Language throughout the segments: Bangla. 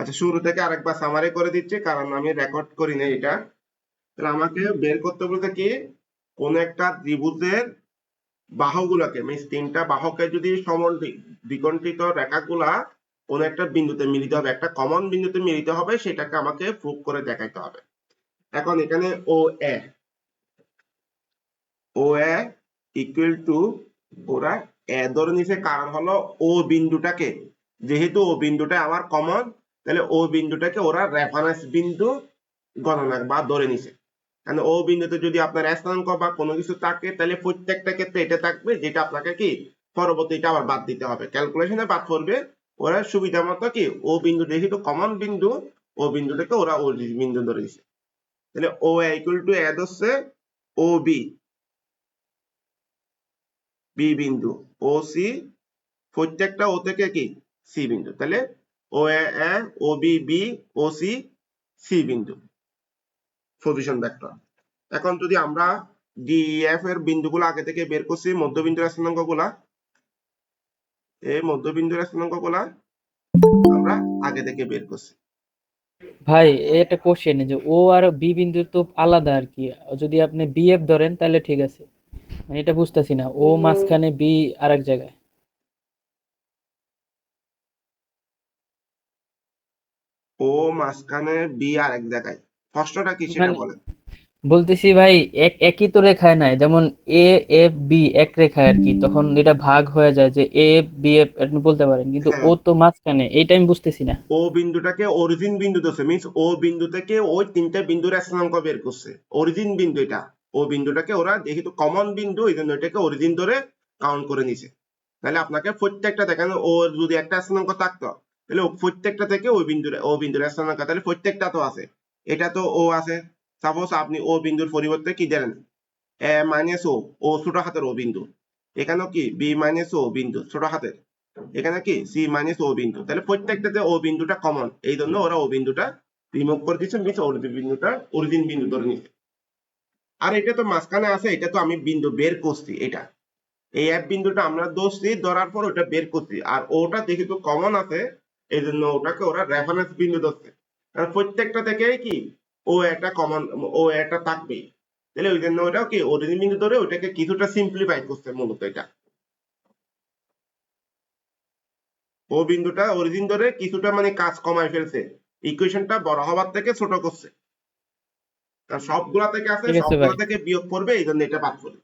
আচ্ছা, শুরু থেকে আরেকবার সামারি করে দিচ্ছি কারণ আমি রেকর্ড করি না এটা। তাহলে আমাকে বের করতে বলতে কি, কোন একটা ত্রিভুজের বাহুগুলোকে মিনস তিনটা বাহুকে যদি দ্বিকণ্ঠিত রেখাগুলা কোন একটা বিন্দুতে মিলিত হবে, একটা কমন বিন্দুতে মিলিত হবে, সেটাকে আমাকে প্রুফ করে দেখাইতে হবে। এখন এখানে এ ও এ ইকুয়াল টু, ওরা এ ধরে নিছে কারণ হলো ও বিন্দুটাকে, যেহেতু ও বিন্দুটা আমার কমন, তাহলে ও বিন্দুটাকে ওরা রেফারেন্স বিন্দু গণনা বা ধরে নিছে। কারণ ও বিন্দুতে যদি আপনার স্থানাঙ্ক বা কোনো কিছু থাকে, তাহলে প্রত্যেকটা ক্ষেত্রে এটা থাকবে, যেটা আপনাকে কি পরবর্তীটা আবার বাদ দিতে হবে, ক্যালকুলেশনে বাদ করবে। ওরা সুবিধা মতো কি ও বিন্দু যেহেতু কমন বিন্দু, ও বিন্দুটাকে ওরা ও বিন্দু ধরে নিছে। তাহলে ও ইকুয়াল টু এ হচ্ছে ও বি, বি বিন্দু, ও সি, প্রত্যেকটা ও থেকে কি সি বিন্দু, তাহলে ও এ এ, ও বি বি, ও সি সি বিন্দু পজিশন ভেক্টর। এখন যদি আমরা ডি এফ এর বিন্দুগুলো আগে থেকে বের করছি, মধ্যবিন্দুর স্থানাঙ্ক গুলা, এই মধ্যবিন্দুর স্থানাঙ্ক গুলা আমরা আগে থেকে বের করছি। ভাই এটা কোশ্চেন যে ও আর বি বিন্দু তো আলাদা আর কি। যদি আপনি বি এফ ধরেন তাহলে ঠিক আছে, মানে এটা বুঝতেছি না, ও মাঝখানে বি আরেক জায়গায়। ও মাঝখানে বি আর এক জায়গায়, প্রশ্নটা কি সেটা মানে বলেন। বলতেছি ভাই, একই তো রেখায় নাই, যেমন এ এফ বি এক রেখায় আর কি, তখন এটা ভাগ হয়ে যায় যে এ এফ বি এফ আপনি বলতে পারেন, কিন্তু ও হ্যাঁ, তো মাঝখানে, এইটা আমি বুঝতেছি না। ও বিন্দুটাকে অরিজিন বিন্দু ধরছে, মিন্স ও বিন্দু থেকে ওই তিনটা বিন্দুর স্থানাঙ্ক বের করছে, অরিজিন বিন্দু এটা। ও বিন্দুটাকে ওরা যেহেতু কমন বিন্দু, এই জন্য এটাকে অরিজিন ধরে কাউন্ট করে নিছে। তাহলে আপনাকে প্রত্যেকটা দেখেন, ও যদি একটা স্থানাঙ্ক থাকতো, তাহলে প্রত্যেকটা থেকে ও বিন্দুর স্থানাঙ্ক, তাহলে প্রত্যেকটা তো আছে, এটা তো ও আছে। সাপোজ আপনি ও বিন্দুর পরিবর্তে কি জানেন, এ মাইনাস ও ছোট হাতের ও বিন্দু, এখানেও কি বি মাইনাস ও বিন্দু ছোট হাতের, এখানে কি সি মাইনাস ও বিন্দু, তাহলে প্রত্যেকটাতে ও বিন্দুটা কমন, এই জন্য ওরা ও বিন্দুটা রিমুভ করে দিচ্ছে, মিস অরিজিন বিন্দুটা অরিজিন বিন্দু ধরে নিচ্ছে। আর এটা তো মাঝখানে আছে, এটা তো আমি বিন্দু বের করছি, এটা এই এক বিন্দুটা আমরা ধরছি, ধরার পর ওটা বের করছি, আর ওটা যেহেতু কমন আছে, এই জন্য ওটাকে ওরা রেফারেন্স বিন্দু ধরছে। কারণ প্রত্যেকটা থেকে কি ও একটা কমন, ও একটা থাকবে, তাহলে ওই জন্য ওটাও কি অরিজিন বিন্দু ধরে ওটাকে কিছুটা সিম্পলিফাই করছে মূলত এটা। ও বিন্দুটা অরিজিন ধরে কিছুটা মানে কাজ কমায় ফেলছে, ইকুয়েশনটা বড় হওয়ার থেকে ছোট করছে, কারণ সবগুলা থেকে আছে, ঠিক আছে ভাই। সবগুলা থেকে বিয়োগ করবে, এই জন্য এটা বাদ করবে।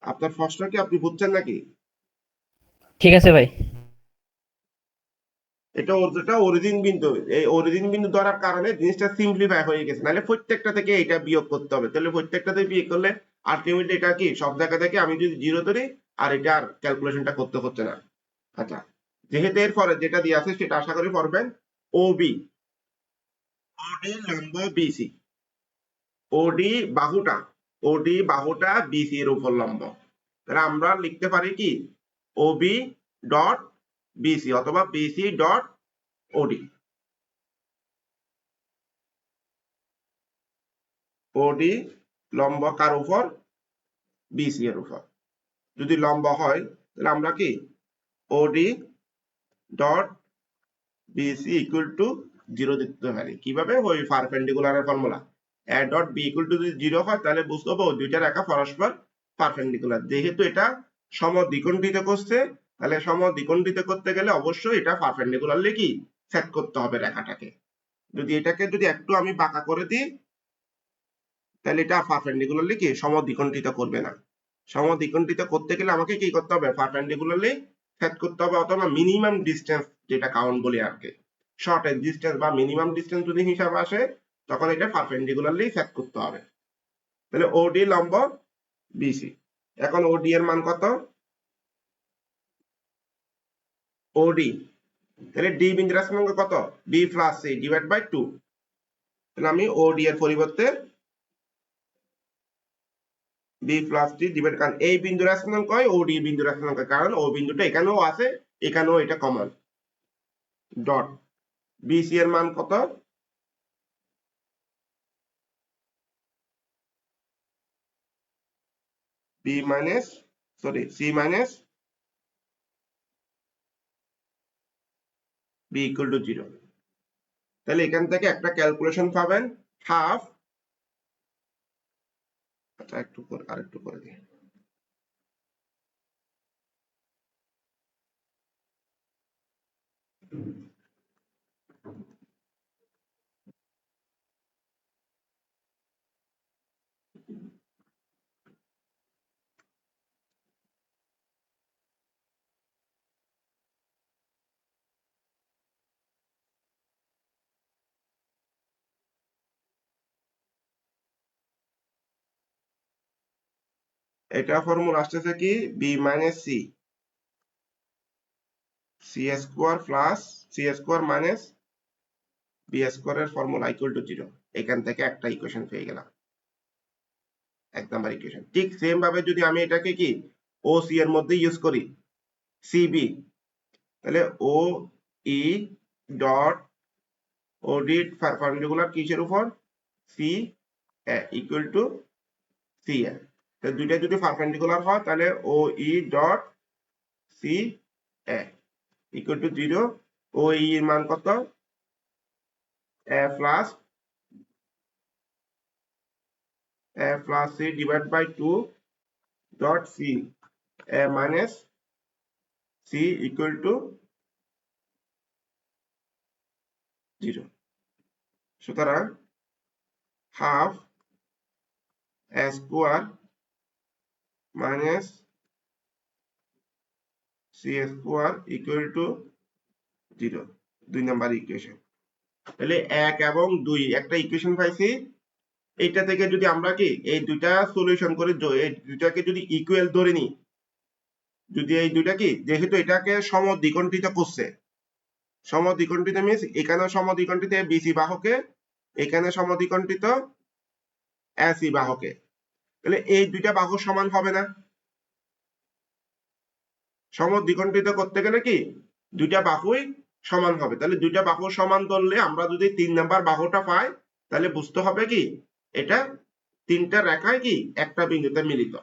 আপনার প্রশ্ন কি আপনি বুঝছেন নাকি? ঠিক আছে ভাই। এটা ওর যেটা অরিজিন বিন্দু, এই অরিজিন বিন্দু ধরার কারণে জিনিসটা সিম্পলিফাই হয়ে গেছে, নাহলে প্রত্যেকটা থেকে এটা বিয়োগ করতে হবে, তাহলে প্রত্যেকটা থেকে বিয়োগ করলে আলটিমেটলি এটা কি সব জায়গা থেকে আমি যদি জিরো ধরি, আর এটা আর ক্যালকুলেশনটা করতে হচ্ছে না। আচ্ছা, যেহেতু এরপরে যেটা দিয়ে আছে সেটা আশা করি পড়বেন। ও বি, ওডি লম্ব বিসি, ওডি বাহুটা, ওডি বাহুটা বিসি এর উপর লম্ব, তাহলে আমরা লিখতে পারি কি ওবি ডট বিসি অথবা বিসি ডট ওডি। ওডি লম্ব কার উপর, বিসি এর উপর। যদি লম্ব হয় তাহলে আমরা কি OD dot BC equal to zero দিতে পারি, কিভাবে ওই পারপেন্ডিকুলারের formula, A dot B equal to যদি জিরো হয় তাহলে বুঝতে হবে ওই দুইটা রেখা পরস্পর পারপেন্ডিকুলার। যেহেতু এটা সমদ্বিখণ্ডিত করছে, তাহলে সমদ্বিখণ্ডিত করতে গেলে অবশ্যই এটা পারপেন্ডিকুলারলি কি সেট করতে হবে রেখাটাকে। যদি এটাকে যদি একটু আমি বাঁকা করে দিই, তাহলে এটা পারপেন্ডিকুলারলি কি সমদ্বিখণ্ডিত করবে না। সমদ্বিখণ্ডিত করতে গেলে আমাকে কি করতে হবে, পারপেন্ডিকুলারলি সেট করতে হবে, অথবা মিনিমাম ডিসটেন্স যেটা কাউন্ট বলি আর কি, শর্টেজ ডিসটেন্স বা মিনিমাম ডিসটেন্স যদি হিসাব আসে, তখন এটা পারপেন্ডিকুলারলি সেট করতে হবে। তাহলে ওডি লম্ব বিসি, এখন ওডি এর মান কত, ওডি, তাহলে ডি বিন্দুর স্থানাঙ্ক কত, B plus C divide by 2, তাহলে আমি ওডি এর পরিবর্তে বি প্লাস টি ডিভাইড, কারণ এই বিন্দুর স্থানাঙ্ক হয় ওডি বিন্দুর স্থানাঙ্ক, কারণ ও বিন্দুটা এখানেও আছে, এখানেও এটা কমন, ডট বিসি এর মান কত, B minus, sorry C minus B equal to 0। তাহলে এখান থেকে একটা ক্যালকুলেশন পাবেন, হাফ, আচ্ছা একটু করে আরেকটু করে দিই, এটা ফর্মুলা আসতেছে কি B minus C, C square plus C square minus B স্কোয়ারের ফর্মুলা ইকুয়াল টু 0। এখান থেকে একটা ইকুয়েশন পেয়ে গেলাম, 1 নাম্বার ইকুয়েশন। ঠিক সেম ভাবে যদি আমি এটাকে কি ও সি এর মধ্যে ইউজ করি, সি বি, তাহলে O E dot O D perpendicular কিসের উপর, C A equal to C A. তো দুইটা যদি পারপেন্ডিকুলার হয় তাহলে O E dot C A equal to 0। O E এর মান কত, A plus C divide by 2 dot C A minus C equal to 0। সুতরাং half A square minus C square equal to 0, 2 number equation. তাহলে 1 এবং 2 একটা ইকুয়েশন পাইছি। এইটা থেকে যদি আমরা কি এই দুইটা সলিউশন করে এই দুইটাকে যদি ইকুয়াল ধরে নিই, যদি এই দুইটা কি যেহেতু এটাকে সমদ্বিখণ্ডিত করছে, সমদ্বিখণ্ডিত মিন্স এখানে সমদ্বিখণ্ডিত বিসি বাহুকে, এখানে সমদ্বিখণ্ডিত এসি বাহুকে, তাহলে এই দুইটা বাহু সমান হবে না। সমদ্বিখণ্ডিত করতে গেলে কি দুইটা বাহুই সমান হবে। তাহলে দুইটা বাহু সমান ধরলে আমরা যদি 3 নাম্বার বাহুটা পাই তাহলে বুঝতে হবে কি এটা তিনটা রেখায় কি একটা বিন্দুতে মিলিত।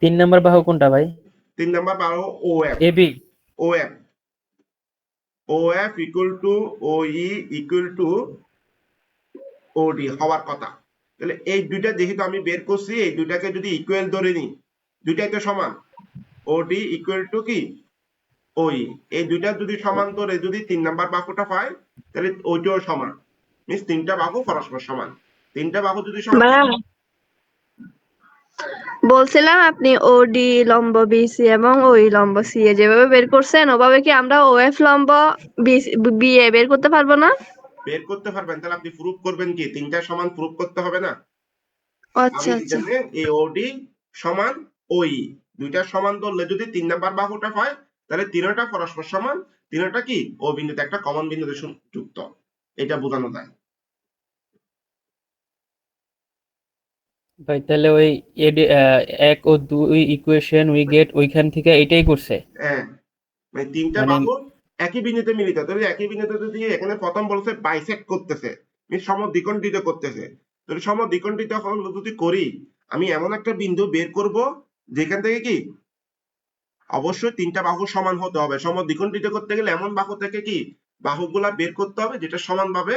3 নাম্বার বাহু কোনটা ভাই? 3 নাম্বার বাহু O F, AB. O F, O F equal to O E equal to O D হওয়ার কথা। তাহলে এই দুইটা যেহেতু আমি বের করছি, এই দুইটাকে যদি ইকুয়াল ধরে নিই, দুইটাই তো সমান, ও ডি ইকুয়াল টু কি ওই, এই দুইটা যদি সমান ধরে যদি 3 নাম্বার বাহুটা পাই তাহলে ওইটাও সমান, মিন্স তিনটা বাহু পরস্পর সমান। তিনটা বাহু যদি সমান, বলছিলাম আপনি ওডি লম্ব বিসি এবং ওই লম্ব সি এ যেভাবে বের করছেন ওভাবে কি আমরা ওএফ লম্ব বি এ বের করতে পারবো না? বের করতে পারবেন। তাহলে আপনি প্রুফ করবেন কি তিনটা সমান প্রুফ করতে হবে না। আচ্ছা আমি আচ্ছা এখানে এ ওডি সমান ওই, দুইটা সমান ধরলে যদি 3 নাম্বার বাহুটা হয় তাহলে তিনটা পরস্পর সমান, তিনটা কি ও বিন্দুতে একটা কমন বিন্দুতে যুক্ত, এটা বোঝানো যায়। ভাই তাহলে ওই 1 ও 2 ইকুয়েশন উই গেট ওইখান থেকে এটাই করছে। হ্যাঁ, মানে তিনটা মানে বাহু একই বিন্দুতে মিলিত। তাহলে একই বিন্দুতে যদি এখানে প্রথম বলছে বাইসেক্ট করতেছে, সমদ্বিখণ্ডিত করতেছে, তাহলে সমদ্বিখণ্ডিত যদি করি আমি এমন একটা বিন্দু বের করব যেখান থেকে কি অবশ্যই তিনটা বাহু সমান হতে হবে। সমদ্বিখণ্ডিত করতে গেলে এমন বাহু থেকে কি বাহুগুলা বের করতে হবে যেটা সমানভাবে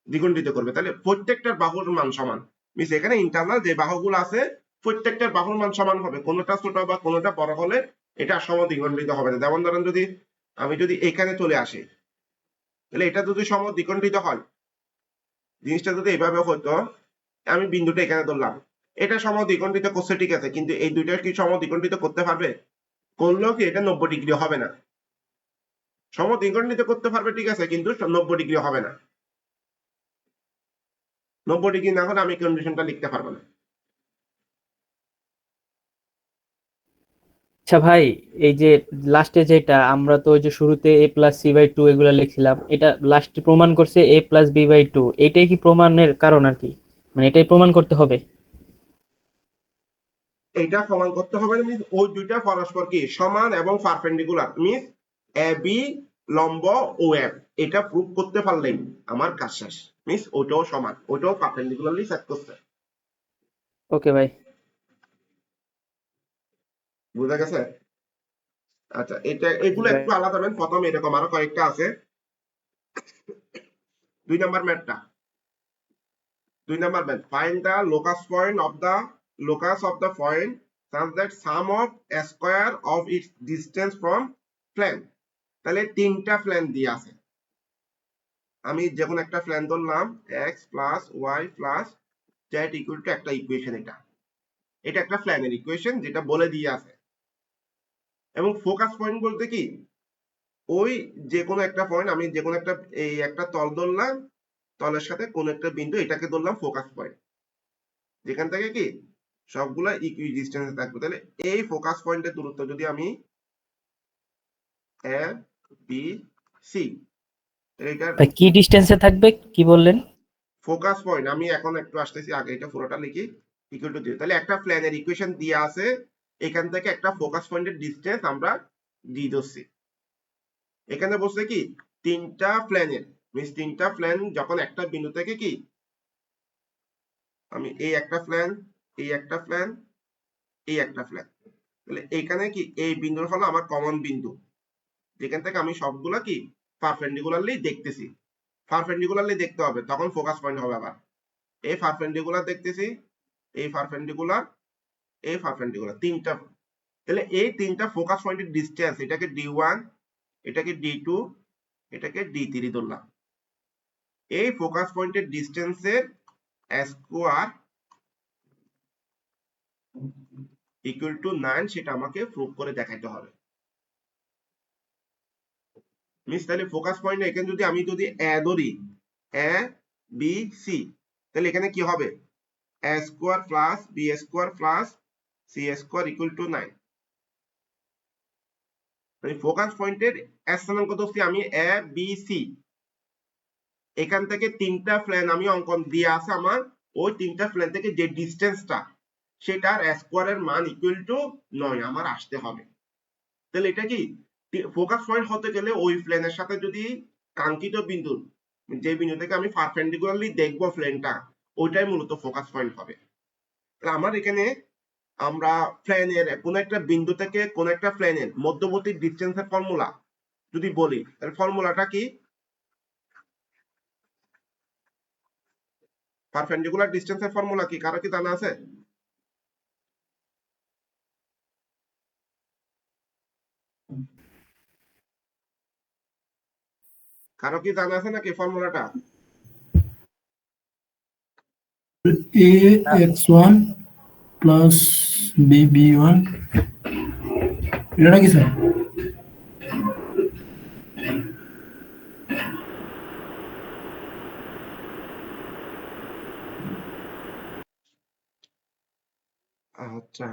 দ্বিখণ্ডিত করবে। তাহলে প্রত্যেকটার বাহুর মান সমান, মিস এখানে ইন্টারনাল যে বাহুগুলো আছে প্রত্যেকটার বাহুর মান সমান হবে, কোনোটা ছোট বা কোনোটা বড় হলে এটা সমদ্বিখণ্ডিত হবে না। যেমন ধরেন যদি আমি যদি এখানে চলে আসি তাহলে এটা যদি সমদ্বিখণ্ডিত হয়, জিনিসটা যদি এভাবে হতো, আমি বিন্দুটা এখানে ধরলাম, এটা সমদ্বিখণ্ডিত করছে ঠিক আছে, কিন্তু এই দুইটা কি সমদ্বিখণ্ডিত করতে পারবে? করলেও কি এটা 90 ডিগ্রি হবে না। সমদ্বিখণ্ডিত করতে পারবে ঠিক আছে, কিন্তু 90 ডিগ্রি হবে না। 90 ডিগ্রি না হলে আমি কন্ডিশনটা লিখতে পারবো না। আচ্ছা ভাই, এই যে লাস্টে যেটা আমরা তো ওই যে শুরুতে a প্লাস সি বাই 2 এগুলা লিখছিলাম, এটা লাস্টে প্রমাণ করছে a প্লাস বি বাই 2, এটাই কি প্রমাণের কারণ আর কি? মানে এটাই প্রমাণ করতে হবে? এটা প্রমাণ করতে হবে না, মিন্স ওই দুইটা পরস্পর কি সমান এবং পারপেন্ডিকুলার, মিন্স এ বি লম্ব ও এফ, এটা প্রুভ করতে পারলেই আমার কাজ শেষ। মিন্স ওইটাও সমান, ওইটাও পারপেন্ডিকুলারলি সেট করতে। ওকে ভাই। বুঝা গেছে? আচ্ছা, এগুলো ভাই একটু আলাদা ম্যাথ। প্রথমে এরকম আরো কয়েকটা আছে। 2 নাম্বার ম্যাথটা, 2 number math, find the locus of the point such that sum of a square of its distance from plane। তাহলে তিনটা প্লেন দিয়ে আছে, আমি যে কোনো একটা প্লেন ধরলাম, x plus Y plus Z equal to একটা ইকুয়েশন। এটা একটা প্লেনের ইকুয়েশন যেটা বলে দিয়ে আছে। এবং ফোকাস পয়েন্ট বলতে কি, ওই যে কোনো একটা পয়েন্ট, আমি যে কোনো একটা এই একটা তল ধরলাম, তলের সাথে কোন একটা বিন্দু, এটাকে ধরলাম ফোকাস পয়েন্ট, যেখান থেকে কি সবগুলা ইকুই ডিস্টেন্সে থাকবে। তাহলে এই ফোকাস পয়েন্টের দূরত্ব যদি আমি এ বি সি, এটার ভাই কি ডিস্টেন্সে থাকবে কি বললেন? ফোকাস পয়েন্ট, আমি এখন একটু আসতেছি, আগে এটা পুরোটা লিখি, ইকুয়াল টু 0। তাহলে একটা প্লেনের ইকুয়েশন দিয়ে আছে, এখান থেকে একটা ফোকাস পয়েন্টের ডিসটেন্স আমরা ডি ধরছি। এখানে বলছে কি তিনটা প্লেনের, মিনস তিনটা প্লেন যখন একটা বিন্দু থেকে কি, আমি এই একটা প্লেন, এই একটা প্লেন, এই একটা প্লেন, তাহলে এইখানে কি এই বিন্দুর হলো আমার কমন বিন্দু, যেখান থেকে আমি সবগুলা কি পারপেন্ডিকুলারলি দেখতেছি। পারপেন্ডিকুলারলি দেখতে হবে, তখন ফোকাস পয়েন্ট হবে। আবার এই পারপেন্ডিকুলার দেখতেছি, এই পারপেন্ডিকুলার, এই পারপেন্ডিকুলার, তিনটা। তাহলে এই তিনটা ফোকাস পয়েন্টের ডিসটেন্স, এটাকে D1, এটাকে D2, এটাকে D3 ধরলাম। এই ফোকাস পয়েন্টের ডিসটেন্সের স্কোয়ার ইকুয়াল টু 9, সেটা আমাকে প্রুভ করে দেখাইতে হবে। মিস তাহলে ফোকাস পয়েন্ট এখানে যদি আমি এ ধরি, এ বি সি, তাহলে এখানে কি হবে, A square plus B square plus C square equal to 9। Focus পয়েন্টের স্থানাঙ্ক ধরছি আমি এ বি সি, এখান থেকে তিনটা প্লেন আমি অঙ্কন দিয়ে আছে আমার, ওই তিনটা প্লেন থেকে যে ডিস্টেন্সটা, সেটার স্কোয়ারের মান ইকুয়াল টু 9 আমার আসতে হবে। তাহলে এটা কি ফোকাস পয়েন্ট হতে গেলে ওই প্লেনের সাথে যদি কাঙ্ক্ষিত বিন্দু, যে বিন্দু থেকে আমি পারপেন্ডিকুলারলি দেখবো প্লেনটা, ওইটাই মূলত ফোকাস পয়েন্ট হবে। তাহলে আমার এখানে আমরা প্লেনের কোন একটা বিন্দু থেকে কোন একটা প্লেনের মধ্যবর্তী ডিস্টেন্সের ফর্মুলা যদি বলি, তাহলে ফর্মুলাটা কি, পারপেন্ডিকুলার ডিস্টেন্সের ফর্মুলা কি কারো কি জানা আছে? কারো কি জানা আছে নাকি ফর্মুলাটা? ax1 প্লাস bb1, এটা নাকি স্যার? আচ্ছা,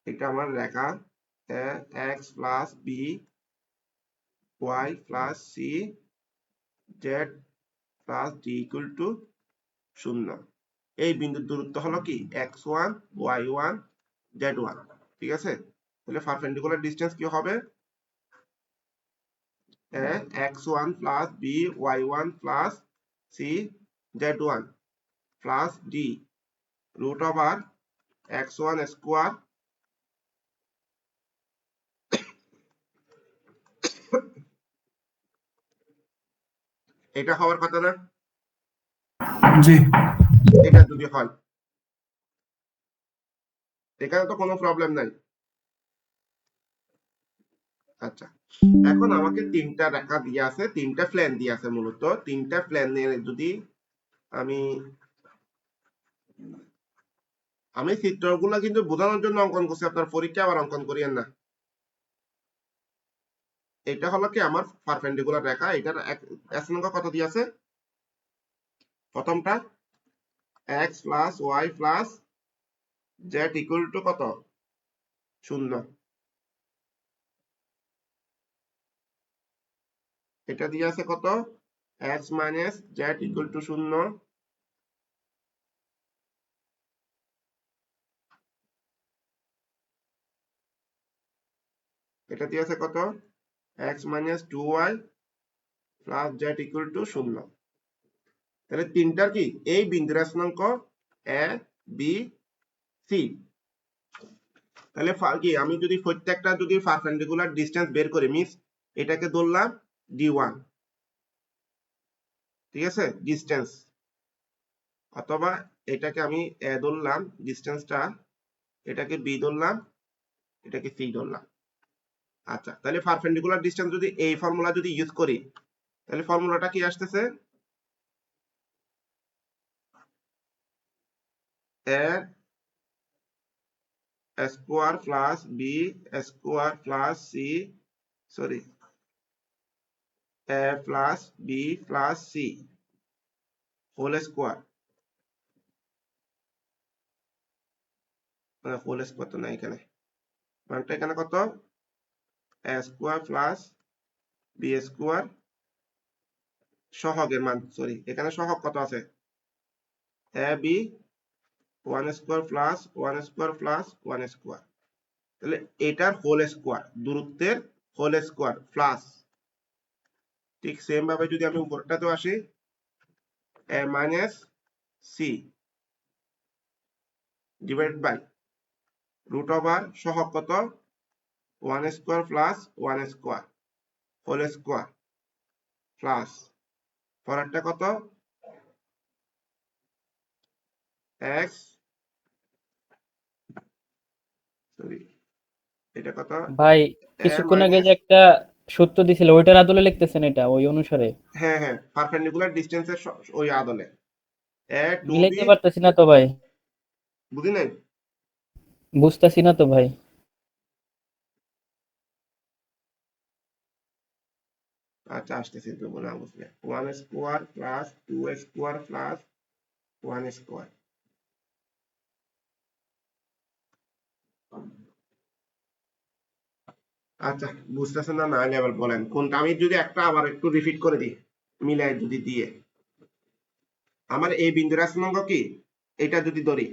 এটা আমার লেখা X plus B Y plus C Z plus D equal to 0। এই বিন্দুর দূরত্ব হলো কি x1 y1 z1, ঠিক আছে? তাহলে পারপেন্ডিকুলার ডিসটেন্স কি হবে, x1 plus B y1 plus C z1 plus D root over x1 square এটা হওয়ার কথা না? জি। এটা যদি হয়, এখানে তো কোনো প্রবলেম নাই। আচ্ছা, এখন আমাকে তিনটা রেখা দিয়ে আছে, তিনটা প্লেন দিয়ে আছে, মূলত তিনটা প্লেনের যদি আমি আমি চিত্রগুলো কিন্তু বোঝানোর জন্য অঙ্কন করছি, আপনার পরীক্ষা আবার অঙ্কন করিয়েন না। এটা হলো কি আমার পারপেন্ডিকুলার রেখা, এটার স্থানাঙ্ক কত দিয়ে আছে, প্রথমটা x plus Y plus Z equal to কত, 0। এটা দিয়ে আছে কত, x minus Z equal to 0। এটা দিয়ে আছে কত, x minus 2y plus Z equal to 0। তাহলে তিনটার কি এই বিন্দুর স্থানাঙ্ক এ বি সি। তাহলে কি আমি যদি প্রত্যেকটা যদি পারপেন্ডিকুলার ডিসটেন্স বের করি মিস এটাকে ধরলাম d1, ঠিক আছে, ডিসটেন্স, অথবা এটাকে আমি এ ধরলাম ডিসটেন্সটা, এটাকে বি ধরলাম, এটাকে সি ধরলাম। আচ্ছা, তাহলে পারপেন্ডিকুলার ডিসটেন্স যদি এই ফর্মুলা যদি ইউজ করি তাহলে ফর্মুলাটা কি আসতেছে, A square plus B square plus C, sorry, A plus B plus C whole square, whole square তো না এখানে, মানটা এখানে কত, A square plus B square, সহগের মান, সরি এখানে সহগ কত আছে, A B 1 square plus 1 square plus 1 square, তাহলে এটার হোল স্কোয়ার, দূরত্বের হোল স্কোয়ার প্লাস, ঠিক সেম ভাবে যদি আমি উপরটাতেও আসি, A minus C divide by root over সহগ কত 1 square plus 1 square whole square plus পরেরটা কত x, সরি এটা কত, ভাই এ কিছুক্ষণ আগে মাইনাস, যে একটা সূত্র দিছিল ওইটার আদলে লিখতেছেন এটা ওই অনুসারে হ্যাঁ হ্যাঁ পারপেন্ডিকুলার ডিসটেন্সের ওই আদলে এ টু বি, মিলাইতে পারতেছি না তো ভাই, বুঝি নাই, বুঝতেছি না তো ভাই। আচ্ছা আসতেছি তো না বুঝলে, 1 square plus 2 square plus 1 square, আচ্ছা বুঝতেছেন না, না লেভেল বলেন কোনটা, আমি যদি একটা আবার একটু রিপিট করে দিই মিলাই যদি দিয়ে, আমার এই বিন্দুর স্থানাঙ্ক কি, এটা যদি ধরি,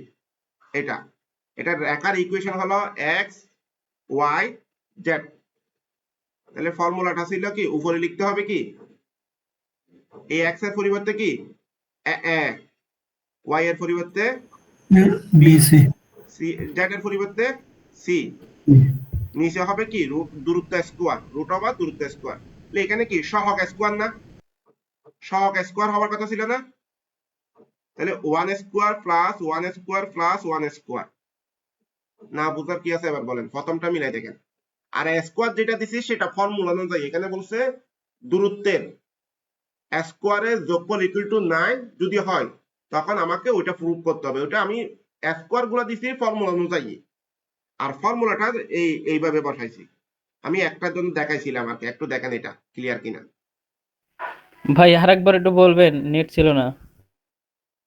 এটা এটা রেখার ইকুয়েশন হলো x y z, তাহলে ফর্মুলাটা ছিল কি উপরে লিখতে হবে কি এই x এর পরিবর্তে কি এ এ, y এর পরিবর্তে বিসি c, z এর পরিবর্তে c, নিচে হবে কি দূরত্ব স্কোয়ার, রুট ওভার দূরত্ব স্কোয়ার, তাহলে এখানে কি সহগ স্কোয়ার না, সহগ স্কোয়ার হওয়ার কথা ছিল না, তাহলে 1 square plus 1 square plus 1 square, না বুঝার কি আছে এবার বলেন, প্রথমটা মিলাই দেখেন, আর স্কোয়ার যেটা দিছি সেটা ফর্মুলা অনুযায়ী, এখানে বলছে দূরত্বের স্কোয়ারের যোগফল ইকুয়াল টু 9 যদি হয় তখন আমাকে ওইটা প্রুফ করতে হবে, ওটা আমি স্কোয়ার গুলা দিছি ফর্মুলা অনুযায়ী, আর ফর্মুলাটা এইভাবে বসাইছি, আমি একটার জন্য দেখাইছিলাম আর কি, একটু দেখেন এটা ক্লিয়ার কিনা, ভাই আরেকবার একটু বলবেন, নেট ছিল না।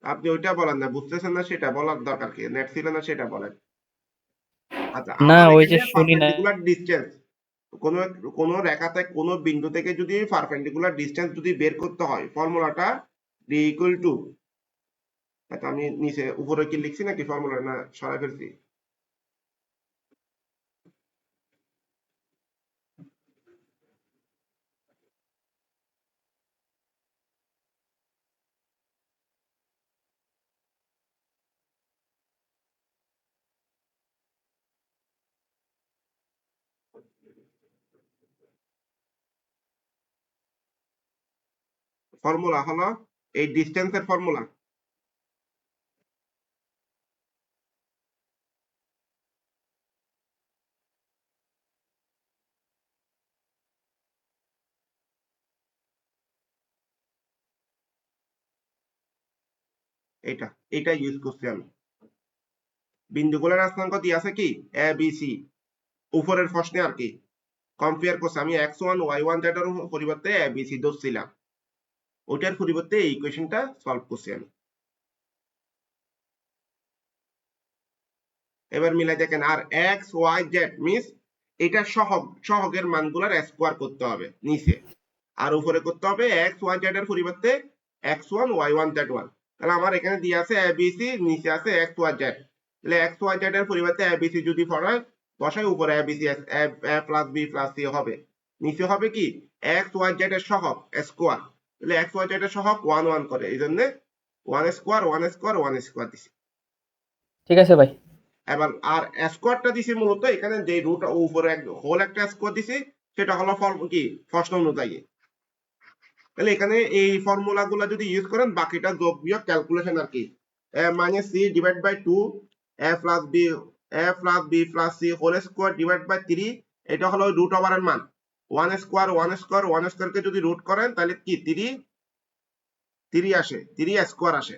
আপনি ওইটা বলেন না, বুঝতেছেন না সেটা বলার দরকার কি, নেট ছিল না সেটা বলেন। আচ্ছা না আমার ওই যে এখানে শুনি না। পারপেন্ডিকুলার ডিসটেন্স, কোন কোন রেখাতে কোন বিন্দু থেকে যদি পারপেন্ডিকুলার ডিসটেন্স যদি বের করতে হয় ফর্মুলাটা d ইকুয়াল টু, আচ্ছা আমি নিচে উপরে কি লিখছি নাকি ফর্মুলা, না সরাই ফেলছি, ফর্মুলা হলো এই ডিসটেন্সের ফর্মুলা, এটা ইউজ করছি আমি, বিন্দুগুলোর স্থানাঙ্ক দিয়ে আছে কি এ বি সি, উপরের প্রশ্নে আর কি কম্পেয়ার করছে, আমি x1 y1 z এর পরিবর্তে এ বি সি ধরছিলাম, ওইটার পরিবর্তে এই ইকুয়েশনটা সলভ করছি আমি, এবার মিলাই দেখেন, আর x y z মিন্স এটা সহগের মানগুলোর স্কোয়ার করতে হবে নিচে, আর উপরে করতে হবে x y z এর পরিবর্তে x1 y1 z1, তাহলে আমার এখানে দিয়ে আছে abc, নিচে আছে x y z, তাহলে x y z এর পরিবর্তে abc যদি বসাই উপরে abc a plus b plus c হবে, নিচে হবে কি x y z এর সহগ স্কোয়ার, তাহলে x y z এর সহগ 1 1 করে, এই জন্য one square one square one square দিছি। ঠিক আছে ভাই। এবার আর স্কোয়ারটা দিছি মূলত এখানে যে রুট উপরে হোল একটা স্কোয়ার দিছি সেটা হলো কি প্রশ্ন অনুযায়ী। তাহলে এখানে এই ফর্মুলা গুলা যদি ইউজ করেন বাকিটা যোগ বিয়োগ ক্যালকুলেশন আর কি। a minus c divided by 2 a plus b plus c whole square divide by 3 এটা হলো রুট ওভার এর মান। One square one square one square কে যদি রুট করেন তাহলে কি 3 আসে, 3 স্কোয়ার আসে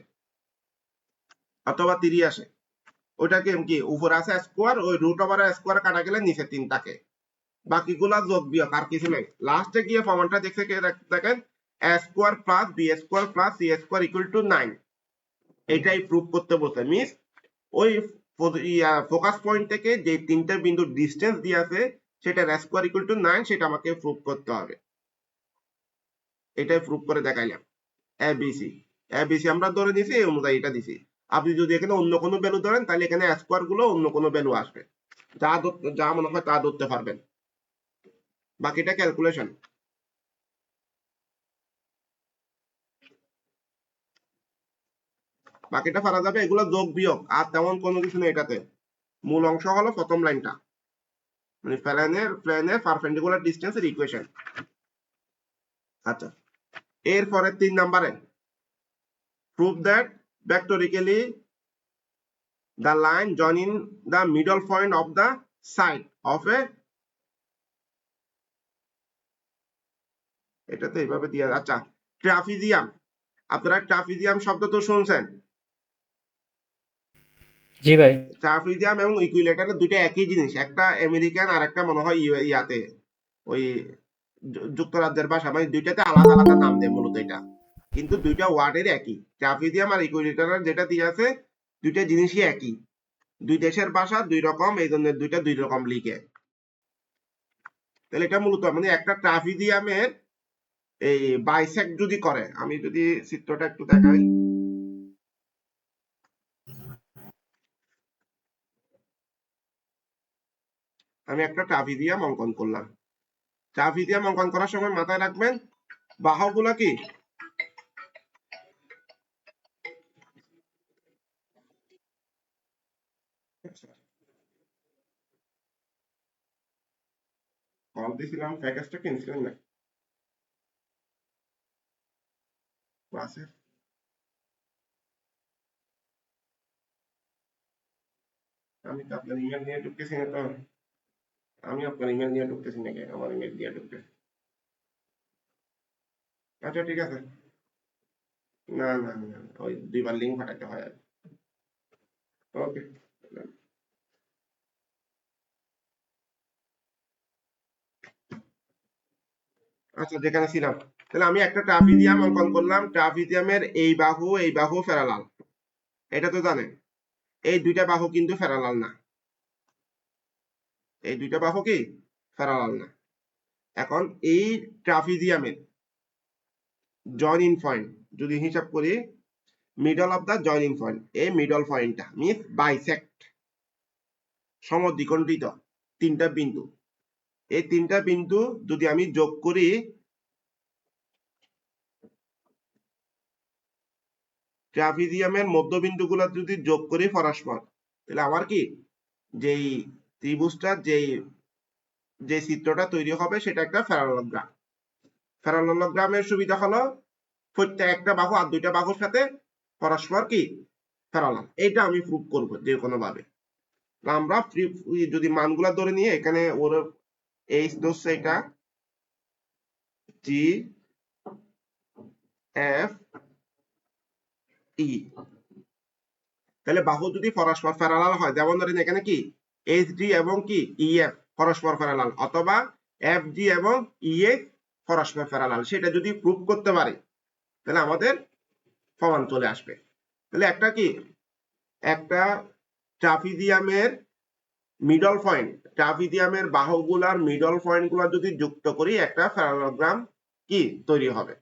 অথবা 3 আসে। ওইটাকে কি উপরে আছে স্কোয়ার, ওই রুট ওভার স্কোয়ার কাটা গেলে নিচে 3 থাকে। বাকিগুলা যোগ বিয়োগ আর কিছু নাই। লাস্টে গিয়ে ফর্মুলাটা দেখে দেখেন a square plus b square plus c square equal to 9। এটাই প্রুফ করতে বলতে মিস ওই ফোকাস পয়েন্ট থেকে যে তিনটা বিন্দুর ডিসটেন্স দিয়ে আছে সেটা স্কোয়ার ইকুয়াল টু 9 সেটা আমাকে প্রুফ করতে হবে। এটাই প্রুফ করে দেখাইলাম। এবিসি আমরা ধরে নিয়েছি এই অনুযায়ী এটা দিছি। আপনি যদি এখানে অন্য কোনো ভ্যালু ধরেন তাহলে এখানে স্কোয়ার গুলো অন্য কোনো ভ্যালু আসবে, যা মনে হয় তা ধরতে পারবেন। বাকিটা ক্যালকুলেশন। বাকিটা পারা যাবে, এগুলো যোগ বিয়োগ আর তেমন কোনো কিছু নেই এটাতে। মূল অংশ হলো প্রথম লাইনটা, মানে প্লেনের পারপেন্ডিকুলার ডিসটেন্সের ইকুয়েশন। আচ্ছা, এরপরে 3 নম্বরে prove that vectorically the line joining the middle point of the side of a এটাতে এইভাবে দিয়ে আচ্ছা ট্রাপিজিয়াম। আপনারা ট্রাপিজিয়াম শব্দ তো শুনছেন। জি ভাই। ট্রাপিজিয়াম এবং ইকুইলেটার দুইটা একই জিনিস, একটা আমেরিকান আর একটা মনে হয় ইয়াতে ওই যুক্তরাজ্যের ভাষা, মানে দুইটাতে আলাদা আলাদা নাম দেয় মূলত এটা, কিন্তু দুইটা ওয়ার্ডের একই। ট্রাপিজিয়াম আর ইকুইলেটার যেটা দিয়ে আছে দুইটা জিনিসই একই, দুই দেশের ভাষা দুই রকম, এই জন্য দুইটা দুই রকম লিখে। তাহলে এটা মূলত মানে একটা ট্রাপিজিয়ামের এই বাইসেক্ট যদি করে, আমি যদি চিত্রটা একটু দেখাই, আমি একটা ট্রাপিজিয়াম অঙ্কন করলাম। ট্রাপিজিয়াম অঙ্কন করার সময় মাথায় রাখবেন বাহুগুলা কি কল দিছিলাম, প্যাকেজটা কিনছিলেন না ক্লাসে? আমি তো আপনার ইমেল নিয়ে ঢুকতেছি না, তো আমি আপনার ইমেল নিয়ে ঢুকতেছি নাকি আমার ইমেল দিয়ে ঢুকতেছি? আচ্ছা ঠিক আছে, না না না, ওই দুইবার লিঙ্ক পাঠাতে হয় আর। ওকে, আচ্ছা যেখানে ছিলাম, তাহলে আমি একটা ট্রাপিজিয়াম অঙ্কন করলাম। ট্রাপিজিয়ামের এই বাহু প্যারালাল, এটা তো জানেন। এই দুইটা বাহু কিন্তু প্যারালাল না, এই দুইটা বাহু কি প্যারালাল না। এখন এই ট্রাপিজিয়ামের জয়েনিং পয়েন্ট যদি হিসাব করি, middle of the joining point, এই মিডল পয়েন্টটা মিন্স বাইসেক্ট, সমদ্বিখণ্ডিত তিনটা বিন্দু। এই তিনটা বিন্দু যদি আমি যোগ করি, ট্রাপিজিয়ামের মধ্যবিন্দুগুলো যদি যোগ করি পরস্পর, তাহলে আমার কি যেই ত্রিভুজটা যে চিত্রটা তৈরি হবে সেটা একটা প্যারালোগ্রাম। প্যারালোগ্রামের সুবিধা হলো প্রত্যেক একটা বাহু আর দুইটা বাহুর সাথে পরস্পর কি প্যারালাল। এটা আমি প্রুভ করব যে কোনো ভাবে। আমরা যদি মানগুলা ধরে নিয়ে এখানে ওর এইচ ধরছে, এটা জি এফ ই, তাহলে বাহু যদি পরস্পর প্যারালাল হয়, যেমন ধরেন এখানে কি এইচ ডি এবং কি ইএফ পরস্পর প্যারালাল, অথবা এফ জি এবং ইএফ পরস্পর প্যারালাল, সেটা যদি প্রুভ করতে পারি তাহলে আমাদের প্রমাণ চলে আসবে। তাহলে একটা ট্রাপিজিয়ামের মিডল পয়েন্ট, ট্রাপিজিয়ামের বাহুগুলার মিডল পয়েন্ট গুলা যদি যুক্ত করি একটা প্যারালোগ্রাম কি তৈরি হবে,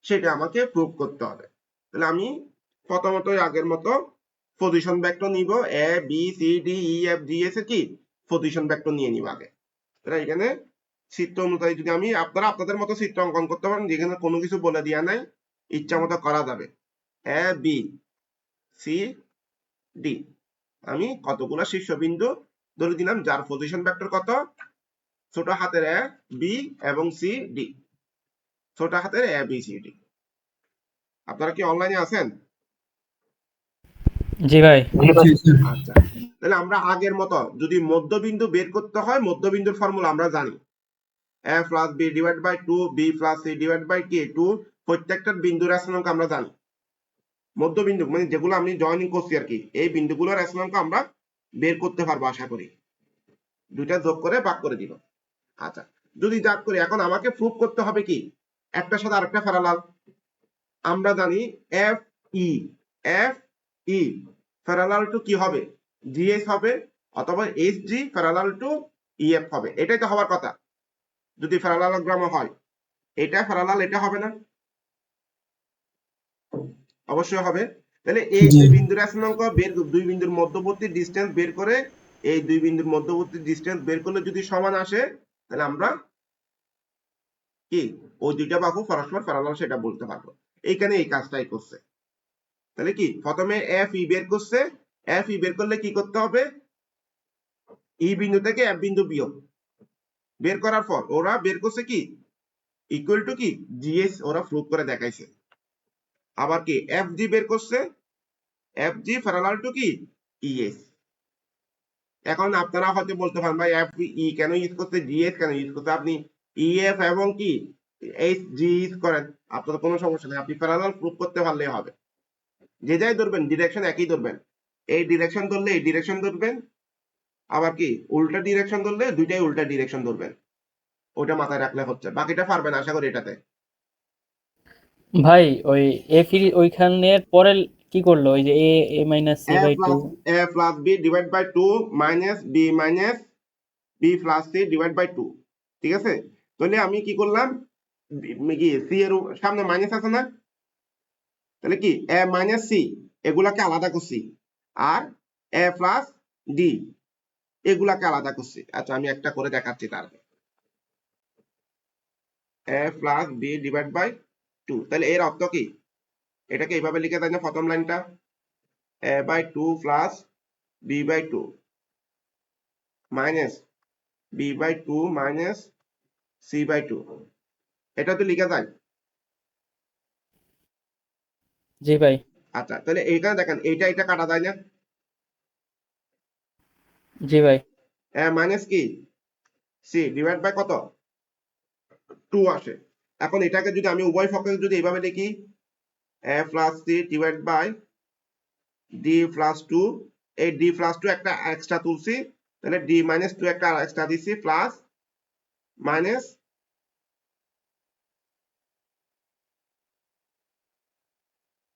সেটা আমাকে প্রুভ করতে হবে। তাহলে আমি প্রথমত আগের মতো পজিশন ভেক্টর নিব, A B C D E F G S এর কি পজিশন ভেক্টর নিয়ে নিব আগে। তাহলে এখানে চিত্র অনুযায়ী যদি আমি আপনারা আপনাদের মতো চিত্র অঙ্কন করতে পারেন, যেখানে কোনো কিছু বলে দেওয়া নাই, ইচ্ছা মতো করা যাবে। এ বি সি ডি। আমি কতগুলো শীর্ষবিন্দু ধরে দিলাম যার পজিশন ভেক্টর কত, ছোট হাতের এ বি এবং সি ডি, ছোট হাতের এ বি সি ডি। আপনারা কি অনলাইনে আছেন? জি ভাই। জি স্যার। আচ্ছা, তাহলে আমরা আগের মতো যদি মধ্যবিন্দু বের করতে হয়, মধ্যবিন্দুর ফর্মুলা আমরা জানি, a plus B divide by 2 B plus C divide by কে 2। প্রত্যেকটা বিন্দুর রেশনাঙ্ক আমরা জানি। মধ্যবিন্দু মানে যেগুলো আমি জয়েনিং করছি আর কি, এই বিন্দুগুলোর রেশনাঙ্ক আমরা বের করতে পারবো আশা করি। দুইটা যোগ করে ভাগ করে দিব। আচ্ছা, যদি যোগ করি, এখন আমাকে প্রুফ করতে হবে কি একটার সাথে আরেকটা প্যারালাল। আমরা জানি F E, F E parallel to কি হবে, জিএস হবে, অথবা S G parallel to EF হবে। এটাই তো হওয়ার কথা যদি প্যারালালোগ্রাম হয়। এটা প্যারালাল, এটা হবে না? অবশ্যই হবে। তাহলে এই জি। দুই বিন্দুর রেশনাঙ্ক বের, দুই বিন্দুর মধ্যবর্তী ডিসটেন্স বের করে, এই দুই বিন্দুর মধ্যবর্তী ডিসটেন্স বের করলে যদি সমান আসে, তাহলে আমরা কি ওই দুইটা বাহু পরস্পর প্যারালাল সেটা বলতে পারবো। এইখানে এই কাজটাই করছে। তাহলে কি প্রথমে এফ ই বের করছে, এফ ই বের করলে কি করতে হবে, ই বিন্দু থেকে এফ বিন্দু বিয়োগ, বের করার পর ওরা বের করছে কি ইকুয়াল টু কি জিএস, ওরা প্রুফ করে দেখাইছে। আবার কি এফ জি বের করছে, এফ জি প্যারালাল টু কি ইএস। এখন আপনারা হয়তো বলতে পারেন ভাই এফ ই কেন ইউজ করতে, জিএস কেন ইউজ করতে, আপনি ইএফ এবং কি এইচ জি ইউজ করেন, আপনার কোনো সমস্যা নেই, আপনি প্যারালাল প্রুফ করতে পারলেই হবে। যে যাই ধরবেন ডিরেকশন একই ধরবেন, এই ডিরেকশন ধরলে এই ডিরেকশন ধরবেন, আবার কি উল্টা ডিরেকশন ধরলে দুইটাই উল্টা ডিরেকশন ধরবেন। ওটা মাথায় রাখলে হচ্ছে, বাকিটা পারবেন আশা করি এটাতে। ভাই ওই এ ফির ওইখানের পরে কি করলো, ওই যে A A minus C by two. A plus B divide by 2 minus B minus B plus C divide by 2। ঠিক আছে, তাহলে আমি কি করলাম, কি সি এর সামনে মাইনাস আছে না, তাহলে কি এ মাইনাস সি এগুলাকে আলাদা করছি, আর এ প্লাস ডি এগুলাকে আলাদা করছি। আচ্ছা, আমি একটা করে দেখাচ্ছি তার। এ প্লাস বি ডিভাইড বাই 2, তাহলে এর অর্থ কি, এটাকে এইভাবে লিখে দেয় না, প্রথম লাইনটা A by 2 plus B by 2 minus B by 2 minus C by 2, এটা তো লিখা যায়। জি ভাই। আচ্ছা, তাহলে এইখানে দেখেন এইটা এটা কাটা যায় না, জি ভাই। মাইনাস কি সি ডিভাইড বাই কত 2 আসে। এখন এটাকে যদি আমি উভয় পক্ষে যদি এইভাবে লিখি A plus C divide by D plus 2, এই ডি প্লাস 2 একটা এক্সট্রা তুলছি, তাহলে ডি মাইনাস 2 একটা এক্সট্রা দিছি, প্লাস মাইনাস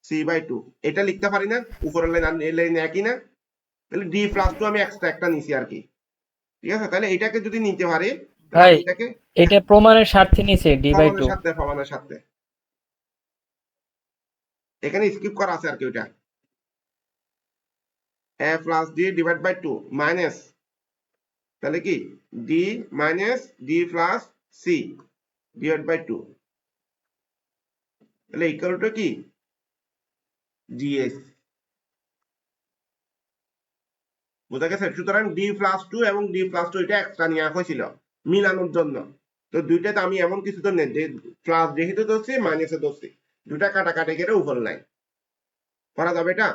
সি বাই 2, এটা লিখতে পারি না, উপরের লাইন আর এই লাইন একই না, তাহলে ডি প্লাস 2 আমি এক্সট্রা একটা নিছি আর কি। ঠিক আছে, তাহলে এটাকে যদি নিতে পারি, তাহলে ভাই আমি এটাকে এটা প্রমাণের স্বার্থে নিছে ডি বাই টু। প্রমাণের সাথে এখানে স্কিপ করা আছে আর কি, ওইটা A plus D divide by 2 minus, তাহলে কি D minus D plus C divide by 2, তাহলে ইকুয়াল টু কি জিএস। বোঝা গেছে? সুতরাং ডি প্লাস 2 এবং ডি প্লাস 2 এটা এক্সট্রা নেওয়া হয়েছিল মিলানোর জন্য। তো দুইটাতে আমি এমন কিছু তো নেই যে প্লাস যেহেতু ধরছি মাইনাসে ধরছি, দুটা কাটাকাটি করে উপর লাইন করা যাবে এটা।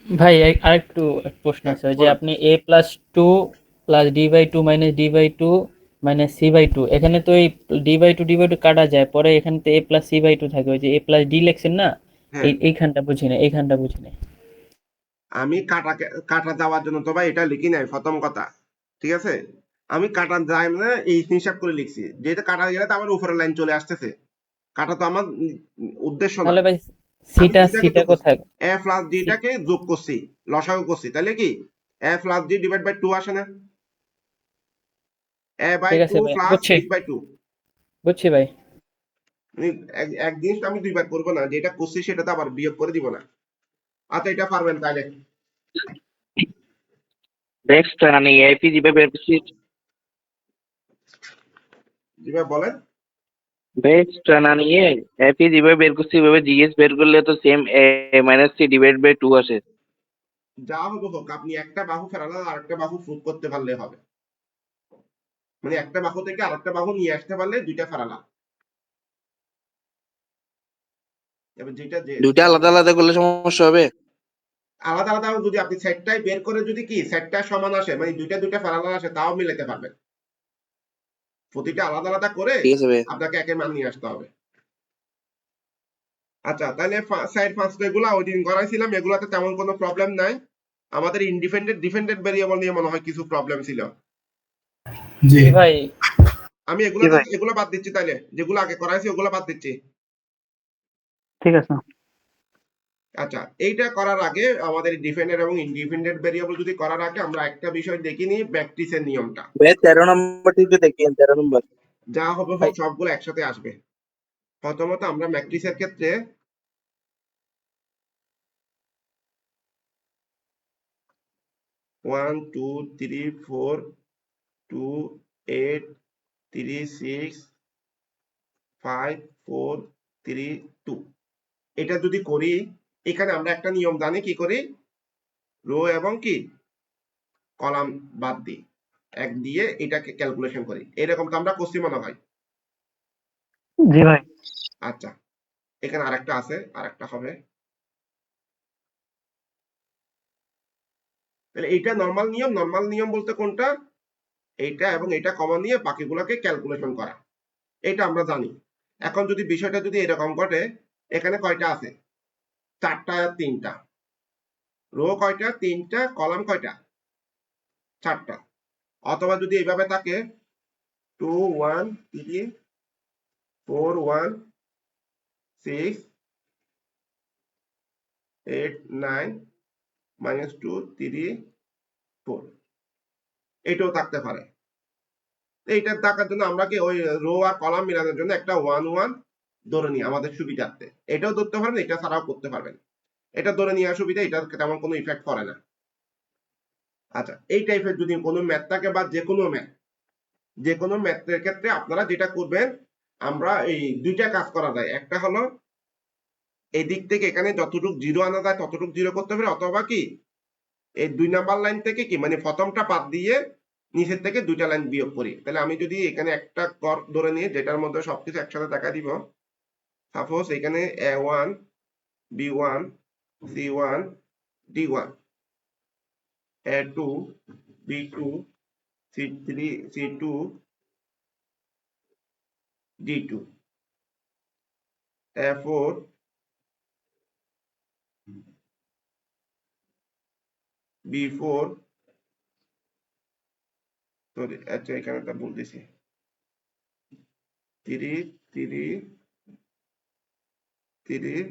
ভাই আরেকটু প্রশ্ন হ্যাঁ আছে, ওই যে বলেন। আপনি A plus two plus D by two minus D by two minus C by two, এখানে তো এই ডি বাই টু কাটা যায়, পরে এখানে তো এ প্লাস সি বাই টু থাকে, ওই যে এ প্লাস ডি লেখছেন না, হ্যাঁ, এইখানটা বুঝি না, এইখানটা বুঝি না। আমি কাটা যাওয়ার জন্য তো ভাই এটা লিখি নাই প্রথম কথা। ঠিক আছে, আমি কাটা যায় না এই হিসাব করে লিখছি, যেহেতু কাটা গেলে তো আমার উপরের লাইন চলে আসতেছে, কাটা তো আমার উদ্দেশ্য না। তাহলে ভাই আমি সিটা দুইটাকে সিটা যোগ করছি, কোথায়? এ প্লাস সি- ডিটাকে যোগ করছি, লসাগু করছি, তাহলে কি এ প্লাস ডি ডিভাইড বাই 2 আসে না, এ বাই ঠিক 2 আছে ভাই, প্লাস বুঝছি ডি বাই 2। বুঝছি ভাই। এক জিনিস আমি দুইবার করবো না, যেটা করছি সেটা তো আবার বিয়োগ করে দিব না। আচ্ছা, এটা পারবেন তাহলে? দেখছেন আমি এআইপি যেভাবে বের করছি, যেভাবে বলেন। বেসটা না নিয়ে এফি যেভাবে বের করছি ওইভাবে জিএস বের করলে তো same A minus C divide by 2 আসে। যা হবে হোক, আপনি একটা বাহু ফেরালে আর একটা বাহু প্রুভ করতে পারলে হবে, মানে একটা বাহু থেকে আরেকটা বাহু নিয়ে আসতে পারলে দুইটা ফেরালা। এবার যেটা দুইটা আলাদা আলাদা করলে সমস্যা হবে। আলাদা আলাদা যদি আপনি সেটটাই বের করে যদি কি সেটটা সমান আসে, মানে দুইটা দুইটা ফেরালা আসে, তাও মিলাতে পারবেন। প্রতিটা আলাদা আলাদা করে ঠিক আছে ভাই। আপনাকে একের মান নিয়ে আসতে হবে। আচ্ছা, তাহলে সাইড ফাংশন এগুলা ওই দিন করাইছিলাম, এগুলাতে তেমন কোনো প্রবলেম নাই। আমাদের ইনডিপেন্ডেন্ট ডিপেন্ডেন্ট ভেরিয়েবল নিয়ে মনে হয় কিছু প্রবলেম ছিল। জি জি ভাই, আমি জি ভাই। এগুলো বাদ দিচ্ছি, তাইলে যেগুলো আগে করাইছি ওগুলো বাদ দিচ্ছি। ঠিক আছে। আচ্ছা, এইটা করার আগে আমাদের ডিপেন্ডেন্ট এবং ইনডিপেন্ডেন্ট ভেরিয়েবল যদি করার আগে আমরা একটা বিষয় দেখিনি, ম্যাট্রিক্সের নিয়মটা। ভাই 13 নম্বরটি একটু দেখেন, 13 নম্বর। যা হবে ভাই হোক সবগুলো একসাথে আসবে। প্রথমত আমরা ম্যাট্রিক্সের ক্ষেত্রে 1 2 3 4 2 8 3 6 5 4 3 2 এটা যদি করি, এখানে আমরা একটা নিয়ম জানি কি করি, রো এবং কি কলাম বাদ দিই, এক দিয়ে এটাকে ক্যালকুলেশন করি। এরকম তো আমরা করছি মনে হয়। জি ভাই। আচ্ছা, এখানে আরেকটা আছে, আরেকটা হবে। তাহলে এইটা নরমাল নিয়ম। নরমাল নিয়ম বলতে কোনটা, এইটা এবং এটা কমন নিয়ে বাকিগুলোকে ক্যালকুলেশন করা, এটা আমরা জানি। এখন যদি বিষয়টা যদি এরকম ঘটে, এখানে কয়টা আছে, চারটা আর তিনটা, রো কয়টা, তিনটা, কলাম কয়টা, চারটা। অথবা যদি এইভাবে থাকে 2 1 3 4 1 6 8 9 -2 3 4, এটাও থাকতে পারে। এইটা থাকার জন্য আমরা কি ওই রো আর কলাম মিলানোর জন্য একটা 1 1 ধরে নিই আমাদের সুবিধার্থে। এটাও ধরতে পারেন, এটা ছাড়াও করতে পারবেন। এটা ধরে নেওয়ার সুবিধা, এটা তেমন কোনো ইফেক্ট করে না। আচ্ছা, এই টাইপের যদি কোনো ম্যাথ থাকে বা যে কোনো ম্যাথের ক্ষেত্রে আপনারা যেটা করবেন, আমরা এই দুইটা কাজ করা যায়। একটা হলো এই দিক থেকে এখানে যতটুকু জিরো আনা যায় ততটুকু জিরো করতে পারে, অথবা কি এই 2 নাম্বার লাইন থেকে কি মানে প্রথমটা বাদ দিয়ে নিচের থেকে দুইটা লাইন বিয়োগ করি। তাহলে আমি যদি এখানে একটা কর ধরে নিই যেটার মধ্যে সবকিছু একসাথে দেখা দিব, সাপোজ এখানে a1 b1 c1 d1, a2 b2 c3 c2 d2, a4 b4, sorry আচ্ছা এখানে একটা ভুল দিছি, 3 3 3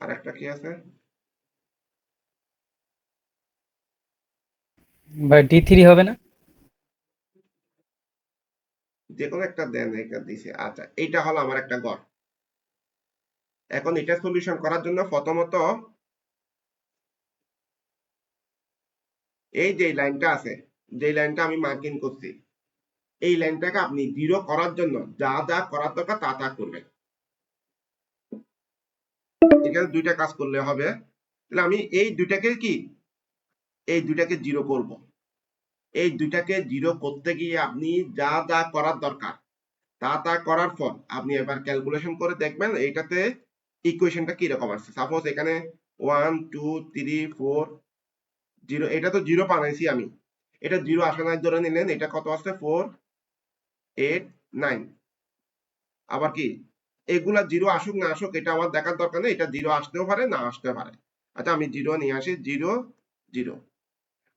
আর একটা কি আছে, ভাই D3 হবে না? যে কোনো একটা দেন, এটা দিছি। আচ্ছা, এইটা হলো আমার একটা গড়। এখন এটা সলিউশন করার জন্য প্রথমত এই যে লাইনটা আছে, যে লাইনটা আমি মার্কিং করছি, এই লাইনটাকে আপনি জিরো করার জন্য যা যা করার দরকার তা তা করবেন। এখানে দুইটা কাজ করলে হবে। তাহলে আমি এই দুইটাকে কি, এই দুইটাকে জিরো করব। এই দুইটাকে জিরো করতে গিয়ে আপনি যা যা করার দরকার তা তা করার পর আপনি এবার ক্যালকুলেশন করে দেখবেন এইটাতে ইকুয়েশনটা কি রকম আসছে। সাপোজ এখানে 1 2 3 4 0, এটা তো জিরো বানাইছি আমি, এটা জিরো আসা নাই ধরে নিলেন, এটা কত আসছে 4 8 9। আবার কি এগুলা জিরো আসুক না আসুক এটা আমার দেখার দরকার নেই, এটা জিরো আসতেও পারে না আসতে পারে। আচ্ছা, আমি জিরো নিয়ে আসি, 0 0।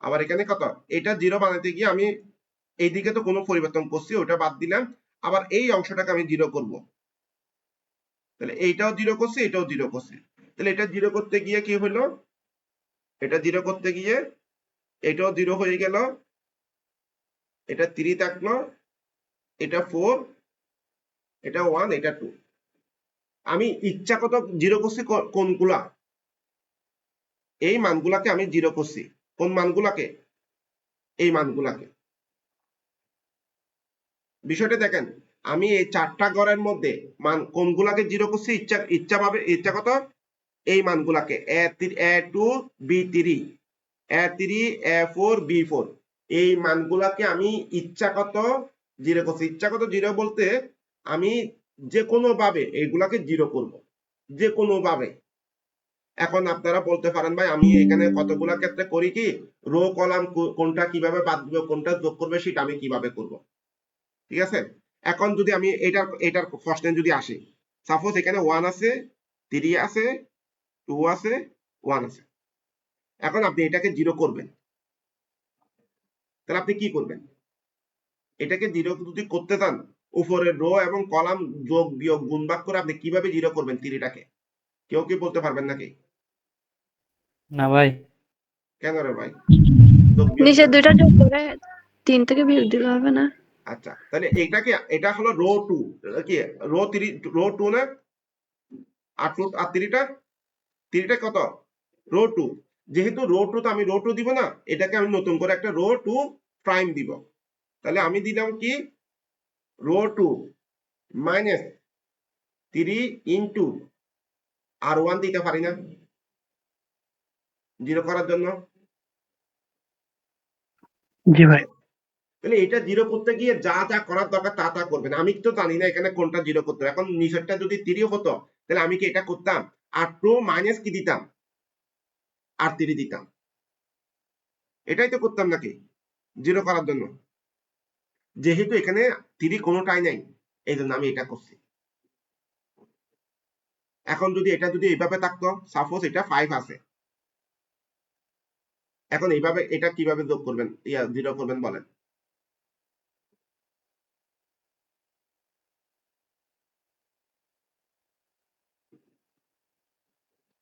আবার এখানে কত, এটা জিরো বানাতে গিয়ে আমি এইদিকে তো কোনো পরিবর্তন করছি, ওটা বাদ দিলাম। আবার এই অংশটাকে আমি জিরো করব, তাহলে এইটাও জিরো করছি, এটাও জিরো করছি। তাহলে এটা জিরো করতে গিয়ে কি হলো, এটা জিরো করতে গিয়ে এটাও জিরো হয়ে গেল, এটা 3 থাকলো, এটা 4, এটা 1, এটা 2। আমি ইচ্ছা কত জিরো করছি, কোনগুলা, এই মানগুলাকে আমি জিরো করছি। কোন মানগুলাকে, এই মানগুলাকে। বিষয়টা দেখেন, আমি এই চারটা ঘরের মধ্যে মান কোনগুলাকে জিরো করছি ইচ্ছা কত, এই মানগুলাকে A2 B3 A3 A4 B4 এই মানগুলাকে আমি ইচ্ছাকত জিরো করছি। ইচ্ছাকত জিরো বলতে আমি যে কোনো ভাবে এইগুলাকে জিরো করব, যে কোনো ভাবে। এখন আপনারা বলতে পারেন ভাই আমি এখানে কতগুলা ক্ষেত্রে করি কি, রো কলাম কোনটা কিভাবে বাদ দিবে কোনটা যোগ করবে সেটা আমি কিভাবে করব, ঠিক আছে। এখন যদি আমি এটার প্রশ্নে যদি আসি, সাপোজ এখানে 1 আছে, 3 আছে, 2 আছে, 1 আছে। এখন আপনি এটাকে জিরো করবেন, তাহলে আপনি কি করবেন? এটাকে জিরো যদি করতে চান, উপরের রো এবং কলাম যোগ বিয়োগ গুণ ভাগ করে আপনি কিভাবে জিরো করবেন 3টাকে? কেউ কি বলতে পারবেন নাকি? না ভাই। কেন রে ভাই? যোগ বিয়োগ নিচের দুইটা যোগ করে 3 থেকে বিয়োগ দিলে হবে না? আচ্ছা, তাহলে এটা হলো রো 2 কি রো 3 রো 2 না, আর 3টা কত? রো 2। যেহেতু রো 2 তো আমি রো 2 দিব না, এটাকে আমি নতুন করে একটা রো 2 প্রাইম দিব। তাহলে আমি দিলাম কি, রো 2 মাইনাস 3 ইনটু R1 দিতে পারি না জিরো করার জন্য? জি ভাই। তাহলে এটা জিরো করতে গিয়ে যা যা করার দরকার তা তা করবেন। আমি তো জানি না এখানে কোনটা জিরো করতে হবে। এখন নিচেরটা যদি 3 হতো তাহলে আমি কি এটা করতাম, R2 মাইনাস কি দিতাম, R3 দিতাম। এটাই তো করতাম নাকি জিরো করার জন্য। যেহেতু এখানে 3 কোনোটাই নাই, এই জন্য আমি এটা করছি। এখন যদি এটা যদি এইভাবে থাকতো, সাপোজ এটা 5 আছে, এখন এইভাবে এটা কিভাবে যোগ করবেন, জিরো করবেন বলেন?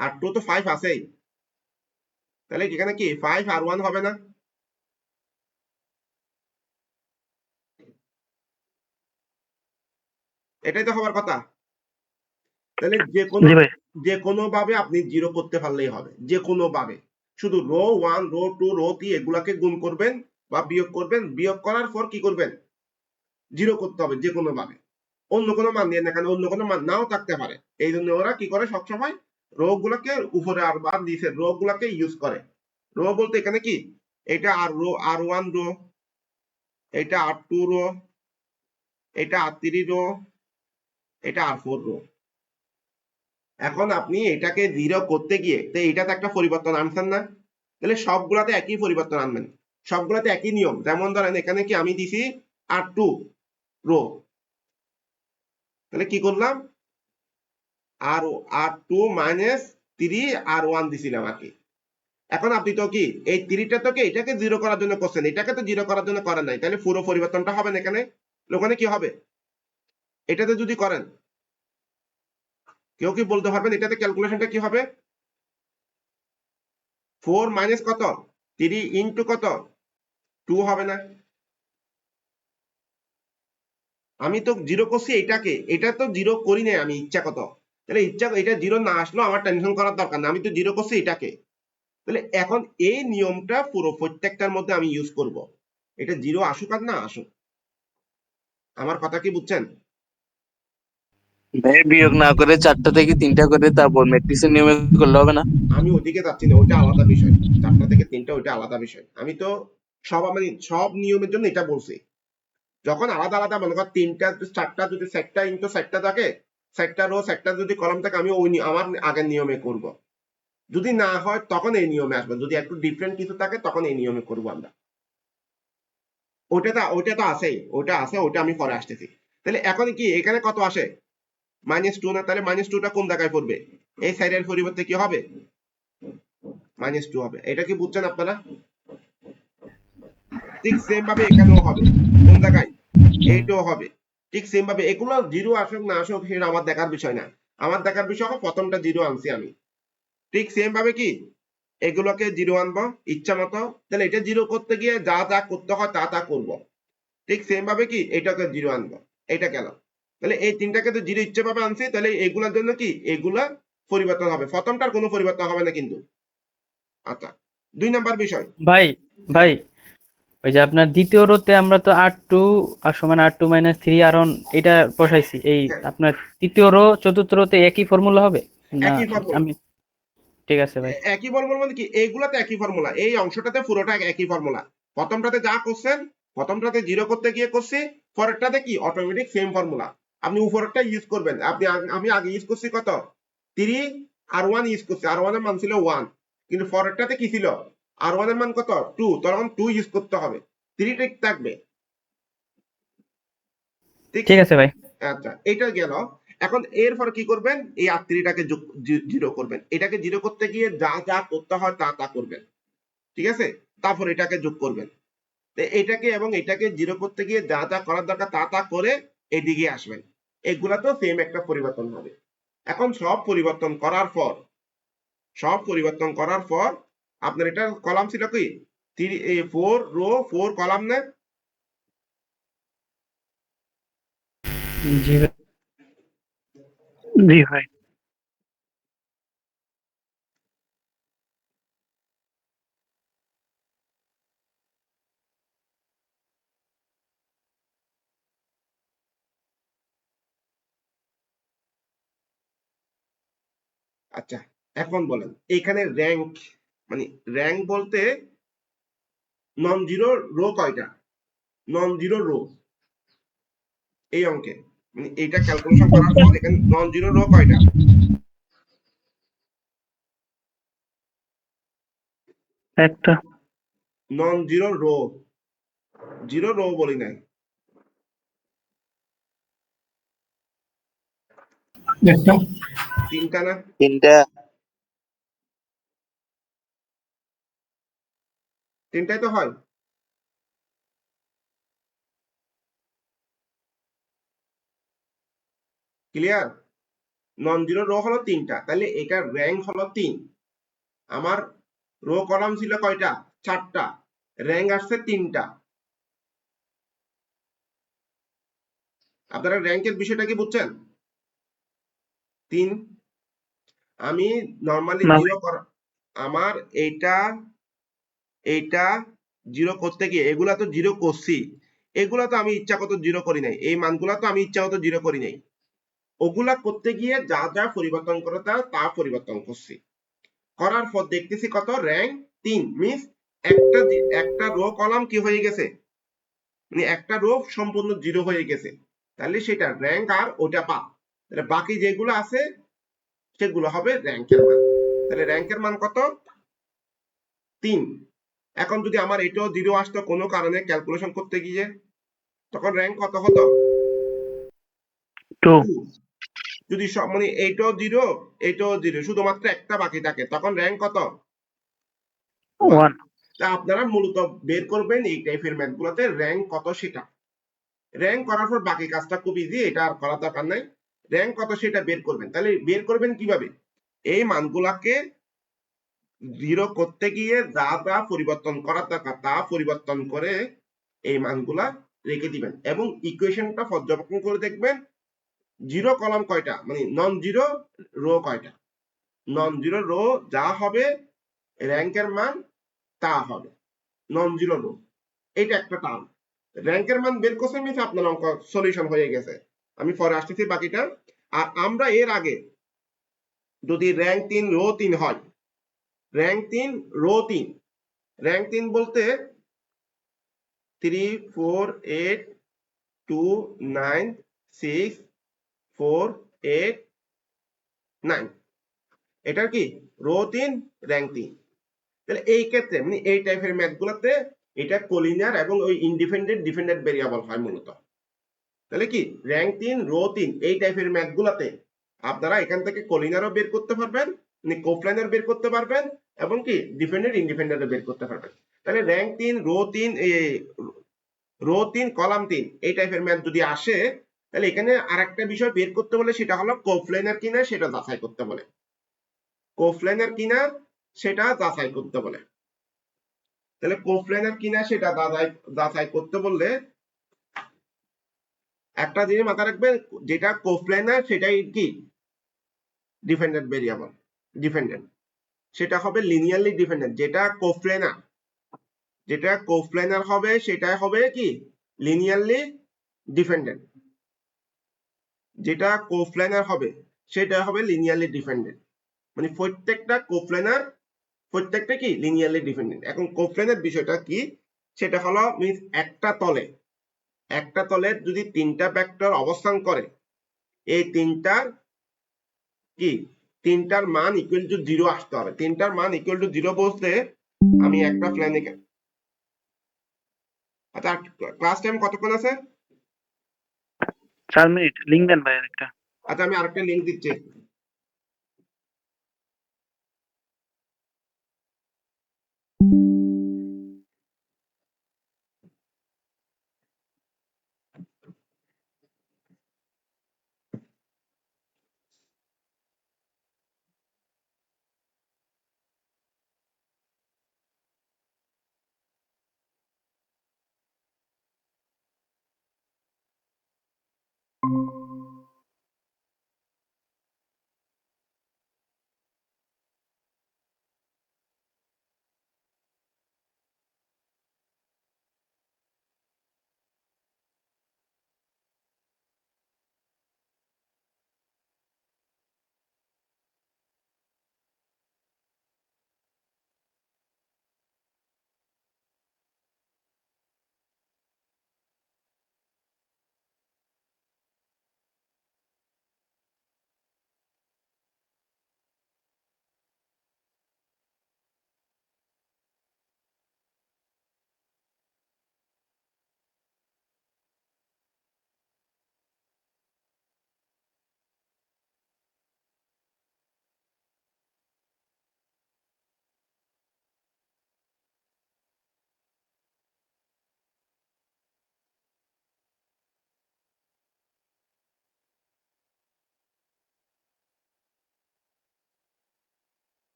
R2 তো 5 আছেই, তাহলে এখানে কি 5 R1 হবে না? এটাই তো হওয়ার কথা। তাহলে যে কোনো ভাবে আপনি জিরো করতে পারলেই হবে, যে কোনো ভাবে। শুধু রো 1 রো 2 রো 3 এগুলাকে গুণ করবেন বা বিয়োগ করবেন, বিয়োগ করার পর কি করবেন, জিরো করতে হবে যে কোনো ভাবে। অন্য কোনো মান দিয়ে না, কেন অন্য কোনো মান নাও থাকতে পারে। এই জন্য ওরা কি করে সবসময় রো গুলাকে উপরে আর বা নিচের রো গুলাকে ইউজ করে। রো বলতে এখানে কি, এটা R1 রো, এটা R2 রো, এটা R3 রো, এটা R4 রো। এখন আপনি এটাকে জিরো করতে গিয়ে তো এইটাতে একটা পরিবর্তন আনছেন না, তাহলে সবগুলাতে একই পরিবর্তন আনবেন, সবগুলাতে একই নিয়ম। যেমন ধরেন এখানে কি আমি দিছি R2 রো, তাহলে কি করলাম, R2 মাইনাস 3 R1 দিছিলাম আর কি। এখন আপনি তো কি এই 3টা তো কি এটাকে জিরো করার জন্য করছেন, এটাকে তো জিরো করার জন্য করেন নাই, তাহলে পুরো পরিবর্তনটা হবে না এখানে। ওখানে কি হবে এটাতে যদি করেন, কেউ কি বলতে পারবেন এটাতে ক্যালকুলেশনটা কি হবে? 4 মাইনাস কত, 3 ইনটু কত, 2 হবে না? আমি তো জিরো করছি এটাকে, এটা তো জিরো করি নাই আমি ইচ্ছা কত। তাহলে এটা জিরো না আসলেও আমার টেনশন করার দরকার না, আমি তো জিরো করছি এটাকে। তাহলে এখন এই নিয়মটা পুরো প্রত্যেকটার মধ্যে আমি ইউজ করব, এটা জিরো আসুক আর না আসুক। আমার কথা কি বুঝছেন? ভাই বিয়োগ না করে 4টা থেকে 3টা করে তারপর ম্যাট্রিক্সের নিয়মে করলে হবে না? আমি ওদিকে যাচ্ছি না, ওইটা আলাদা বিষয়। 4টা থেকে 3টা ওইটা আলাদা বিষয়। আমি তো সব নিয়মের জন্য এটা বলছি। যখন আলাদা আলাদা মনে কর 3টা 4টা যদি 4টা ইনটু 4টা থাকে, 4টা রো 4টা যদি কলাম থাকে, আমি ওই আমার আগের নিয়মে করব। যদি না হয় তখন এই নিয়মে আসবে, যদি একটু ডিফারেন্ট কিছু থাকে তখন এই নিয়মে করবো আমরা। ওইটা তো আছেই, ওইটা আছে, ওইটা আমি পরে আসতেছি। তাহলে এখন কি এখানে কত আসে, -2 না, তাহলে -2টা কোন জায়গায় পড়বে, এই সাইডের পরিবর্তে কি হবে, -2 হবে। এটা কি বুঝছেন আপনারা? ঠিক সেম ভাবে এখানেও হবে, কোন জায়গায়, এইটাও হবে ঠিক সেম ভাবে। এগুলো জিরো আসুক না আসুক সেটা আমার দেখার বিষয় না, আমার দেখার বিষয় হবে প্রথমটা জিরো আনছি আমি। ঠিক সেম ভাবে কি এগুলোকে জিরো আনবো ইচ্ছা মতো, তাহলে এটা জিরো করতে গিয়ে যা যা করতে হয় তা তা করবো। ঠিক সেম ভাবে কি এটাকে জিরো আনবো, এটা গেল। তাহলে এই তিনটাকে তো জিরো ইচ্ছে ভাবে আনছি, তাহলে এগুলোর জন্য কি এগুলা পরিবর্তন হবে, প্রথমটার কোনো পরিবর্তন হবে না কিন্তু। আচ্ছা, 2 নাম্বার বিষয়। ভাই ভাই ওই যে আপনার দ্বিতীয় রোতে আমরা তো R2 আর সমান R2 মাইনাস 3 এটা বসাইছি। এই হ্যাঁ, আপনার তৃতীয় রো চতুর্থ রোতে একই ফর্মুলা হবে না? একই ফর্মুলা। আমি ঠিক আছে ভাই। একই ফর্মুলা মানে কি, এইগুলাতে একই ফর্মুলা, এই অংশটাতে পুরোটা একই ফর্মুলা। প্রথমটাতে যা করছেন, প্রথমটাতে 0 করতে গিয়ে করছি, পরেরটাতে কি অটোমেটিক সেম ফর্মুলা। আপনি উপরেরটা ইউজ করবেন। আমি আগে ইউজ করছি কত, 3 R1 ইউজ করছি, R1 এর মান ছিল 1, কিন্তু পরেরটাতে কি ছিল, R1 এর মান কত 2, তখন 2 ইউজ করতে হবে, 3 ঠিক থাকবে। ঠিক আছে ভাই। আচ্ছা, এটা গেল। এখন এরপর কি করবেন, এই R3টাকে 0 করবেন, এটাকে 0 করতে গিয়ে যা যা করতে হয় তা তা করবেন, ঠিক আছে। তারপর এটাকে যোগ করবেন, এটাকে এবং এটাকে 0 করতে গিয়ে যা যা করার দরকার তা তা করে এদিকে আসবেন। এগুলা তো সেম একটা পরিবর্তন হবে। এখন সব পরিবর্তন করার পর আপনার এটা কলাম ছিল কি 4 রো 4 কলাম না? জি ভাই। জি ভাই। আচ্ছা, এখন বলেন এখানে র্যাঙ্ক, মানে র্যাঙ্ক বলতে নন জিরো রো কয়টা, নন জিরো রো এই অঙ্কে, মানে এইটা ক্যালকুলেশন করার পর এখানে নন জিরো রো কয়টা, একটা। Non zero row, zero row বলি নাই, একটা, তিনটা না? তিনটা। তিনটাই তো হয়। ক্লিয়ার? নন জিরো রো হলো তিনটা, তাহলে এটার র্যাঙ্ক হলো 3। আমার রো কলাম ছিল কয়টা, 4টা, র্যাঙ্ক আসছে 3টা। আপনারা র্যাঙ্কের বিষয়টা কি বুঝছেন? 3। আমি নরমালি না 0 করা, আমার এইটা 0 করতে গিয়ে, এগুলা তো 0 করছি, এগুলা তো আমি ইচ্ছাকত 0 করি নাই, এই মানগুলা তো আমি ইচ্ছাকত 0 করি নাই, ওগুলা করতে গিয়ে যা যা পরিবর্তন করে তা পরিবর্তন করছি। করার পর দেখতেছি কত, র্যাঙ্ক 3, মিন্স একটা রো কলাম কি হয়ে গেছে, মানে একটা রো সম্পূর্ণ 0 হয়ে গেছে, তাহলে সেটা র্যাঙ্ক আর ওটা বাদ, তাহলে বাকি যেগুলো আছে সেগুলো হবে র্যাঙ্কের মান। তাহলে র্যাঙ্কের মান কত, 3। এখন যদি আমার এটাও 0 আসতো কোনো কারণে ক্যালকুলেশন করতে গিয়ে, তখন র্যাঙ্ক কত হতো, 2। 2। যদি মানে এইটাও 0 এইটাও 0, শুধুমাত্র একটা বাকি থাকে, তখন র্যাঙ্ক কত, 1। 1। তা আপনারা মূলত বের করবেন এই টাইপের ম্যাথ গুলোতে র্যাঙ্ক কত সেটা। র্যাঙ্ক করার পর বাকি কাজটা খুব ইজি, এটা আর করার দরকার নাই। র্যাঙ্ক কত সেটা বের করবেন, তাহলে বের করবেন কিভাবে, এই মানগুলাকে 0 করতে গিয়ে যা যা পরিবর্তন করার দরকার তা পরিবর্তন করে এই মানগুলা রেখে দিবেন, এবং ইকুয়েশনটা পর্যবেক্ষণ করে দেখবেন 0 কলাম কয়টা, মানে নন জিরো রো কয়টা, নন জিরো রো যা হবে র্যাঙ্কের মান তা হবে নন জিরো রো। এটা একটা টার্ম, র্যাঙ্কের মান বের করছে মিন্স আপনার অঙ্ক সলিউশন হয়ে গেছে। আমি পরে আসতেছি বাকিটা। আর আমরা এর আগে যদি র্যাঙ্ক 3 রো 3 হয়, র্যাঙ্ক 3 রো 3, র্যাঙ্ক 3 বলতে 3 4 8 2 9 6 4 8 9, এটার কি রো 3 র্যাঙ্ক 3। তাহলে এই ক্ষেত্রে মানে এই টাইপের ম্যাথ গুলোতে এটা কলিনিয়ার এবং ওই ইন্ডিপেন্ডেন্ট ডিপেন্ডেন্ট ভেরিয়েবল হয় মূলত। তাহলে কি র্যাঙ্ক 3 রো 3 এই টাইপের ম্যাথ গুলাতে আপনারা এখান থেকে কলিনিয়ারও বের করতে পারবেন, মানে কোফলাইনার বের করতে পারবেন, এবং কি ডিপেন্ডেন্ট ইন্ডিপেন্ডেন্ট বের করতে পারবেন। তাহলে র্যাঙ্ক 3 রো 3 রো 3 কলাম 3 এই টাইপের ম্যাথ যদি আসে, তাহলে এখানে আরেকটা বিষয় বের করতে বলে, সেটা হলো কোফলাইনার কিনা সেটা যাচাই করতে বলে, কোফলাইনার কিনা সেটা যাচাই করতে বলে। তাহলে কোফলাইনার কিনা সেটা যাচাই করতে বললে একটা জিনিস মাথায় রাখবেন, যেটা কোফলাইনার সেটাই কি ডিপেন্ডেন্ট ভেরিয়েবল, ডিপেন্ডেন্ট সেটা হবে লিনিয়ারলি ডিপেন্ডেন্ট। যেটা কোফলাইনার যেটা কোপ্ল্যানার হবে সেটা হবে কি লিনিয়ারলি ডিপেন্ডেন্ট, যেটা কোপ্ল্যানার হবে সেটা হবে লিনিয়ারলি ডিপেন্ডেন্ট, মানে প্রত্যেকটা কি লিনিয়ারলি ডিপেন্ডেন্ট। এখন কোপ্ল্যানার বিষয়টা কি সেটা হলো মিন্স একটা তলে যদি তিনটা ভেক্টর অবস্থান করে, এই তিনটার মান ইকুয়াল টু 0 আসতে হবে। তিনটার মান ইকুয়াল টু 0 বলতে আমি একটা প্ল্যানে, আচ্ছা ক্লাস টাইম কতক্ষণ আছে? 4 মিনিট লিংক দেন ভাই একটা। আচ্ছা আমি আরেকটা লিংক দিচ্ছি।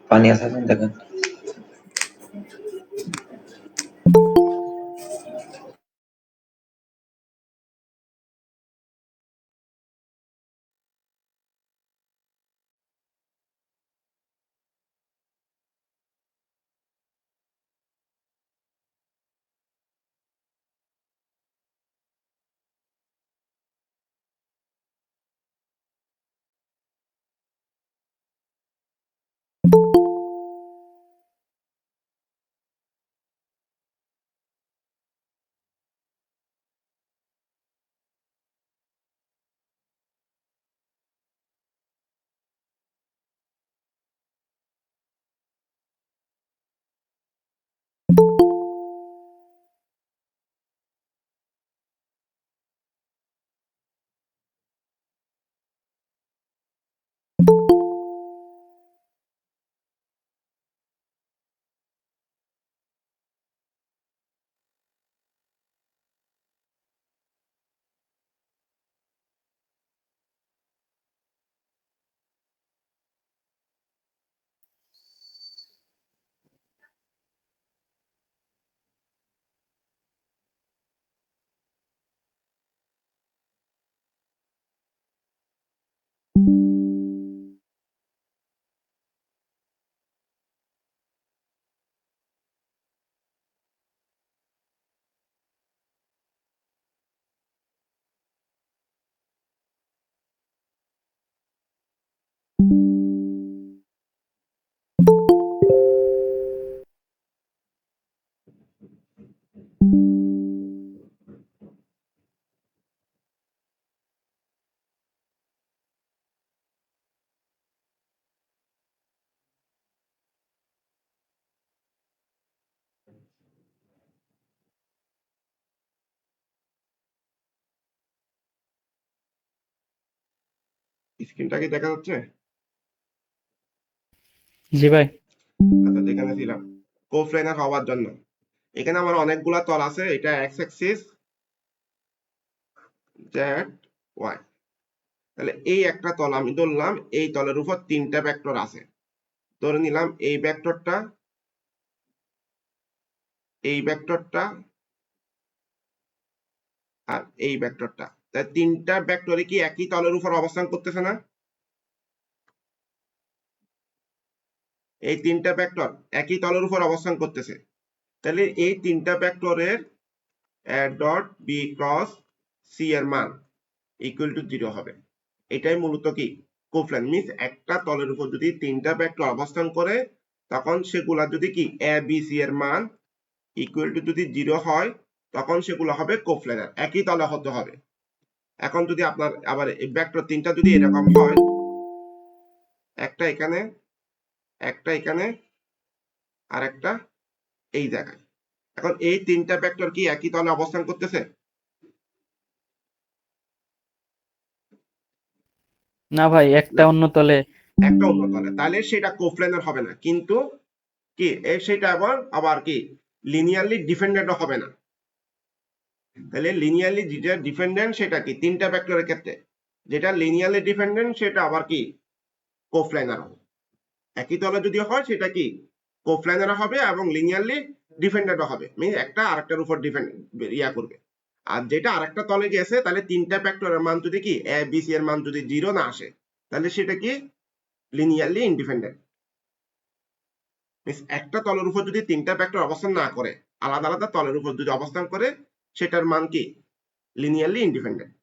পানি আছে দেখেন। স্ক্রিনটা কি দেখা যাচ্ছে? জি ভাই। আচ্ছা যেখানে ছিলাম কোপ্লেনার হওয়ার জন্য এখানে আমার অনেকগুলা তল আছে, এটা এক্স অ্যাক্সিস, জেড, ওয়াই। তাহলে এই একটা তল আমি ধরলাম, এই তলের উপর তিনটা ভেক্টর আছে। ধরে নিলাম এই ভেক্টরটা, এই ভেক্টরটা আর এই ভেক্টরটা। তাই তিনটা ভেক্টরই কি একই তলের উপর অবস্থান করতেছে না? এই তিনটা ভেক্টর একই তলের উপর অবস্থান করতেছে। তাহলে এই তিনটা ভেক্টরের ডট বি ক্রস সি এর মান ইকুয়াল টু 0 হবে। এটাই মূলত কি কোপ্লেন, মিন্স একটা তলের উপর যদি তিনটা ভেক্টর অবস্থান করে তখন সেগুলা যদি কি এ বি সি এর মান ইকুয়াল টু যদি 0 হয় তখন সেগুলো হবে কোপ্লেনার, একই তলে হতে হবে। এখন যদি আপনার আবার এই ভেক্টর তিনটা যদি এরকম হয়, একটা এখানে, একটা এখানে, আর একটা এই জায়গায়, এখন এই তিনটা ভেক্টর কি একই তলে অবস্থান করতেছে? না ভাই, একটা না, অন্য তলে। একটা অন্য তলে, তাহলে সেটা কোপ্লেনার হবে না। কিন্তু কি সেটা আবার কি লিনিয়ারলি ডিপেন্ডেন্ট হবে না। তাহলে লিনিয়ারলি যেটা ডিপেন্ডেন্ট সেটা কি তিনটা ভেক্টরের ক্ষেত্রে, যেটা লিনিয়ারলি ডিপেন্ডেন্ট সেটা আবার কি কোপ্লেনার হবে। একই তলে যদি হয় সেটা কি কোপ্লেনার হবে এবং লিনিয়ারলি ডিপেন্ডেন্ট হবে, মিন্স একটা আরেকটার উপর ডিপেন্ড করবে। আর যেটা আরেকটা তলে গেছে তাহলে তিনটা ভেক্টরের মান যদি কি এ বি সি এর মান যদি 0 না আসে তাহলে সেটা কি লিনিয়ারলি ইন্ডিপেন্ডেন্ট। মিন্স একটা তলের উপর যদি তিনটা ভেক্টর অবস্থান না করে, আলাদা আলাদা তলের উপর যদি অবস্থান করে সেটার মান কি লিনিয়ারলি ইন্ডিপেন্ডেন্ট।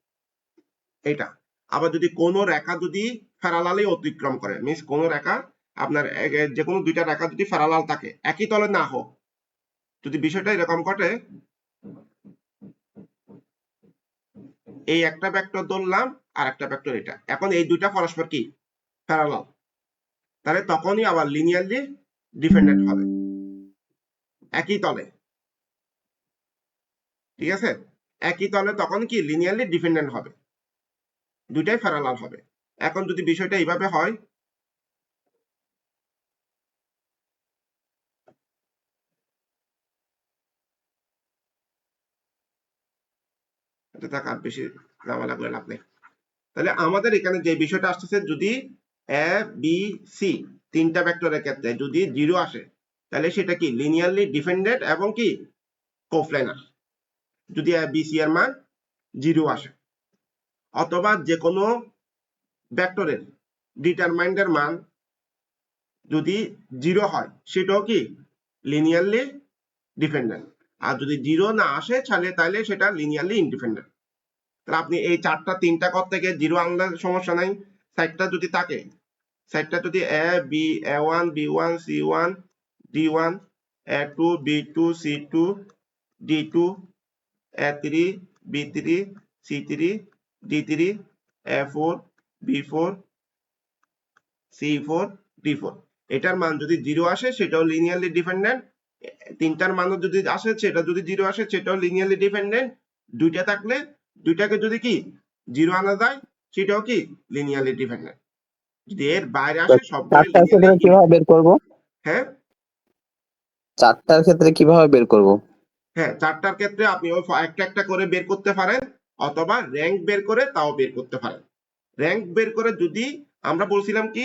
এটা আবার যদি কোনো রেখা যদি প্যারালালি অতিক্রম করে, মিন্স কোনো রেখা আপনার যে কোনো দুইটা রেখা যদি প্যারালাল থাকে একই তলে না হোক, যদি বিষয়টা এরকম ঘটে, এই একটা ভেক্টর ধরলাম আর একটা ভেক্টর এটা, এখন এই দুইটা পরস্পর কি প্যারালাল, তাহলে তখনই আবার লিনিয়ারলি ডিপেন্ডেন্ট হবে একই তলে। ঠিক আছে, একই তলে তখন কি লিনিয়ারলি ডিপেন্ডেন্ট হবে, দুইটাই প্যারালাল হবে। এখন যদি বিষয়টা এইভাবে হয়, এটা থাক, আর বেশি ঝামেলা করে লাভ নেই। তাহলে আমাদের এখানে যে বিষয়টা আসতেছে, যদি এ বি সি তিনটা ভেক্টরের ক্ষেত্রে যদি 0 আসে তাহলে সেটা কি লিনিয়ারলি ডিপেন্ডেন্ট এবং কি কোপ্লেনার, যদি এ বি সি এর মান 0 আসে। অথবা যে কোনো ভেক্টরের ডিটারমাইন্ডের মান যদি 0 হয় সেটাও কি লিনিয়ারলি ডিপেন্ডেন্ট, আর যদি 0 না আসে তাহলে সেটা লিনিয়ারলি ইন্ডিপেন্ডেন্ট। তাহলে আপনি এই চারটা তিনটা কর থেকে 0 আনলে সমস্যা নাই, সাইডটা যদি থাকে, সাইডটা যদি A B A one B one C one D one A two B two C two D two A three B three C three D three A four B four C four D four, এটার মান যদি 0 আসে সেটাও লিনিয়ারলি ডিপেন্ডেন্ট, তিনটার মানও যদি আসে সেটা যদি 0 আসে সেটাও লিনিয়ারলি ডিপেন্ডেন্ট, দুইটা থাকলে দুইটাকে যদি কি 0 আনা যায় সেটাও কি লিনিয়ারলি ডিপেন্ডেন্ট। যদি এর বাইরে আসে সবগুলো চারটার ক্ষেত্রে কিভাবে বের করব? হ্যাঁ চারটার ক্ষেত্রে কিভাবে বের করব? হ্যাঁ, চারটার ক্ষেত্রে আপনি ওই একটা একটা করে বের করতে পারেন, অথবা র্যাঙ্ক বের করে তাও বের করতে পারেন। র্যাঙ্ক বের করে যদি আমরা বলছিলাম কি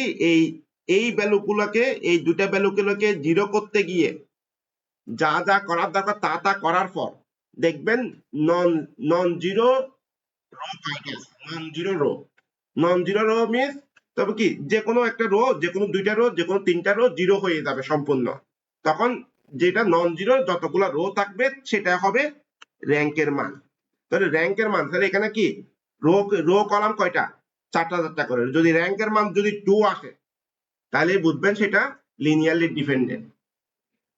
এই ভ্যালুগুলোকে, এই দুটা ভ্যালুগুলোকে 0 করতে গিয়ে যা যা করার দরকার তা করার পর দেখবেন নন জিরো রো পাইতে আছে। নন জিরো রো মিন্স তবে কি যে কোনো একটা রো, যে কোনো দুইটা রো, যে কোনো তিনটা রো 0 হয়ে যাবে সম্পূর্ণ। তখন যেটা নন জিরো যতগুলো রো থাকবে সেটা হবে র্যাঙ্কের মান। তাহলে র্যাঙ্কের মান, তাহলে এখানে কি রো কলাম কয়টা, চারটা করে। যদি র্যাঙ্কের মান যদি 2 আসে তাহলে বুঝবেন সেটা লিনিয়ারলি ডিপেন্ডেন্ট।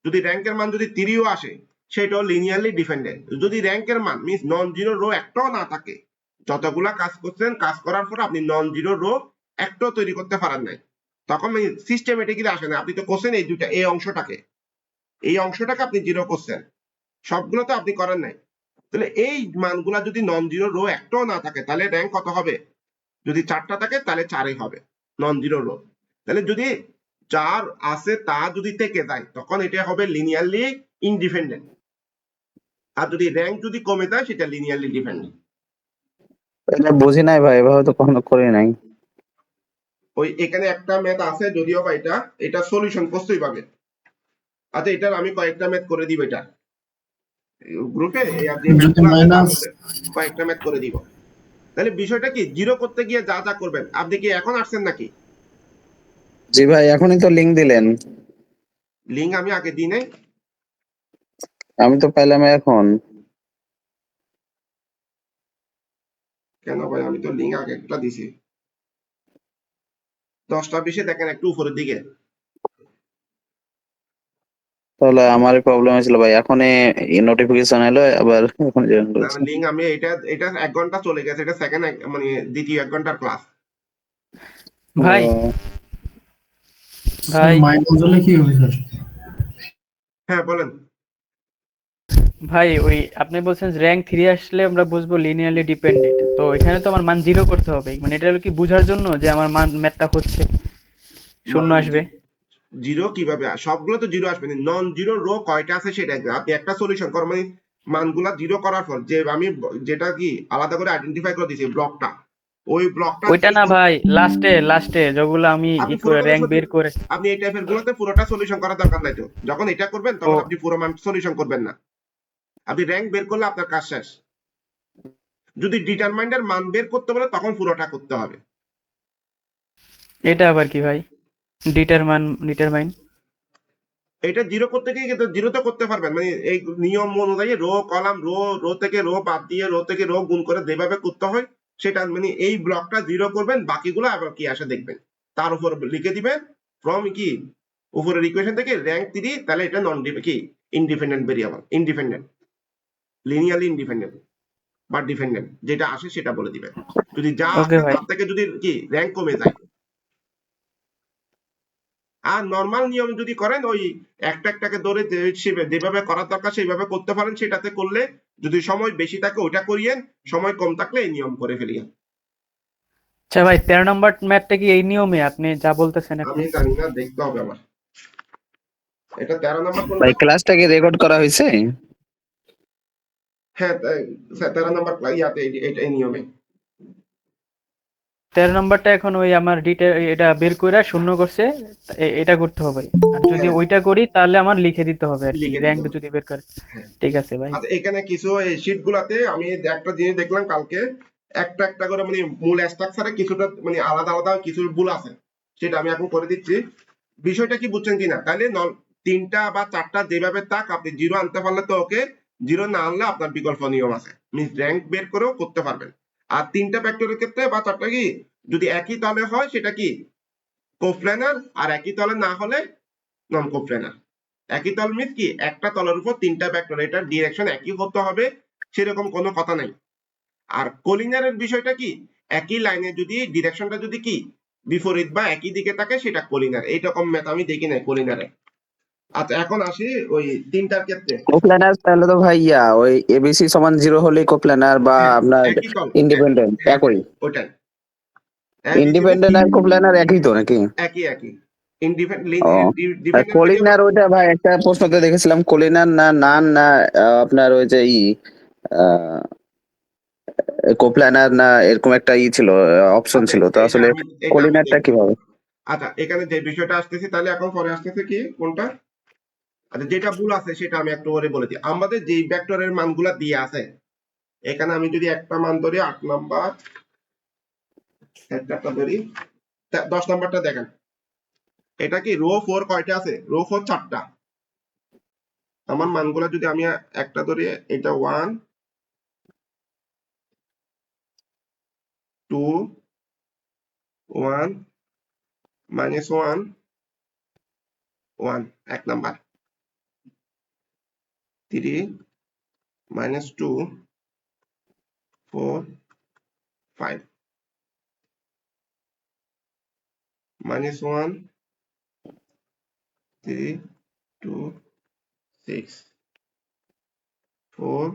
যদি র্যাঙ্কের মান যদি 3ও আসে সেটাও লিনিয়ারলি ডিপেন্ডেন্ট। যদি র্যাঙ্কের মান মিন্স নন জিরো রো একটাও না থাকে, যতগুলা কাজ করছেন কাজ করার পর আপনি নন জিরো রো একটাও তৈরি করতে পারেন নাই, তখন সিস্টেমেটিক্যালি আসে না। আপনি তো করছেন এই দুইটা, এই অংশটাকে আপনি 0 করছেন, সবগুলো তো আপনি করেন নাই। তাহলে এই মানগুলা যদি নন জিরো রো একটাও না থাকে তাহলে র্যাঙ্ক কত হবে? যদি 4টা থাকে তাহলে 4ই হবে নন জিরো রো। তাহলে যদি যার আছে তা যদি থেকে যায় তখন এটা হবে লিনিয়ারলি ইনডিপেন্ডেন্ট, আর যদি র্যাঙ্ক যদি কমে যায় সেটা লিনিয়ারলি ডিপেন্ডেন্ট। এটা বুঝি নাই ভাই, এভাবে তো কখনো করি নাই। ওই এখানে একটা ম্যাথ আছে যদিও বা এটা সলিউশন করতেই পাবে। আচ্ছা এটার আমি কয়েকটা ম্যাথ করে দিব, এটা গ্রুপে যে যদি ম্যাথগুলো আছে তার মাইনাস মধ্যে কয়েকটা ম্যাথ করে দিব। তাহলে বিষয়টা কি, জিরো করতে গিয়ে যা যা করবেন, আপনি কি এখন আসছেন নাকি? জি ভাই, এখনই তো লিংক দিলেন, লিঙ্ক আমি আগে দিই নাই। আমি তো পাইলাম এখন। কেন ভাই, আমি তো লিঙ্ক আগে একটা দিছি 10টা 20-এ, দেখেন একটু উপরের দিকে। তাহলে আমার প্রবলেম হয়েছিল ভাই, এখনই নোটিফিকেশন এলো আবার এখন জয়েন না করেছি। লিঙ্ক আমি এটা 1 ঘন্টা চলে গেছে, এটা সেকেন্ড মানে দ্বিতীয় 1 ঘন্টার ক্লাস। ভাই ও, ভাই মাইনাস হলে কি হবে স্যার? হ্যাঁ বলেন। ভাই ওই আপনি বলছেন র্যাঙ্ক 3 আসলে আমরা বুঝবো লিনিয়ারলি ডিপেন্ডেন্ট, তো এখানে তো আমার মান 0 করতে হবে, মানে এটা হলো কি বোঝার জন্য যে আমার মান ম্যাথটা হচ্ছে শূন্য আসবে। জিরো কিভাবে সবগুলো তো জিরো আসবে না, নন জিরো রো কয়টা আছে সেটা দেখবেন। আপনি একটা সলিউশন করেন, মানে মানগুলা জিরো করার পর যে আমি যেটা কি আলাদা করে আইডেন্টিফাই করে দিয়েছি ব্লকটা, ওই ব্লকটা ওইটা না ভাই, লাস্টে যেগুলো আমি আপনি ই করে পুরোটা র্যাঙ্ক বের করে। আপনি এই টাইপের গুলোতে পুরোটা সলিউশন করার দরকার নাই তো। যখন এটা করবেন ও তখন আপনি পুরো মান সলিউশন করবেন না, আপনি র্যাঙ্ক বের করলে আপনার কাজ শেষ। যদি ডিটারমাইন্ডের মান বের করতে বলে তখন পুরোটা করতে হবে। এটা আবার কি ভাই? ডিটারমাইন এটা জিরো করতে গিয়ে কিন্তু জিরো তো করতে পারবেন, মানে এই নিয়ম অনুযায়ী রো কলাম রো থেকে রো বাদ দিয়ে রো থেকে রো গুণ করে যেভাবে করতে হয় সেটা, মানে এই ব্লকটা জিরো করবেন, বাকিগুলো আবার কি আসে দেখবেন, তার উপর লিখে দিবেন ফ্রম কি উপরের ইকুয়েশন থেকে র্যাঙ্ক 3, তাহলে এটা নন কি independent variable, independent, linearly independent বা ডিপেন্ডেন্ট, যেটা আসে সেটা বলে দিবেন। যদি যা ওকে আছে ভাই। তার থেকে যদি কি র্যাঙ্ক কমে যায়। আর নর্মাল নিয়ম যদি করেন ওই একটা একটাকে ধরে যেভাবে করার দরকার সেইভাবে করতে পারেন, সেটাতে করলে যদি সময় বেশি থাকে ওইটা করিয়েন, সময় কম থাকলে এই নিয়ম করে ফেলিয়েন। আচ্ছা ভাই 13 নম্বর ম্যাথটা কি এই নিয়মে আপনি যা বলতেছেন এখন? আমি জানি না, দেখতে হবে আমার। এটা 13 নম্বর কোনটা? ভাই ক্লাসটা কি রেকর্ড করা হয়েছে? হ্যাঁ 13 নম্বর ইয়াতে এটা এই নিয়মে। 13 নম্বরটা এখন ওই আমার এটা বের করে শূন্য করছে, এটা করতে হবে। আর যদি হ্যাঁ ওইটা করি তাহলে আমার লিখে দিতে হবে আর কি, লিখে দিতে র্যাঙ্ক হবে। যদি বের করে। হ্যাঁ ঠিক আছে ভাই। আচ্ছা এখানে কিছু এই শীট গুলাতে আমি একটা জিনিস দেখলাম কালকে, একটা একটা করে মানে মূল স্ট্রাকচারে কিছুটা মানে আলাদা আলাদা কিছু ভুল আছে, সেটা আমি এখন করে দিচ্ছি। বিষয়টা কি বুঝছেন কিনা? তাহলে 3টা বা 4টা যেভাবে থাক, আপনি জিরো আনতে পারলে তো ওকে, জিরো না আনলে আপনার বিকল্প নিয়ম আছে, মিনস র্যাঙ্ক বের করেও করতে পারবেন। আর 3টা ফ্যাক্টরের ক্ষেত্রে বা 4টা কি যদি একই তলে হয় সেটা কি কোপ্ল্যানার, আর একই তলে না হলে নন কোপ্ল্যানার। একই তল মিনস কি একটা তলের উপর 3টা ভেক্টর, এটা ডিরেকশন একই হতে হবে সেরকম কোনো কথা নাই। আর কলিনিয়ারের বিষয়টা কি, একই লাইনে যদি ডিরেকশনটা যদি কি বিপরীত বা একই দিকে থাকে সেটা কলিনিয়ার, এইরকম ম্যাথ আমি দেখি নাই কলিনিয়ারে। আচ্ছা এখন আসি ওই 3টার ক্ষেত্রে। কোপ্ল্যানার তাহলে তো ভাই ওই এবিসি সমান 0 হলেই কোপ্ল্যানার বা হ্যাঁ আপনার একই তল, ইন্ডিপেন্ডেন্ট হ্যাঁ একই। ওটাই ইন্ডিপেন্ডেন্ট আর কোপ্ল্যানার একই তো নাকি? একই একই ও, আর ডিপেন্ডেন্ট ভেরিয়েবল। কলিনার ওইটা ভাই একটা প্রশ্নতে দেখেছিলাম, কলিনার না নান না আপনার ওই যে কোপ্ল্যানার না, এরকম একটা ছিল, অপশন আচ্ছা ছিল তো এটা আসলে। আমি কলিনারটা দেখবো। কিভাবে? আচ্ছা এখানে যে বিষয়টা আসতেছি, তাহলে এখন পরে আসতেছে কি কোনটা, আচ্ছা যেটা ভুল আছে সেটা আমি একটু করে বলে দিই। আমাদের যে ভেক্টরের মানগুলা দিয়ে আছে, এখানে আমি যদি একটা মান ধরি 8 নাম্বার, একটা ধরি 10 নাম্বারটা দেখেন, এটা কি রো 4 কয়টা আছে? রো 4 4টা। আমার মানগুলা যদি আমি একটা ধরি, এটা 1 2 1 -1 1 এক নাম্বার, 3 -2 4 5 -1 3 2 6 4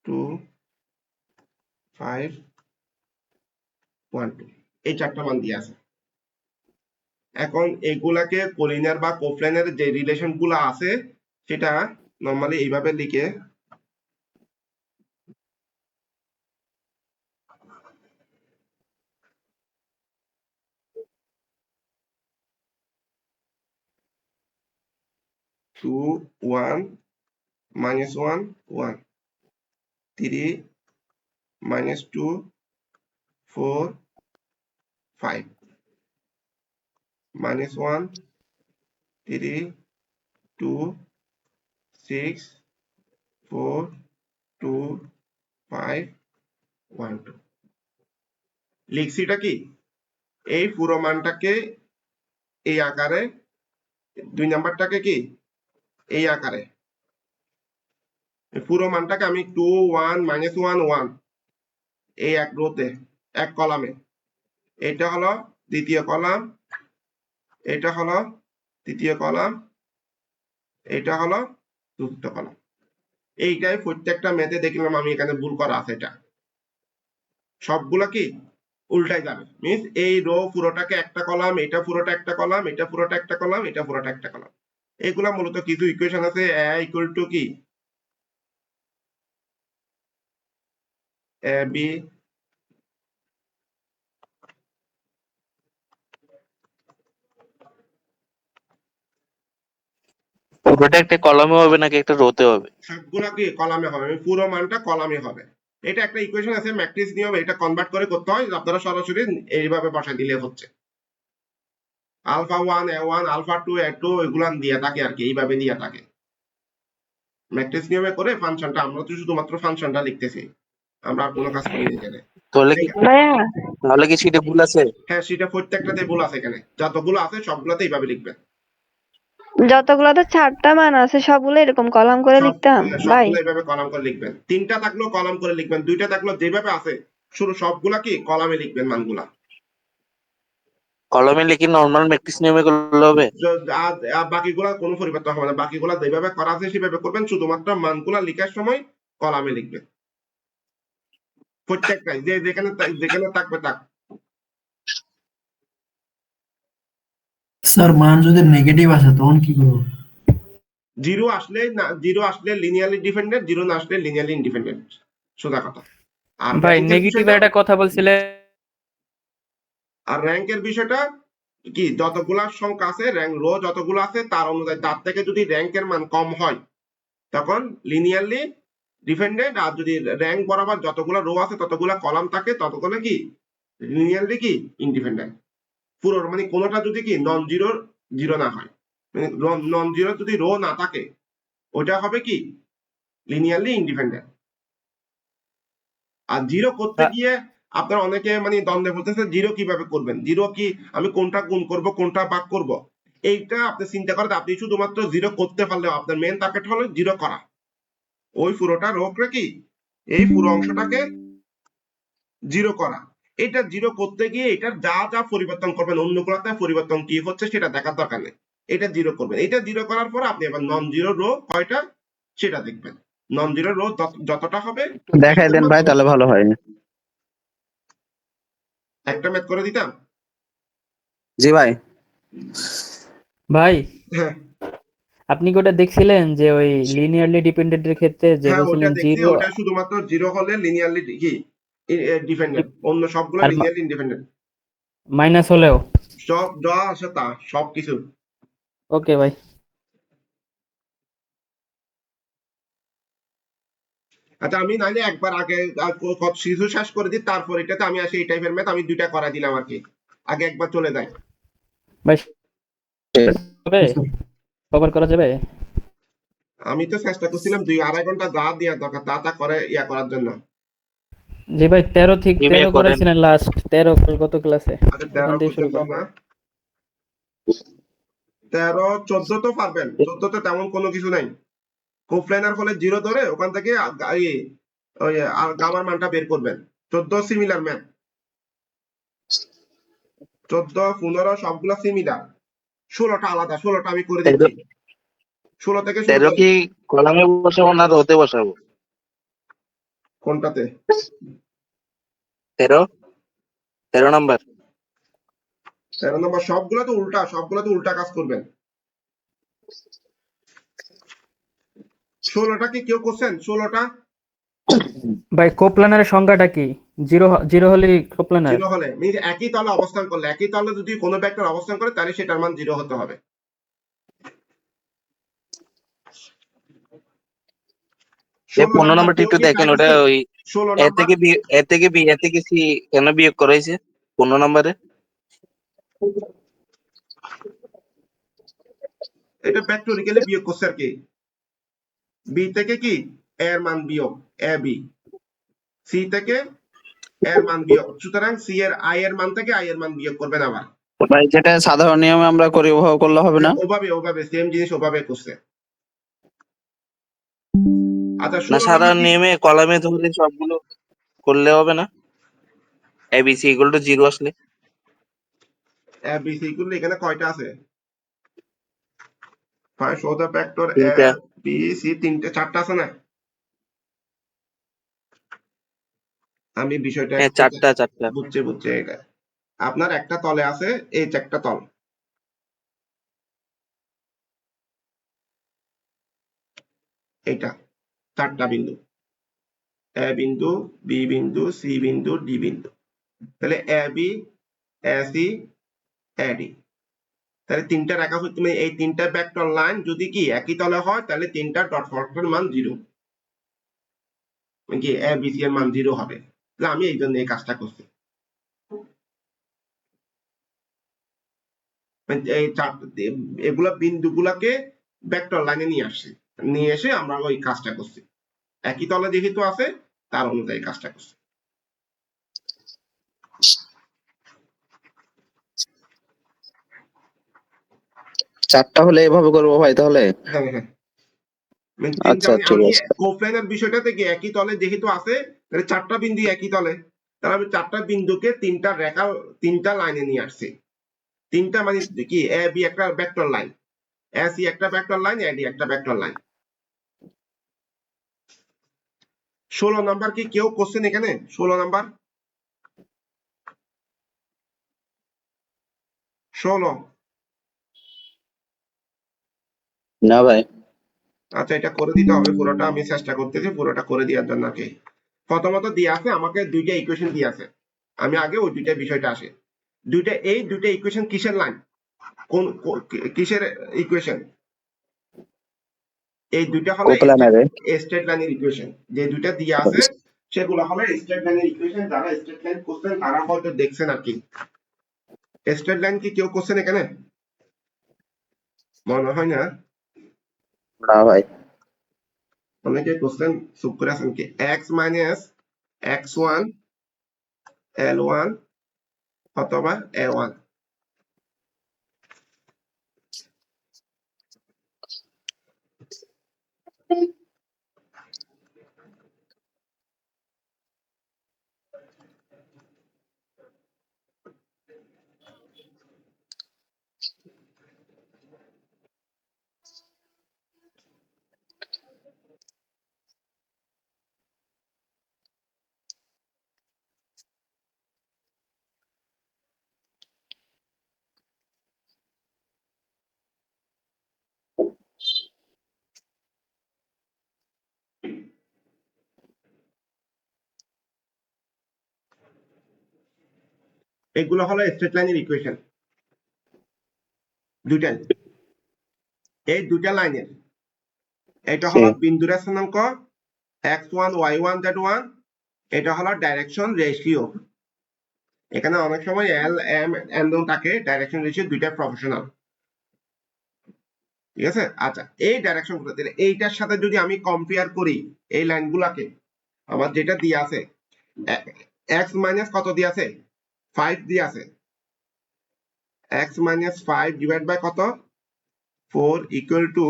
2 5 1 2, এই 4টা মান দিয়ে আছে। এখন এগুলাকে কোলিনিয়ার বা কোপ্ল্যানের যে রিলেশন গুলা আছে সেটা নর্মালি এইভাবে লিখে 2 1 -1 1 3 -2 4 5 -1 3 2 6 4 2 5 1 2 লিখছিটা কি এই পুরো মানটাকে এই আকারে 2 নাম্বারটাকে কি এই আকারে পুরো মানটাকে আমি 2 1 -1 1 এই এক রোতে এক কলামে এটা হলো দ্বিতীয় কলাম, এটা হলো তৃতীয় কলাম, এটা হলো চতুর্থ কলাম। এইটাই প্রত্যেকটা ম্যাথে দেখলাম আমি এখানে ভুল করা আছে। এটা সবগুলা কি উল্টাই যাবে, মিন্স এই রো পুরোটাকে একটা কলাম, এটা পুরোটা একটা কলাম, এটা পুরোটা একটা কলাম, এটা পুরোটা একটা কলাম। এগুলা মূলত কিছু ইকুয়েশন আছে a ইকুয়াল টু কি a b পুরোটা একটা কলামে হবে নাকি একটা রোতে হবে? সবগুলা কি কলামে হবে, পুরো মানটা কলামে হবে। এটা একটা ইকুয়েশন আছে ম্যাট্রিক্স নিয়ম, এটা কনভার্ট করে করতে হয়, আপনারা সরাসরি এইভাবে বসাই দিলে হচ্ছে। আলফা 1 a1 আলফা 2 a2 এগুলা দিয়া থাকে আর কি, এইভাবে দিয়া থাকে ম্যাট্রিক্স নিয়মে করে ফাংশনটা। আমরা তো শুধুমাত্র ফাংশনটা লিখতেছি, আমরা আর কোনো কাজ করি না এখানে। তাহলে কি ভাইয়া তাহলে কি সেটা ভুল আছে? হ্যাঁ, সেটা প্রত্যেকটাতে ভুল আছে, এখানে যতগুলো আছে সবগুলোতে এইভাবে লিখবেন। যতগুলোতে 4টা মান আছে সবগুলো এরকম কলাম করে লিখতাম ভাই। সবগুলো এইভাবে কলাম করে লিখবেন। 3টা থাকলেও কলাম করে লিখবেন, 2টা থাকলেও যেভাবে আছে শুরু সবগুলা কি কলামে লিখবেন মানগুলা। কলমে লিখে নরমাল ম্যাট্রিক্স নিয়মে করলে হবে? আর বাকিগুলা কোনো পরিবর্তন হবে না, বাকিগুলা যেভাবে করা আছে সেভাবে করবেন, শুধুমাত্র মানগুলা লিখার সময় কলামে লিখবেন প্রত্যেকটাই, যে যেখানে যেখানে থাকবে থাক। স্যার মান যদি নেগেটিভ আসে তখন কি করবো? জিরো আসলে না, জিরো আসলে লিনিয়ারলি ডিপেন্ডেন্ট, জিরো না আসলে লিনিয়ারলি ইন্ডিপেন্ডেন্ট, সোজা কথা। আর ভাই র্যাঙ্কের নেগেটিভ বিষয়টা, একটা কথা বলছিলে, আর র্যাঙ্কের বিষয়টা কি, যতগুলা সংখ্যা আছে র্যাঙ্ক রো যতগুলো আছে তার অনুযায়ী, তার থেকে যদি র্যাঙ্কের মান কম হয় তখন লিনিয়ারলি ডিপেন্ডেন্ট, আর যদি র্যাঙ্ক বরাবর যতগুলা রো আছে ততগুলা কলাম থাকে ততগুলো কি লিনিয়ারলি কি ইন্ডিপেন্ডেন্ট। পুরো মানে কোনোটা যদি কি নন জিরো জিরো না হয়, মানে নন জিরো যদি রো না থাকে ওটা হবে কি লিনিয়ারলি ইন্ডিপেন্ডেন্ট। আর জিরো করতে গিয়ে আপনারা অনেকে মানে দ্বন্দ্বে বলতেছে জিরো কিভাবে করবেন, জিরো কি আমি কোনটা গুণ করব কোনটা ভাগ করব, এইটা আপনি চিন্তা করেন। আপনি শুধুমাত্র জিরো করতে পারলেও আপনার মেন টার্গেট হলো জিরো করা, ওই পুরোটা রোগটা কি এই পুরো অংশটাকে জিরো করা। এটা জিরো করতে গিয়ে এটার যা যা পরিবর্তন করবেন অন্যগুলোতে পরিবর্তন কি হচ্ছে সেটা দেখার দরকার নেই, এটা জিরো করবেন। এটা জিরো করার পর আপনি এবার নন জিরো রো কয়টা সেটা দেখবেন, নন জিরো রো যতটা হবে দেখাই দেন ভাই, তাহলে ভালো হয়। একটা ম্যাথ করে দিতাম। জি ভাই। ভাই হ্যাঁ আপনি কি ওটা দেখছিলেন যে ওই লিনিয়ারলি ডিপেন্ডেন্টের ক্ষেত্রে যে হ্যাঁ, ওটা বলছিলেন দেখছি, জিরো ওটা শুধুমাত্র জিরো হলে লিনিয়ারলি কি ডিপেন্ডেন্ট, অন্য সবগুলো আর লিনিয়ারলি ইন্ডিপেন্ডেন্ট, মাইনাস হলেও? সব যা আছে তা সবকিছু। ওকে ভাই। আচ্ছা, আমি নাইলে একবার আগে কিছু শেষ করে দিই, তারপর এটাতে আমি আসি এই টাইপের ম্যাথ আমি দুইটা করা দিলাম আর কি, আগে একবার চলে যাই। ভাই হবে, কভার করা যাবে? আমি তো চেষ্টা করছিলাম 2-2.5 ঘন্টা যা দেওয়া দরকার তা তা করে ইয়া করার জন্য। জি ভাই 13 ঠিক জিমে 13 করেন। করেছিলেন লাস্ট, 13 গত ক্লাসে, আচ্ছা, ওখান 13 থেকে শুরু পর্যন্ত করেন। না, 13 14 তো পারবেন, 14 তে তেমন কোনো কিছু নাই। কোপ্ল্যানার হলে জিরো ধরে ওখান থেকে ওই গামার মানটা বের করবেন। 14 সিমিলার ম্যাথ, 14 15 সবগুলা সিমিলার, 16টা আলাদা, 16টা আমি করে দিচ্ছি। 16 থেকে শুরু তেরো করি। কি কলামে বসাবো না রোতে বসাবো? কোনটাতে? 13 নাম্বার। 13 নম্বর সবগুলো তো উল্টা কাজ করবেন। 16টা কি কেউ করছেন? 16টা ভাই কোপ্লানারের সংখ্যাটা কি? জিরো হলে কোপ্লানার। 0 হলে মিনস একই তলে অবস্থান করলে, একই তলে যদি কোনো ভেক্টর অবস্থান করে তাহলে সেটার মান 0 হতে হবে। এই 16 15 নাম্বার নম্বরটা কেউ একটু কি ট্রাই দেখেন, ওটা করছেন? ওই 16 এ নাম্বার থেকে বি, এ থেকে বি, এ থেকে সি কেন বিয়োগ করা হয়েছে 15 নম্বরে? এটা ভেক্টরিক্যালি বিয়োগ করছে আর কি। বি থেকে কি এর মান বিয়োগ এ বি, সি থেকে এর মান বিয়োগ, সুতরাং সি এর আই এর মান থেকে আই এর মান বিয়োগ করবেন আবার। ভাই যেটা সাধারণ নিয়মে আমরা করি ওভাবে করলে হবে না? ওভাবে সেম জিনিস ওভাবে করছে। আচ্ছা না 16 নাম্বার সাধারণ কি নিয়মে কলামে ধরে সবগুলো করলে হবে না? A B C equal to 0 আসলে এ বি সি করলে এখানে কয়টা আছে? First show the vector A তিনটা। বি সি, তিনটে চারটা আছে না? আমি বিষয়টা হ্যাঁ, একটু চারটা। বুঝছে এটা। আপনার একটা তলে আছে এই একটা তল, এইটা চারটা বিন্দু, এ বিন্দু, বি বিন্দু, সি বিন্দু, ডি বিন্দু। তাহলে A B, A C, A D, তাহলে তিনটা রেখা হচ্ছে, মানে এই তিনটা ভেক্টর লাইন যদি কি একই তলে হয় তাহলে তিনটা ডট প্রোডাক্টের মান 0, মানে কি এ বি সি এর মান 0 হবে। তাহলে আমি এই জন্য এই কাজটা করছি, মানে এই এগুলা বিন্দুগুলাকে ভেক্টর লাইনে নিয়ে আসছি, নিয়ে এসে আমরা ওই কাজটা করছি, একই তলে যেহেতু আছে তার অনুযায়ী কাজটা করছি। চারটা হলে এভাবে করবো ভাই তাহলে? হ্যাঁ হ্যাঁ, মানে আচ্ছা ঠিক আমি আছে। কোপ্ল্যানের বিষয়টা থেকে একই তলে যেহেতু আছে তাহলে চারটা বিন্দু একই তলে, তাহলে আমি চারটা বিন্দুকে তিনটা রেখা, তিনটা লাইনে নিয়ে আসছি। তিনটা মানে কি এ বি একটা ভেক্টর লাইন, এ সি একটা ভেক্টর লাইন, এ ডি একটা ভেক্টর লাইন। 16 নাম্বার কি কেউ কোশ্চেন এখানে? 16 নাম্বার 16। না ভাই। আচ্ছা এটা করে দিতে হবে পুরোটা, আমি চেষ্টা করতেছি পুরোটা করে দেওয়ার জন্য। কি প্রথমত দিয়ে আছে আমাকে দুইটা ইকুয়েশন দিয়ে আছে, আমি আগে ওই দুইটা বিষয়টা আসে। এই দুইটা ইকুয়েশন কিসের লাইন, কিসের ইকুয়েশন? এই দুইটা হলো কোপ্লানারে। স্ট্রেট লাইনের ইকুয়েশন, যে দুইটা দিয়ে আছে সেগুলো হলো স্ট্রেট লাইনের ইকুয়েশন। যারা স্ট্রেট লাইন করছেন তারা হয়তো দেখছেন আর কি। স্ট্রেট লাইন কি কেউ করছেন এখানে? মনে হয় না। না ভাই। অনেকে কোশ্চেন চুপ করে আছেন কি, x minus x one L one অথবা এ ওয়ান। এগুলো হলো স্ট্রেট লাইনের ইকুয়েশন দুইটাই, এই দুইটা লাইনের। এটা হলো বিন্দুর স্থানাঙ্ক x1 y1 z1, এটা হলো ডাইরেকশন রেশিও। এখানে অনেক সময় এল এম এন থাকে, ডাইরেকশন রেশিও দুইটা প্রফেশনাল, ঠিক আছে। আচ্ছা এই ডাইরেকশন গুলো দিলে এইটার সাথে যদি আমি কম্পেয়ার করি এই লাইনগুলাকে, আমার যেটা দিয়ে আছে x মাইনাস কত দিয়ে আছে 5 দিয়ে আছে, x মাইনাস 5 ডিভাইড বাই কত 4 equal to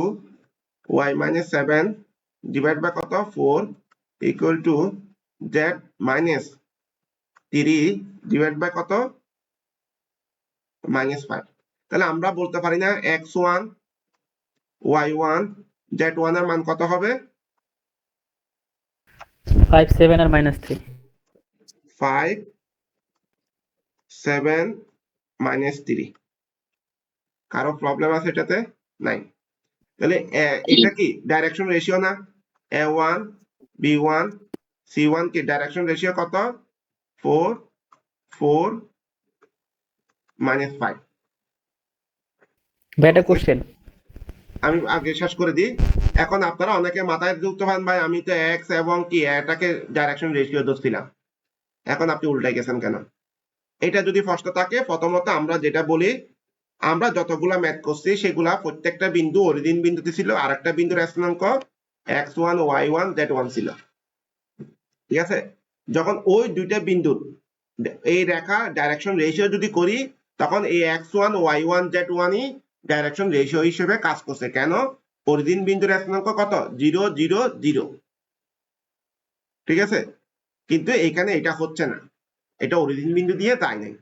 y minus 7 divide by কত 4 equal to z minus 3 divide by কত মাইনাস 5। তাহলে আমরা বলতে পারি না x1 y1 z1 এর মান কত হবে? 5 7 আর -3। 5 7 -3। কারো প্রবলেম আছে এটাতে? নাই। তাহলে এটা কি ডাইরেকশন রেশিও না? A1 B1 C1 কি ডাইরেকশন রেশিও কত? 4 4 -5। ভাই একটা কোশ্চেন। আমি আগে শেষ করে দিই। এখন আপনারা অনেকে মাথায় যুক্ত হন ভাই আমি তো এক্স এবং কি এটাকে ডাইরেকশন রেশিও ধরছিলাম, এখন আপনি উল্টাই গেছেন কেন? এটা যদি প্রশ্ন থাকে, প্রথমত আমরা যেটা বলি, আমরা যতগুলা ম্যাথ করছি সেগুলা প্রত্যেকটা বিন্দু অরিজিন বিন্দুতে ছিল, আর একটা বিন্দুর স্থানাঙ্ক x1 y1 z1 ছিল। ঠিক আছে, যখন ওই দুইটা বিন্দুর এই রেখা ডাইরেকশন রেশিও যদি করি, তখন এই x1 y1 z1 ই ডাইরেকশন রেশিও হিসেবে কাজ করছে। কেন? অরিজিন বিন্দুর স্থানাঙ্ক কত? 0 0 0। ঠিক আছে, কিন্তু এখানে এটা হচ্ছে না, এটা অরিজিন বিন্দু দিয়ে তাই নাই।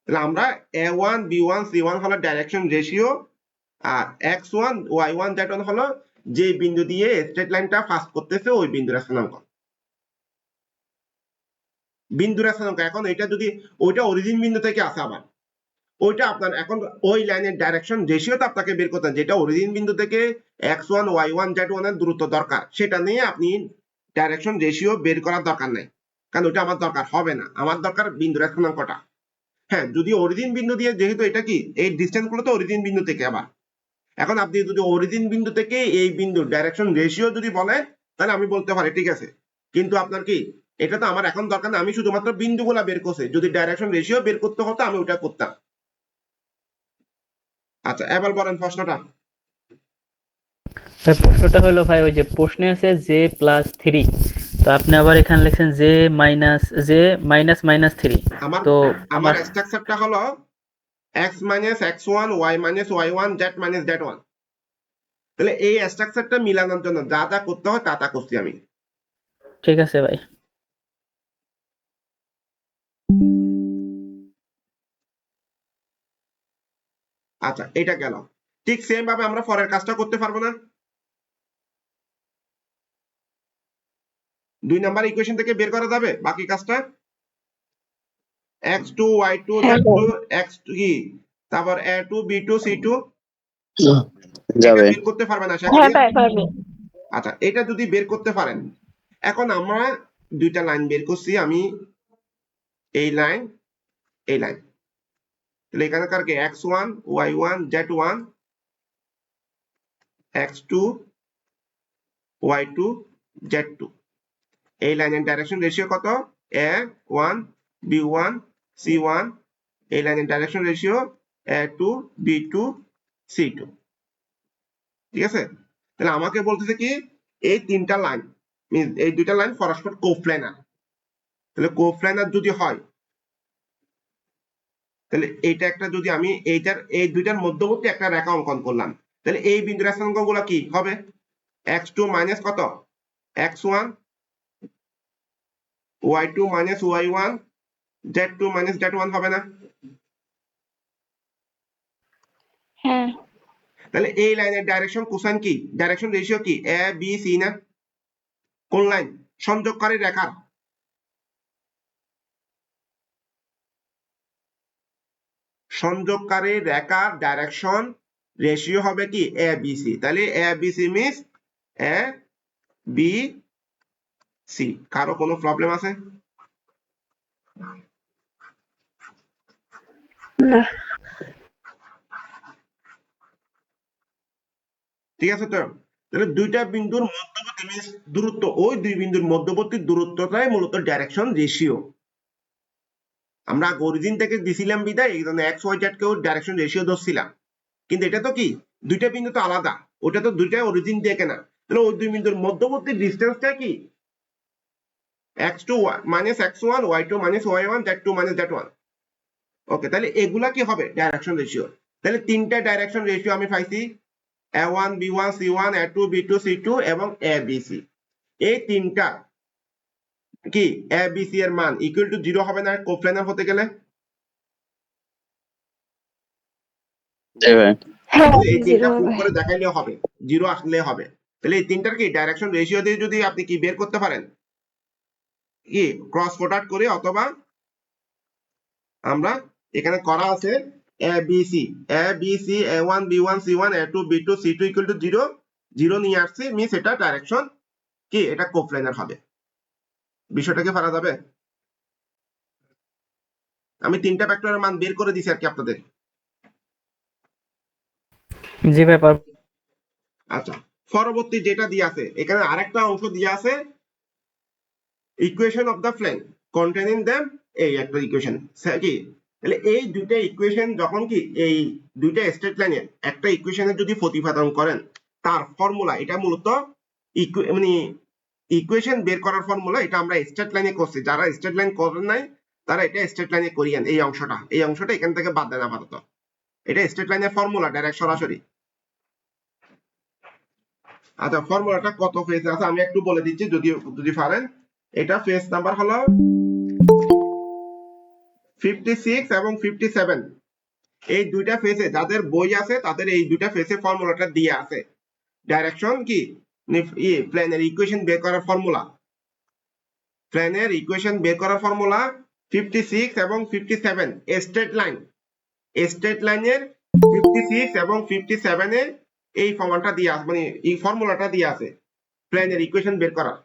তাহলে আমরা A1 B1 C1 হলো ডাইরেকশন রেশিও, আর x1 y1 z1 হলো যে বিন্দু দিয়ে স্ট্রেট লাইনটা পাস করতেছে ওই বিন্দুর স্থানাঙ্ক। বিন্দুর স্থানাঙ্ক এখন এটা যদি ওইটা অরিজিন বিন্দু থেকে আসে, আবার ওইটা আপনার এখন ওই লাইনের ডাইরেকশন রেশিওটা আপনাকে বের করতে, যেটা অরিজিন বিন্দু থেকে x1 y1 z1 এর দূরত্ব দরকার, সেটা নিয়ে আপনি ডাইরেকশন রেশিও বের করার দরকার নাই, কারণ ওইটা আমার দরকার হবে না। আমার দরকার বিন্দুর স্থানাঙ্কটা। হ্যাঁ, যদি অরিজিন বিন্দু দিয়ে, যেহেতু এটা কি এই ডিসটেন্স গুলো তো অরিজিন বিন্দু থেকে, আবার এখন আপনি যদি অরিজিন বিন্দু থেকে এই বিন্দুর ডাইরেকশন রেশিও যদি বলে, তাহলে আমি বলতে পারি ঠিক আছে, কিন্তু আপনার কি এটা তো আমার এখন দরকার না, আমি শুধুমাত্র বিন্দুগুলা বের করছি, যদি ডাইরেকশন রেশিও বের করতে হতো আমি ওটা করতাম। আচ্ছা, এবার বলেন প্রশ্নটা। ভাই প্রশ্নটা হলো ভাই ওই যে প্রশ্নে আছে j+3, তো আপনি আবার এখানে লিখছেন j-3। আমার তো আমার স্ট্রাকচারটা হলো x - x1 y - y1 z - z1। তাহলে এই স্ট্রাকচারটা মিলানোর জন্য যা যা করতে হয় তা তা করছি আমি। ঠিক আছে ভাই। আচ্ছা, এটা গেল। ঠিক সেম ভাবে আমরা পরের কাজটা করতে পারবো না? 2 নাম্বার ইকুয়েশন থেকে বের করা যাবে বাকি কাজটা? x2 y2 z2 x2 কি, তারপর a2 b2 c2 এটা যাবে। বের করতে পারবেন আশা হ্যাঁ করি। পারবে। আচ্ছা, এটা যদি বের করতে পারেন, এখন আমরা দুইটা লাইন বের করছি, আমি এই লাইন এই লাইন, তাহলে এখানকার কি x1 y1 z1 x2 y2 z2, এই লাইনের ডাইরেকশন রেশিও কত? a1 b1 c1, এই লাইনের direction ratio a2 b2 c2। ঠিক আছে, তাহলে আমাকে বলতেছে কি এই তিনটা লাইন, এই দুইটা লাইন পরস্পর কোপ্ল্যানার। তাহলে কোপ্ল্যানার যদি হয়, তাহলে এইটা একটা, যদি আমি এইটার এই দুইটার মধ্যবর্তী একটা রেখা অঙ্কন করলাম, তাহলে এই বিন্দুর স্থানাঙ্ক গুলা কি হবে? x2 মাইনাস কত? x1 y2 minus y1 z2 minus z1 হবে না? হ্যাঁ। তাহলে এই লাইনের ডাইরেকশন কোসাইন কি, ডাইরেকশন রেশিও কি? a b c না? কোন লাইন? সংযোগকারী রেখার। সংযোগকারী রেখার ডাইরেকশন রেশিও হবে কি? a b c। তাহলে a b c means a b c। কারো কোনো প্রবলেম আছে? না। ঠিক আছে, তো তাহলে দুইটা বিন্দুর মধ্যবর্তী মিন্স দূরত্ব, ওই দুই বিন্দুর মধ্যবর্তী দূরত্বটাই মূলত ডাইরেকশন রেশিও। আমরা অরিজিন থেকে দিছিলাম বিদায় এই জন্য এক্স ওয়াই জেড কেও ডাইরেকশন রেশিও ধরছিলাম, কিন্তু এটা তো কি দুইটা বিন্দু তো আলাদা, ওটা তো দুইটা অরিজিন থেকে না। তাহলে ওই দুই বিন্দুর মধ্যবর্তী ডিসটেন্সটা কি? x2 minus x1 y2 minus y1 z2 minus z1। ওকে, তাহলে এগুলা কি হবে? Direction ratio. তাহলে তিনটা ডাইরেকশন রেশিও আমি পাইছি, a1 b1 c1 a2 b2 c2 এবং abc। এই তিনটা কি abc এর মান ইকুয়াল টু 0 হবে না কোপ্ল্যানার হতে গেলে? যাবে। এই তিনটা প্রুভ করে দেখাইলে হবে, 0 আসলে হবে। তাহলে এই তিনটার কি ডাইরেকশন রেশিও দিয়ে যদি আপনি কি বের করতে পারেন, কি ক্রস প্রোডাক্ট করে অথবা আমরা এখানে করা আছে A B C, A1 B1 C1 A2 B2 C2 equal to 0, 0 নিয়ে আসছি, মিস এটা ডাইরেকশন কি, এটা কোপ্ল্যানার হবে। বিষয়টাকে পারা যাবে? আমি 3টা ভেক্টরের মান বের করে দিছি আর কি আপনাদের। জি ভাই পারবো। আচ্ছা, পরবর্তী যেটা দিয়ে আছে, এখানে আরেকটা অংশ দিয়ে আছে equation of the plane containing them, এই একটা ইকুয়েশন কি, তাহলে এই দুইটা ইকুয়েশন যখন কি এই দুইটা স্ট্রেট লাইনের একটা ইকুয়েশনের যদি প্রতিপাদন করেন, তার ফর্মুলা এটা মূলত মানে ইকুয়েশন বের করার ফর্মুলা এটা আমরা স্ট্রেট লাইনে করছি, যারা স্ট্রেট লাইন করেন নাই তারা এটা স্ট্রেট লাইনে করিয়েন। এই অংশটা এখান থেকে বাদ দেন আপাতত, এটা স্ট্রেট লাইনের ফর্মুলা ডাইরেক্ট সরাসরি। আচ্ছা, ফর্মুলাটা কত ফেজ আছে আমি একটু বলে দিচ্ছি যদি পারেন। এটা ফেজ নাম্বার হলো 56 এবং 57, এই দুইটা ফেজে যাদের বই আছে তাদের এই দুইটা ফেজে ফর্মুলাটা দিয়ে আছে। ডাইরেকশন কি, প্লেনের ইকুয়েশন বের করার ফর্মুলা, প্লেনের ইকুয়েশন বের করার ফর্মুলা 56 এবং 57 স্ট্রেট লাইনের 56 এবং 57 এ এই ফর্মুলাটা দিয়ে আছে, মানে এই ফর্মুলাটা দিয়ে আছে প্লেনের ইকুয়েশন বের করার।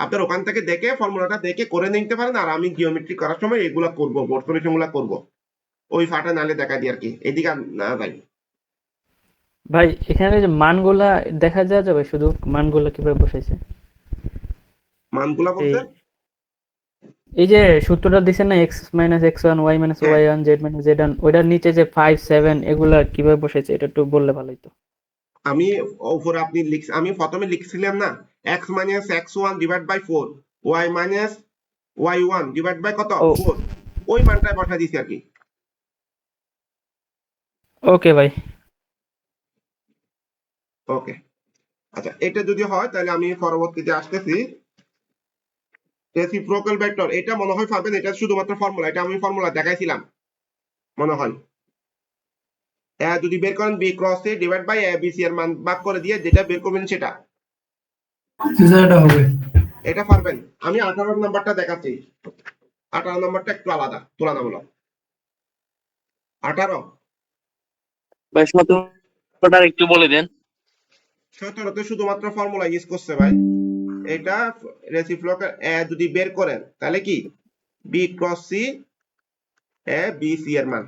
আপনার ওখান থেকে দেখে ফর্মুলাটা দেখে করে নিতে পারেন, আর আমি জিওমেট্রি করার সময় এগুলা করব, বোর্ড সলিউশন গুলা করবো, ওই ফাটা নালে দেখা দিই আর কি, এদিকে আর না যাই। ভাই এখানে যে মানগুলা দেখা যায় যাবে, শুধু মানগুলা কিভাবে বসাইছে? মানগুলা এই বলতে এই যে সূত্রটা দিছেন না, x minus x1 y minus হ্যাঁ, y1 z মাইনাস z1, ওইটার নিচে যে 5 7 এগুলা কিভাবে বসাইছে এটা একটু বললে ভালো হতো। আমি উপরে আমি প্রথমে লিখছিলাম না x minus x1 divide by 4, y minus y1 divide by কত ও 4, ওই মানটাই বসা দিছি আর কি। ওকে ভাই। ওকে, আচ্ছা, এটা যদি হয় তাহলে আমি পরবর্তীতে আসতেছি রেসিপ্রোকাল ভেক্টর। এটা মনে হয় পাবেন, এটা শুধুমাত্র ফর্মুলা, এটা আমি ফর্মুলা দেখাইছিলাম মনে হয়। যদি বের করেন B cross A divide by A B C এর মান ভাগ করে দিয়ে যেটা বের করবেন সেটা, এটা হবে। এটা পারবেন। আমি 18 নাম্বারটা দেখাচ্ছি, 18 নাম্বারটা একটু আলাদা তুলনামূলক। 18 ভাই সতেরোটা একটু বলে দেন। 17তে শুধুমাত্র ফর্মুলা ইউজ করছে ভাই। এটা রেসিপ্রোকাল এ যদি বের করেন তাহলে কি বি ক্রস সি এ বি সি এর মান,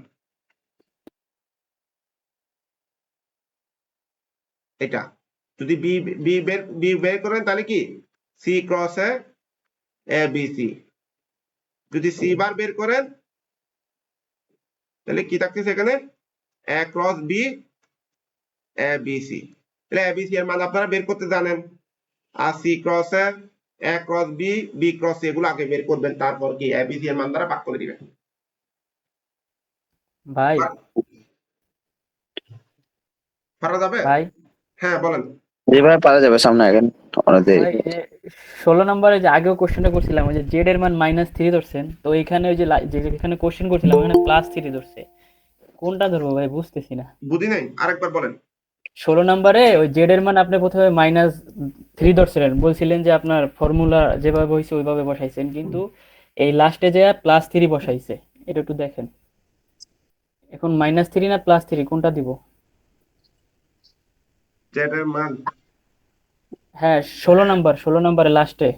এটা যদি বি বের করেন তাহলে কি সি ক্রস এ বি সি, যদি সি বার বের করেন তাহলে কি থাকতেছে এখানে এ cross B A B C. তাহলে এ বি সি এর মান আপনারা বের করতে জানেন, আর C cross A cross B, B cross C এগুলো আগে বের করবেন, তারপর কি এ বি সি এর মান দ্বারা ভাগ করে দিবেন। ভাই পারা যাবে? ভাই হ্যাঁ বলেন। যেভাবে পারা যাবে সামনে এখন অনেক দেরি। ভাই এই যে 16 নম্বরে যে আগেও কোশ্চেনটা করছিলাম, ওই যে জেড এর মান -3 ধরছেন, তো এখানে ওই যে যেখানে কোশ্চেন করছিলাম ওখানে +3 ধরছে, কোনটা ধরবো ভাই বুঝতেছি না। বুঝি নাই, আরেকবার বলেন। 16 নম্বরে ওই জেড এর মান আপনি প্রথমে -3 ধরছিলেন, বলছিলেন যে আপনার ফর্মুলা যেভাবে হয়েছে ওইভাবে বসাইছেন, কিন্তু এই লাস্টে যে +3 বসাইছে, এটা একটু দেখেন। এখন -3 না +3 কোনটা দিব? জেড এর মান হ্যাঁ 16 নম্বরে লাস্টে।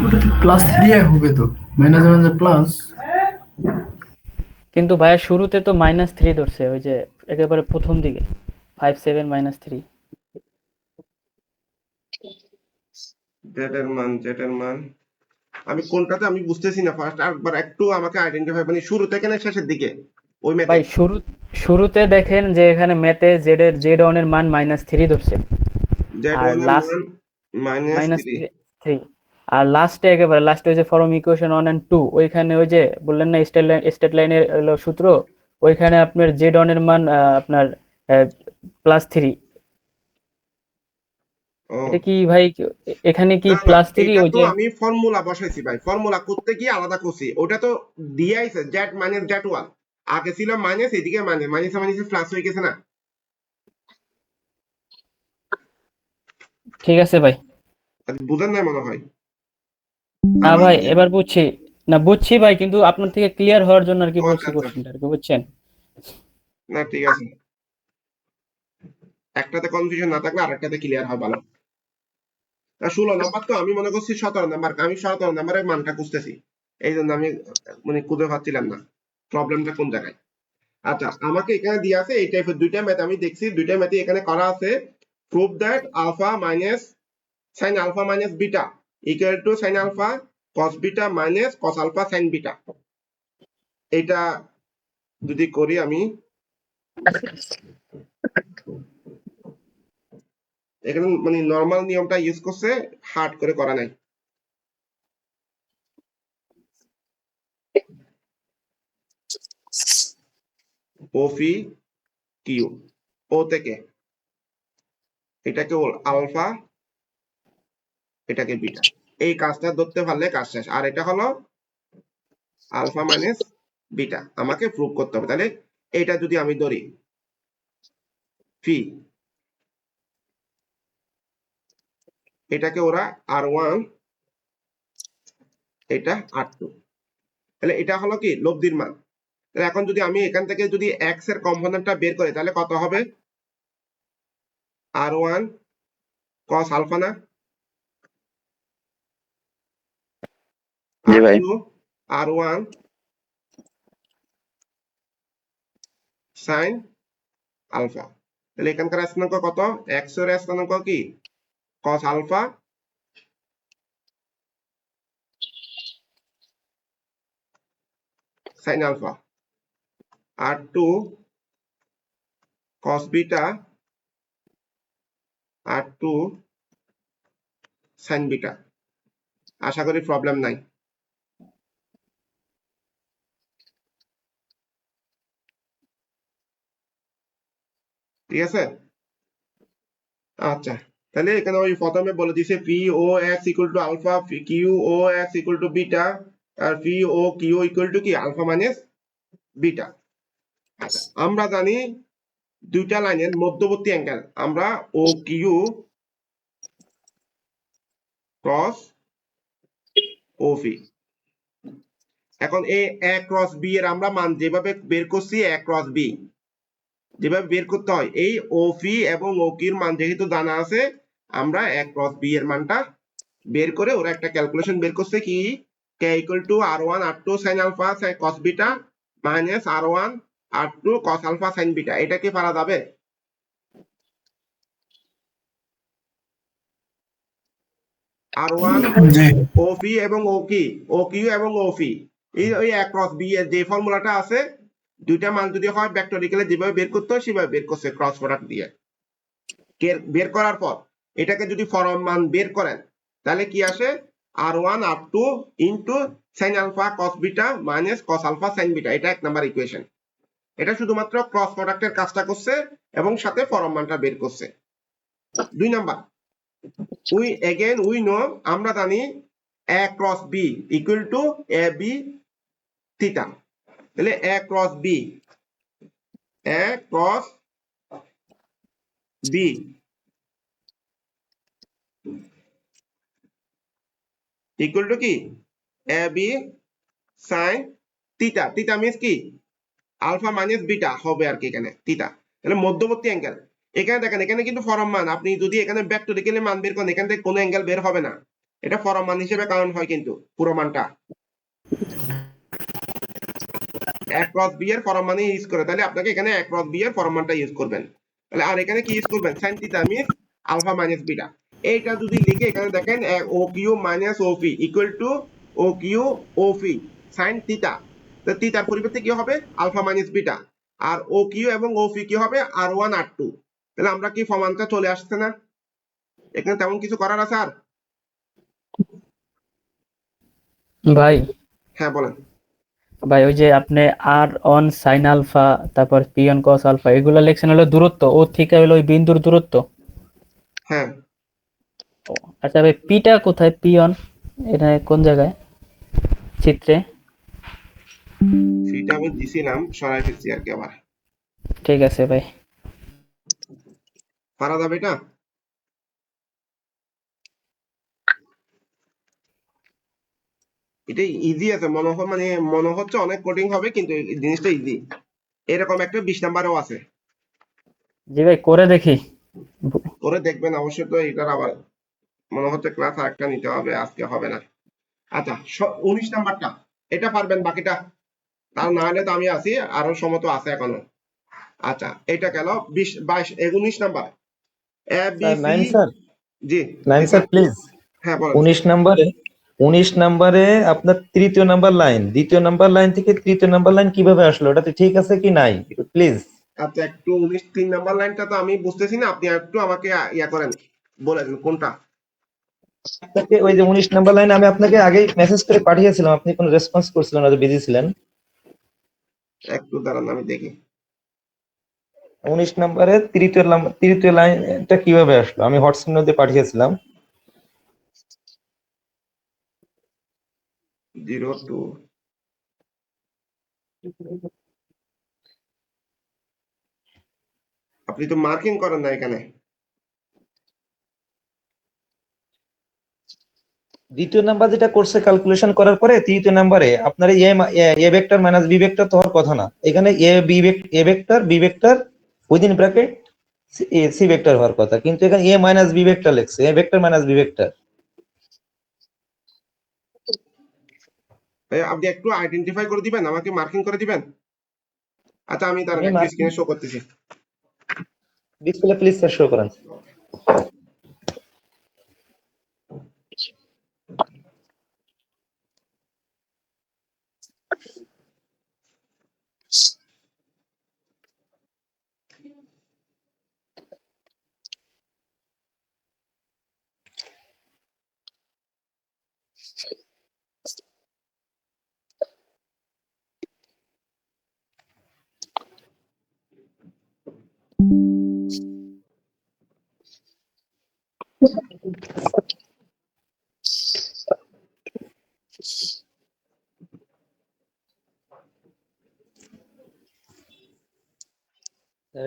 ওটা তো +3 হবে তো, মাইনাস মাইনাস প্লাস। কিন্তু ভাইয়া শুরুতে তো -3 ধরছে, ওই যে একেবারে প্রথম দিকে 5 7 -3। জেড এর মান আমি কোনটাতে আমি বুঝতেছি না, ফার্স্ট একবার একটু আমাকে আইডেন্টিফাই, মানে শুরু থেকে না শেষের দিকে ওই ম্যাথে ভাই শুরুতে দেখেন যে এখানে ম্যাথে জেড অন এর মান -3 ধরছে, জেড আর ওয়ান এর লাস্ট মান -3। -3, আর লাস্টে একেবারে লাস্টে ওই যে ফর্ম ইকুয়েশন 1 and 2, ওইখানে ওই যে বললেন না স্টেট লাইনের সূত্র, ওইখানে আপনার জেড অন এর মান আপনার +3। ও এটা কি ভাই, এখানে কি না না, +3 এটা ওই তো যে? আমি ফর্মুলা বসাইছি ভাই, ফর্মুলা করতে গিয়ে আলাদা করছি, ওটা তো দিয়েছে জেড মাইনাস জেড ওয়ান, আগে ছিল মাইনাস, এদিকে মাইনাস, মাইনাস মাইনাস প্লাস হয়ে গেছে না। ঠিক আছে ভাই। বুঝেন না মনে হয়। না আমার ভাই যে এবার বুঝছি। না বুঝছি ভাই, কিন্তু আপনার থেকে ক্লিয়ার হওয়ার জন্য আর কি ও বলছি আচ্ছা আচ্ছা, কোশ্চেনটা আর কি, বুঝছেন? না ঠিক আছে, একটাতে কনফিউশন না থাকলে আরেকটাতে ক্লিয়ার হয় ভালো। 16 নাম্বার তো আমি মনে করছি 17 নাম্বার, আমি 17 নাম্বারের মানটা খুঁজতেছি, এই জন্য আমি মানে খুঁজে পাচ্ছিলাম না প্রবলেমটা কোন জায়গায়। আচ্ছা, আমাকে এখানে দিয়ে আছে এই টাইপের দুইটা ম্যাথ আমি দেখছি, দুইটা ম্যাথই এখানে করা আছে। Prove that alpha minus sine alpha minus beta equal to sine alpha cos beta minus cos alpha sine beta. এটা যদি করি আমি, এখানে মানে নর্মাল নিয়মটা ইউজ করছে, হার্ড করে করা নাই। ও ফি কিউ, ও থেকে এটাকে আলফা, এটাকে বিটা, এই কাজটা ধরতে পারলে কাজ শেষ। আর এটা হলো আলফা মাইনাস বিটা, আমাকে প্রুভ করতে হবে। তাহলে এটা যদি আমি ধরি ফি, এটাকে ওরা R1, এটা R2, তাহলে এটা হলো কি লব্ধির মান। তাহলে এখন যদি আমি এখান থেকে যদি এক্স এর কম্পোনেন্টটা বের করি তাহলে কত হবে? R1 cos আলফা না, জি ভাই। R2 R1 sin alpha. তাহলে এখানকার স্থানাঙ্ক কত? এক্স এর স্থানাঙ্ক কি cos alpha sin alpha, R2 cos beta R2 sin beta. আশা করি প্রবলেম নাই। ঠিক আছে, আচ্ছা, তাহলে এখানে ওই প্রথমে বলে দিছে P O X equal to alpha, Q O X equal to beta, আর P O Q equal to কি আলফা মাইনাস বিটা। আচ্ছা, আমরা জানি দুইটা লাইনের মধ্যবর্তী অ্যাঙ্গেল আমরা O Q cross O P. এখন এ ক্রস বি এর আমরা মান যেভাবে বের করছি, ক্রস বি যেভাবে বের করতে হয়, এই ও পি এবং ও কিউর মান যেহেতু জানা আছে, আমরা ক্রস বি এর মানটা বের করে ওরা একটা ক্যালকুলেশন বের করছে কি K equal to R1 R2 sin alpha cos beta minus R1 R2 cos alpha sin beta. এটা কি পারা যাবে? R1 জি OP এবং OQ, OQ এবং OP, এই ওই ক্রস বি এর যে ফর্মুলাটা আছে, দুইটা মান যদি হয় ভেক্টরিক্যালি যেভাবে বের করতে হয় সেভাবে বের করছে ক্রস প্রোডাক্ট দিয়ে। বের করার পর এটাকে যদি ফরম মান বের করেন তাহলে কি আসে? R1 R2 into sine alpha cos beta minus cos alpha sine beta. এটা 1 নাম্বার ইকুয়েশন। এটা শুধুমাত্র ক্রস প্রোডাক্টের কাজটা করছে এবং সাথে ফরম মানটা বের করছে। 2 নাম্বার, উই নো, আমরা জানি a cross b equal to a b theta. তাহলে a cross b equal to কি a b sin theta. Theta means কি আলফা মাইনাস বিটা হবে আর কি এখানে থিটা। তাহলে মধ্যবর্তী অ্যাঙ্গেল, এখানে দেখেন এখানে কিন্তু ফরম মান, আপনি যদি এখানে ভেক্টরিক্যালি মান বের করেন এখান থেকে কোনো অ্যাঙ্গেল বের হবে না, এটা ফরম মান হিসেবে কাউন্ট হয় কিন্তু পুরো মানটা ক্রস বি এর ফরম মানে ইউজ করে। তাহলে আপনাকে এখানে ক্রস বি এর ফরম মানটা ইউজ করবেন। তাহলে আর এখানে কি ইউজ করবেন? sin theta means alpha minus beta. এইটা যদি লিখে এখানে দেখেন O Q minus O P equal to O Q O P sin theta, তো থিটার পরিবর্তে কি হবে? Alpha minus beta. আর ও কিউ এবং ও পি কি হবে? R1 R2। তাহলে আমরা কি ফর্মানটা চলে আসছে না? এখানে তেমন কিছু করার আছে আর? ভাই হ্যাঁ বলেন। ভাই ওই যে আপনি আর অন সাইন আলফা, তারপর পি অন কস আলফা, এগুলো লিখছেন হলো দূরত্ব, ও থেকে হলো ওই বিন্দুর দূরত্ব। হ্যাঁ, ও, আচ্ছা ভাই পিটা কোথায়? পি অন এটা কোন জায়গায় চিত্রে? সেটা আমি দিছিলাম, সরাই ফেলছি আর কি আবার। ঠিক আছে ভাই। পারা যাবে এটা? এটা ইজি আছে মনে হচ্ছে অনেক কঠিন হবে, কিন্তু এই জিনিসটা ইজি। এরকম একটা 20 নাম্বারও আছে, জি ভাই, করে দেখি। করে দেখবেন অবশ্যই। তো এটার আবার মনে হচ্ছে ক্লাস আরেকটা নিতে হবে, আজকে হবে না। আচ্ছা 19 নাম্বারটা এটা পারবেন, বাকিটা তার না হলে তো আমি আছি, আরো সময় তো আছে এখনো। আচ্ছা এটা গেল 20 22 19 number A B sir C. Naim sir, জি Naim ji sir sir, please. হ্যাঁ বলেন। 19 নাম্বারে আপনার তৃতীয় নাম্বার লাইন, দ্বিতীয় নাম্বার লাইন থেকে তৃতীয় নাম্বার লাইন কিভাবে আসলো, ওটাতে ঠিক আছে কি নাই প্লিজ। আচ্ছা একটু 19 3 নাম্বার লাইনটা তো আমি বুঝতেছি না, আপনি একটু আমাকে ইয়া করেন, বলে দেন কোনটা। আপনাকে ওই যে 19 নাম্বার লাইন আমি আপনাকে আগেই মেসেজ করে পাঠিয়েছিলাম, আপনি কোনো রেসপন্স করছিলেন না, বিজি ছিলেন। একটু দাঁড়ান আমি দেখি। 19 নাম্বারে তৃতীয় লাইনটা কিভাবে আসলো, আমি হোয়াটসঅ্যাপ মধ্যে পাঠিয়েছিলাম। 02 আপনি তো মার্কিং করেন না এখানে। দ্বিতীয় নাম্বার যেটা করছে ক্যালকুলেশন করার পরে তৃতীয় নাম্বারে আপনার A vector minus B vector তো হওয়ার কথা না, এখানে A vector B vector within bracket C vector হওয়ার কথা, কিন্তু এখানে এ মাইনাস বি ভেক্টর লিখছে, A vector minus B vector. আপনি একটু আইডেন্টিফাই করে দিবেন, আমাকে মার্কিং করে দিবেন। আচ্ছা আমি দাঁড়ান আমি একটু মার্কিং স্ক্রিনে শো করতেছি। ডিসপ্লে প্লিজ স্যার শো করেন।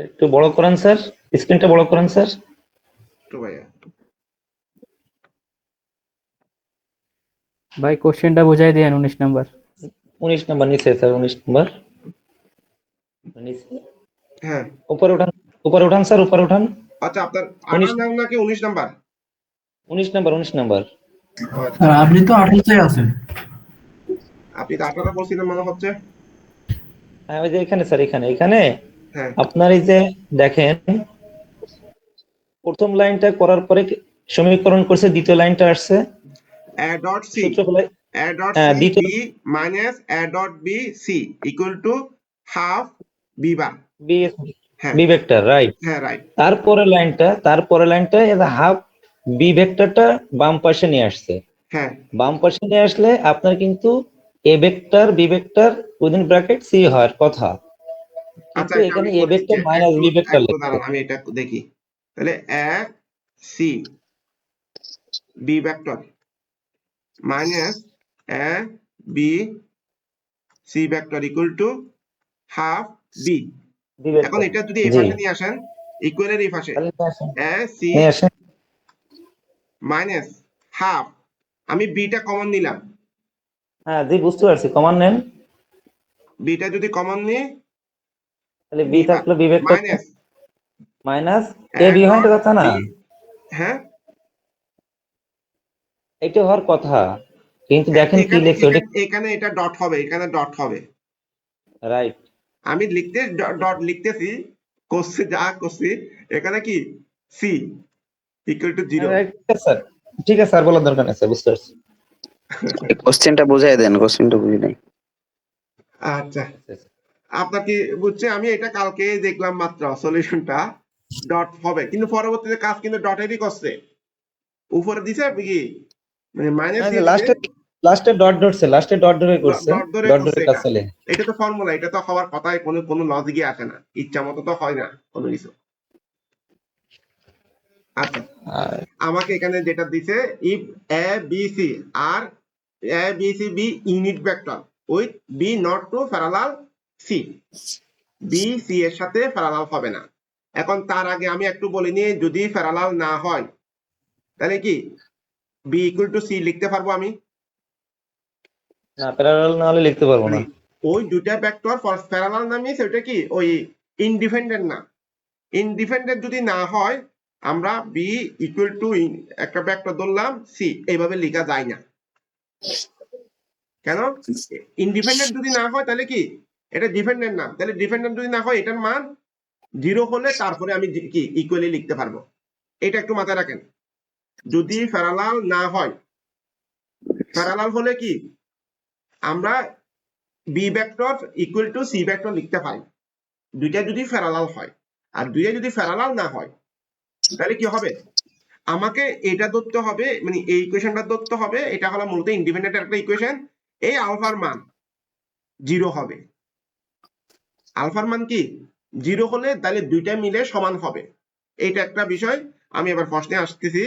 একটু বড় করেন স্যার, স্ক্রিনটা বড় করেন স্যার। একটু ভাইয়া ভাই কোশ্চেনটা বুঝাই দেন 19 নাম্বার। 19 নাম্বার নিচে স্যার, 19 নাম্বার নিচে, হ্যাঁ। উপরে উঠান, উপরে উঠান স্যার, উপরে উঠান। আচ্ছা আপনার 19 18 নাম নাকি 19 নাম্বার? 19 number, 19 number. আচ্ছা আপনি তো 28 আছেন। আপনি তো 18 বলছিলেন মনে হচ্ছে। হ্যাঁ ওই যে এখানে স্যার, এখানে এখানে হ্যাঁ আপনার এই যে দেখেন প্রথম লাইনটা করার পরে সমীকরণ করছে, দ্বিতীয় লাইনটা আসছে a dot c সূত্র ফলে। a dot c হ্যাঁ b দ্বিতীয় minus a dot b c equal to half b bar। B হ্যাঁ বি ভেক্টর, রাইট। হ্যাঁ রাইট। তারপরে লাইনটা হাফ বি ভেক্টরটা বাম পাশে নিয়ে আসছে। হ্যাঁ বাম পাশে নিয়ে আসলে আপনার কিন্তু A vector B vector within bracket C হওয়ার কথা, আচ্ছা কিন্তু এটা এখানে আমি এ করে দিচ্ছি, ভেক্টর মাইনাস বি ভেক্টর একটু লিখছে। দাঁড়ান আমি এটা দেখি। তাহলে a c b vector minus a b c vector equal to half b। B এখন ভেক্টর, এটা যদি এই জি পাশে নিয়ে আসেন, ইকুয়ালের এই পাশে তাহলে নিয়ে আসেন, a c নিয়ে আসেন। মাইনাস হাফ, আমি বিটা কমন নিলাম। হ্যাঁ জি বুঝতে পারছি, কমান নেন। বিটা যদি কমন নিই, তাহলে বি থাকলো B vector minus minus A a B হয় dot কথা না, b। হ্যাঁ এটা হওয়ার কথা, কিন্তু দেখেন কি এখানে লিখছে ওটা। এখানে এখানে এটা ডট হবে, এখানে ডট হবে। রাইট, আমি ডট লিখতেছি, করছি যা করছি, এখানে কি সি ইকুয়াল টু 0। স্যার ঠিক আছে স্যার, বলার দরকার নেই স্যার, বুঝতে পারছি। কোশ্চেনটা বুঝাই দেন, কোশ্চেনটা বুঝি নাই। আচ্ছা আপনার কি বুঝছে, আমি এটা কালকে দেখলাম মাত্র সলিউশনটা ডট হবে, কিন্তু পরবর্তীতে কাজ কিন্তু ডটেরই করছে, উপরে দিছে কি মানে মাইনাস দিয়ে দিছে, লাস্টে ডট ধরছে, লাস্টে ডট ধরে করছে, ডট ধরে ডট করছে। ধরে কাজ এটা চলে। এটা তো ফর্মুলা, এটা তো হওয়ার কথাই, কোনো লজিকই আসে না, ইচ্ছা মতো তো হয় না কোনো কিছু। আচ্ছা আর আমাকে এখানে যেটা দিছে, ইফ এ বি সি আর A B C B unit vector with B not to parallel C, B C এর সাথে প্যারালাল হবে না। এখন তার আগে আমি একটু বলিনি, যদি প্যারালাল না হয় তাহলে কি বি ইকুয়াল টু সি লিখতে পারবো আমি? না প্যারালাল না হলে লিখতে পারবো না। ওই দুইটা ভেক্টর প্যারালাল না মিন্স ওইটা কি ওই ইনডিপেন্ডেন্ট না। ইনডিপেন্ডেন্ট যদি না হয় আমরা বি ইকুয়াল টু একটা ভেক্টর ধরলাম সি, এইভাবে লেখা যায় না। কেন? ইনডিপেন্ডেন্ট যদি না হয় তাহলে কি এটা ডিপেন্ডেন্ট না, তাহলে ডিপেন্ডেন্ট যদি না হয় এটার মান 0 হলে তারপরে আমি কি ইকুয়ালি লিখতে পারবো। এটা একটু মাথায় রাখেন। যদি প্যারালাল না হয়, প্যারালাল হলে কি আমরা B vector equal to C vector লিখতে পারি, দুইটা যদি প্যারালাল হয়। আর দুইটা যদি প্যারালাল না হয় তাহলে কি হবে, আমাকে এটা ধরতে হবে, মানে এই ইকুয়েশনটা ধরতে হবে, এটা হলো মূলত ইন্ডিপেন্ডেন্ট একটা ইকুয়েশন। এই আলফার মান 0 হবে। আলফার মান কি 0 হলে তাহলে দুইটা মিলে সমান হবে। এইটা একটা বিষয়। আমি এবার প্রশ্নে আসতেছি।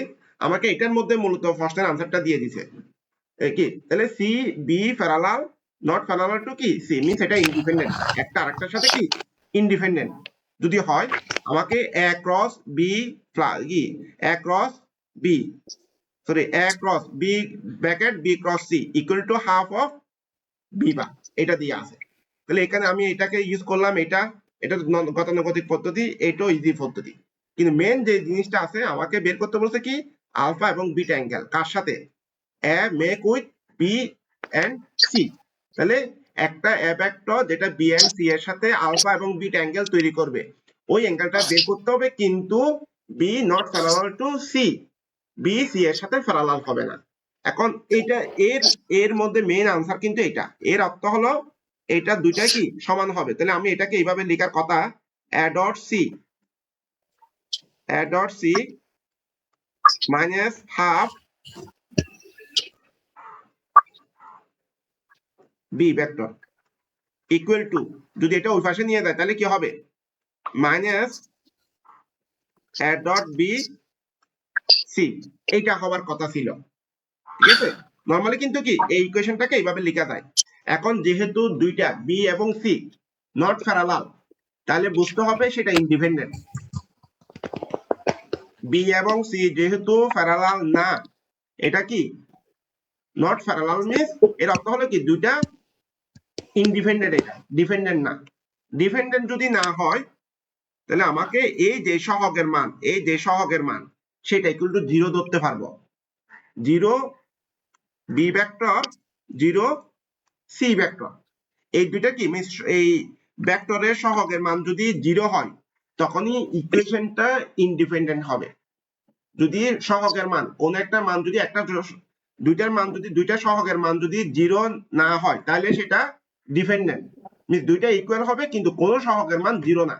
আমাকে এটার মধ্যে মূলত প্রশ্নের আনসারটা দিয়ে দিছে কি, তাহলে C B parallel not parallel to কি সি মিন্স এটা ইন্ডিপেন্ডেন্ট, একটা আরেকটার সাথে কি ইন্ডিপেন্ডেন্ট যদি হয় আমাকে এ ক্রস বি কি A cross B sorry A cross B bracket B cross C equal to half of B bar, এটা দিয়ে আছে। তাহলে এখানে আমি এটাকে ইউজ করলাম, এটা এটা গতানুগতিক পদ্ধতি, এটাও ইজি পদ্ধতি। কিন্তু মেন যে জিনিসটা আছে আমাকে বের করতে বলছে কি আলফা এবং বিটা অ্যাঙ্গেল কার সাথে, A make with B and C. তাহলে একটা এ ভেক্টর যেটা বি এন্ড সি এর সাথে আলফা এবং বিটা অ্যাঙ্গেল তৈরি করবে, ওই অ্যাঙ্গেলটা বের করতে হবে, কিন্তু B not parallel to C, B C এর সাথে প্যারালাল হবে না। এখন এটা এর মধ্যে মেইন আনসার কিন্তু এটা, এর অর্থ হলো এটা দুইটা কি সমান হবে। তাহলে আমি এটাকে এইভাবে লেখার কথা, a dot C minus half B vector equal to, যদি এটা ওই পাশে নিয়ে যায় তাহলে কি হবে minus a dot B C, এইটা হওয়ার কথা ছিল। ঠিক আছে, নরমালি কিন্তু কি এই ইকুয়েশনটাকে এইভাবে লেখা যায়। এখন যেহেতু দুইটা বি এবং সি নট প্যারালাল, তাহলে বুঝতে হবে সেটা ইন্ডিপেন্ডেন্ট। বি এবং সি যেহেতু প্যারালাল না, এটা কি নট প্যারালাল মিন্স এর অর্থ হলো কি দুইটা ইন্ডিপেন্ডেন্ট, এটা ডিপেন্ডেন্ট না। ডিপেন্ডেন্ট যদি না হয় তাহলে আমাকে এই যে সহগের মান সেটা ইকুয়াল টু 0 ধরতে পারবো। 0 বি ভেক্টর 0 সি ভেক্টর, এই দুইটা কি এই ভেক্টরের সহগের মান যদি 0 হয় তখনই ইকুয়েশনটা ইন্ডিপেন্ডেন্ট হবে। যদি সহগের মান কোন একটা মান যদি একটা দুইটার মান যদি দুইটা সহগের মান যদি 0 না হয় তাহলে সেটা ডিপেন্ডেন্ট, মিন্স দুইটা ইকুয়াল হবে কিন্তু কোন সহগের মান 0 না।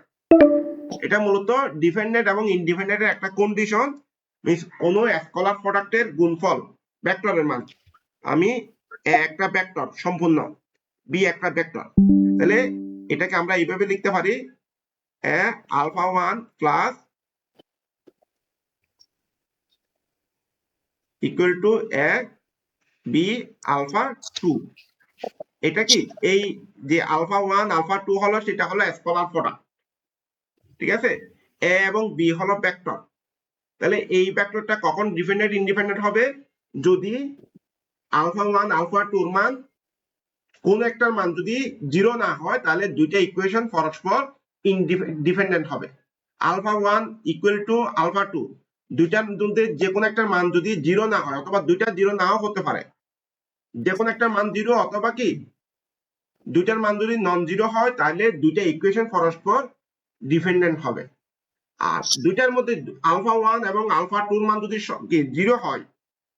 এটা মূলত ডিপেন্ডেন্ট এবং ইন্ডিপেন্ডেন্টের একটা কন্ডিশন, মিন্স কোন স্কেলার প্রোডাক্টের গুণফল ভেক্টরের মান, আমি একটা ভেক্টর সম্পূর্ণ বি একটা ভেক্টর, তাহলে এটাকে আমরা এইভাবে লিখতে পারি A alpha 1 plus equal to A B alpha 2। এটা কি এই যে আলফা 1 আলফা 2 হলো সেটা হলো স্কেলার প্রোডাক্ট। ঠিক আছে, এ এবং বি হলো ভেক্টর। তাহলে এই ভেক্টরটা কখন ডিপেন্ডেন্ট ইন্ডিপেন্ডেন্ট হবে, যদি আলফা 1 আলফা 2 এর মান কোন একটার মান যদি 0 না হয় তাহলে দুইটা ইকুয়েশন পরস্পর ডিপেন্ডেন্ট হবে। আলফা 1 ইকুয়াল টু আলফা 2, দুইটার মধ্যে যে কোনো একটা মান যদি 0 না হয়, অথবা দুইটা 0 নাও হতে পারে, যে কোনো একটা মান 0 অথবা কি দুইটার মান যদি নন 0 হয় তাহলে দুইটা ইকুয়েশন পরস্পর ডিপেন্ডেন্ট হবে। আর দুইটার মধ্যে আলফা 1 এবং আলফা 2 এর মান যদি 0 হয়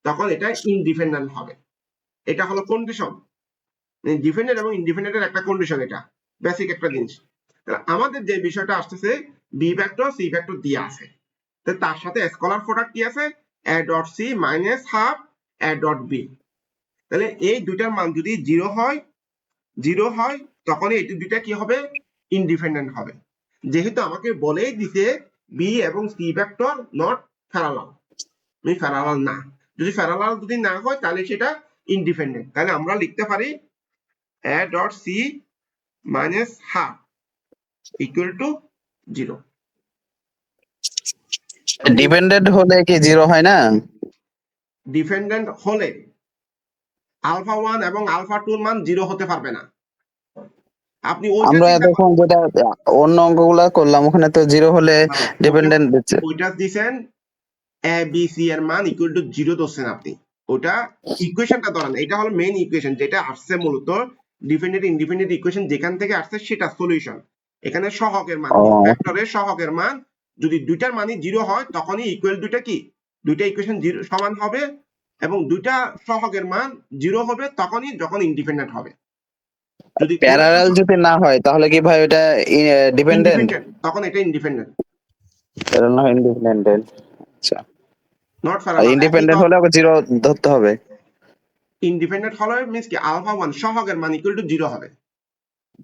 তখন এটা ইনডিপেন্ডেন্ট হবে। এটা হলো কন্ডিশন, ডিপেন্ডেন্ট এবং ইন্ডিপেন্ডেন্টের একটা কন্ডিশন, এটা বেসিক একটা জিনিস। আমাদের যে বিষয়টা আসতেছে বি ভেক্টর সি ভেক্টর দিয়ে আছে, তার সাথে স্কেলার প্রোডাক্ট কি আছে A dot C minus half A dot B. তাহলে এই দুইটার মান যদি 0 হয় তখন এই দুইটা কি হবে ইনডিপেন্ডেন্ট হবে। যেহেতু আমাকে বলেই দিছে বি এবং C vector not parallel, parallel না, যদি প্যারালাল যদি না হয় তাহলে সেটা ইনডিপেন্ডেন্ট। তাহলে আমরা লিখতে পারি a dot c minus half equal to 0। Dependent হলে কি 0 হয় না? ডিপেন্ডেন্ট হলে আলফা 1 এবং আলফা 2 এর মান 0 হতে পারবে না। আপনি ওইটা আমরা চিন্তা এতক্ষণ যেটা অন্য অঙ্কগুলা করলাম ওখানে তো 0 হলে করেন। ডিপেন্ডেন্ট দিচ্ছে। ওইটা দিছেন এ বি সি এর মান ইকুয়াল টু 0 ধরছেন আপনি। ওটা ইকুয়েশনটা ধরেন, এটা হলো মেইন ইকুয়েশন যেটা আসছে মূলত ডিপেন্ডেন্ট ইন্ডিপেন্ডেন্ট ইকুয়েশন যেখান থেকে আসছে সেটা সলিউশন। এখানে সহগের মান, ও ভেক্টরের সহগের মান যদি দুইটার মানই 0 হয় তখনই ইকুয়াল দুইটা কি, দুইটা ইকুয়েশন 0 সমান হবে, এবং দুইটা সহগের মান 0 হবে তখনই যখন ইন্ডিপেন্ডেন্ট হবে। যদি প্যারালাল যদি না হয় তাহলে কি ভাই ওটা ডিপেন্ডেন্ট? ইন্ডিপেন্ডেন্ট তখন এটা ইন্ডিপেন্ডেন্ট, প্যারালাল না ইন্ডিপেন্ডেন্ট। আচ্ছা, নট আর প্যারালাল। ইন্ডিপেন্ডেন্ট হলে ওকে 0 ধরতে হবে। ইন্ডিপেন্ডেন্ট হলে মিন্স কি আলফা 1 সহগের মান ইকুয়াল টু 0 হবে,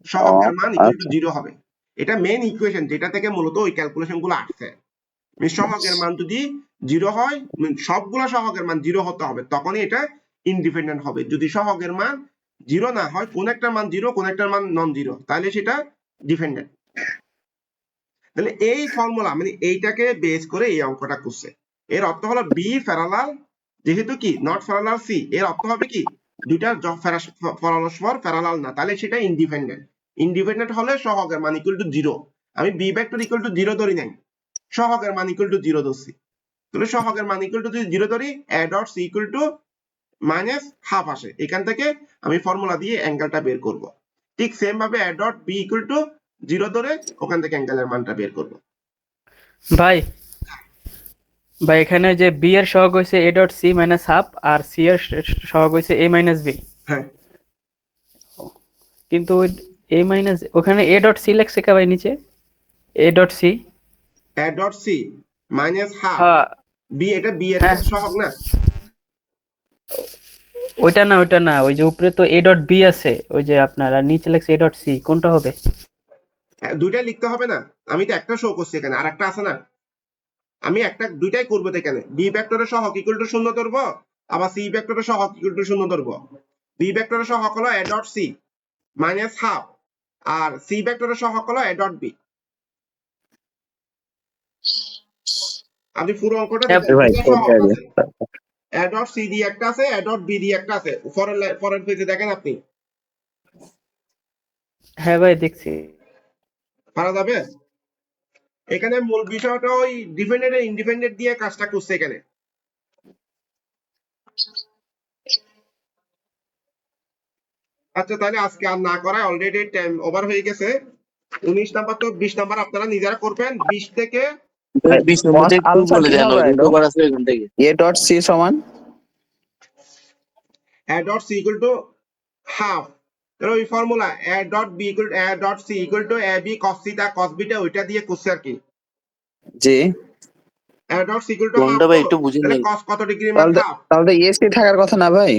ও সহগের মান ইকুয়াল টু আচ্ছা 0 হবে। এটা মেইন ইকুয়েশন যেটা থেকে মূলত ওই ক্যালকুলেশন গুলো আসছে। সহগের মান যদি 0 হয়, সবগুলা সহগের মান 0 হতে হবে তখনই এটা ইন্ডিপেন্ডেন্ট হবে। যদি সহগের মান 0 না হয়, কোন একটা মান 0 কোন একটা মান নন 0, তাহলে সেটা ডিপেন্ডেন্ট। তাহলে এই ফর্মুলা মানে এইটাকে বেস করে এই অঙ্কটা করছে। এর অর্থ হলো বি প্যারালাল, যেহেতু কি নট প্যারালাল সি, এর অর্থ হবে কি দুইটা পরস্পর প্যারালাল না, তাহলে সেটা ইন্ডিপেন্ডেন্ট। ইন্ডিপেন্ডেন্ট হলে সহগের মান ইকুয়াল টু 0। আমি বি ভেক্টর ইকুয়াল টু 0 ধরি নাই, সহগের মান ইকুয়াল টু 0 ধরছি। তাহলে সহগের মান ইকুয়াল টু যদি 0 ধরি, A dot C equal to minus half আসে। এখান থেকে আমি ফর্মুলা দিয়ে অ্যাঙ্গেলটা বের করব। ঠিক সেম ভাবে A dot B equal to 0 ধরে ওখান থেকে অ্যাঙ্গেলের মানটা বের করব। ভাই ভাই এখানে যে বি এর সহগ হইছে A dot C minus half, আর সি এর সহগ হইছে এ মাইনাস বি, হ্যাঁ, কিন্তু এ মাইনাস ওখানে এ ডট সি লেখছে কে ভাই নিচে? A dot C. A dot C minus half হ্যাঁ বি, এটা বি এর হ্যাঁ, সহগ না? ওইটা না, ওই যে উপরে তো এ ডট বি আছে, ওই যে আপনারা নিচে লেখছে এ ডট সি, কোনটা হবে? দুইটাই লিখতে হবে না, আমি তো একটা শো করছি এখানে, আর একটা আছে না। আমি একটা দুইটাই করবো তো এখানে। বি ভেক্টরের সহগ ইকুয়াল টু 0 ধরবো, আবার সি ভেক্টরের সহগ ইকুয়াল টু 0 ধরবো। বি ভেক্টরের সহগ হলো A dot C minus half, আর সি ভেক্টরের সহগ হলো এ ডট বি। আপনি পুরো অঙ্কটা দেখেন, ভাই দুইটা সহগ আছে, এ ডট সি দিয়ে একটা আছে, এ ডট বি দিয়ে একটা আছে। পরের পেজে দেখেন আপনি, হ্যাঁ ভাই দেখছি। পারা যাবে? এখানে মূল বিষয়টা ওই ডিপেন্ডেন্ট ইন্ডিপেন্ডেন্ট দিয়ে কাজটা করছে এখানে। আচ্ছা, তাহলে আজকে আর না করায়, অলরেডি টাইম ওভার হয়ে গেছে। 19 নাম্বার তো 20 নাম্বার আপনারা নিজেরা করবেন। 20 থেকে cos আলফা কি হবে এ ডট সি সমান a dot c equal to half, তাহলে ওই formula a dot b equal to a dot c equal to ab cos theta cos beta ওইটা দিয়ে করছে আর কি। জি, a dot c equal to half, তাহলে cos কত ডিগ্রি মান হাফ। তাহলে এসি থাকার কথা না ভাই,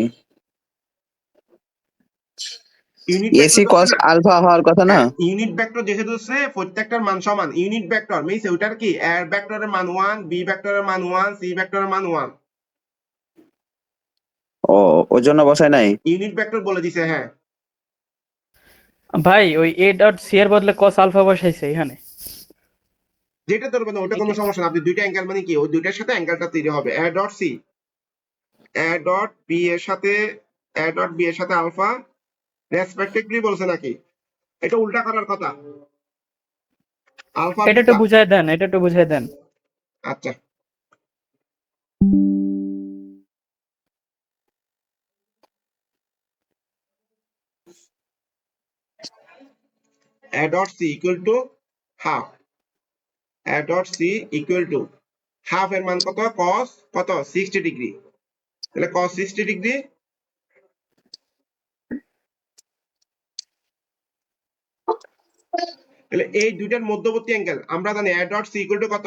unit AC vector cos alpha হওয়ার কথা না। ইউনিট ভেক্টর যেহেতু হচ্ছে প্রত্যেকটার মান সমান, ইউনিট ভেক্টর মিন্স ওইটার কি a ভেক্টরের মান 1, b ভেক্টরের মান 1, c ভেক্টরের মান 1। ও ওই জন্য বসায় নাই। ইউনিট ভেক্টর বলে দিছে। হ্যাঁ, ভাই ওই এ ডট সি এর বদলে কস আলফা বসাইছে এখানে। যেটা ধরবেন ওটা কোনো সমস্যা না। আপনি দুইটা অ্যাঙ্গেল মানে কি, ওই দুইটার সাথে অ্যাঙ্গেলটা তৈরি হবে। a dot c a dot b এর সাথে a ডট b এর সাথে আলফা রেসপেক্টিভলি বলছে নাকি? এটা উল্টা করার কথা, আলফা এটা একটু বুঝাই দেন, এটা একটু বুঝাই দেন। আচ্ছা, a dot c equal to half, a dot c equal to half এর মান কত? cos কত? 60 ডিগ্রি। তাহলে cos 60 ডিগ্রি তাহলে এই দুইটার মধ্যবর্তী অ্যাঙ্গেল আমরা জানি a dot c equal to কত?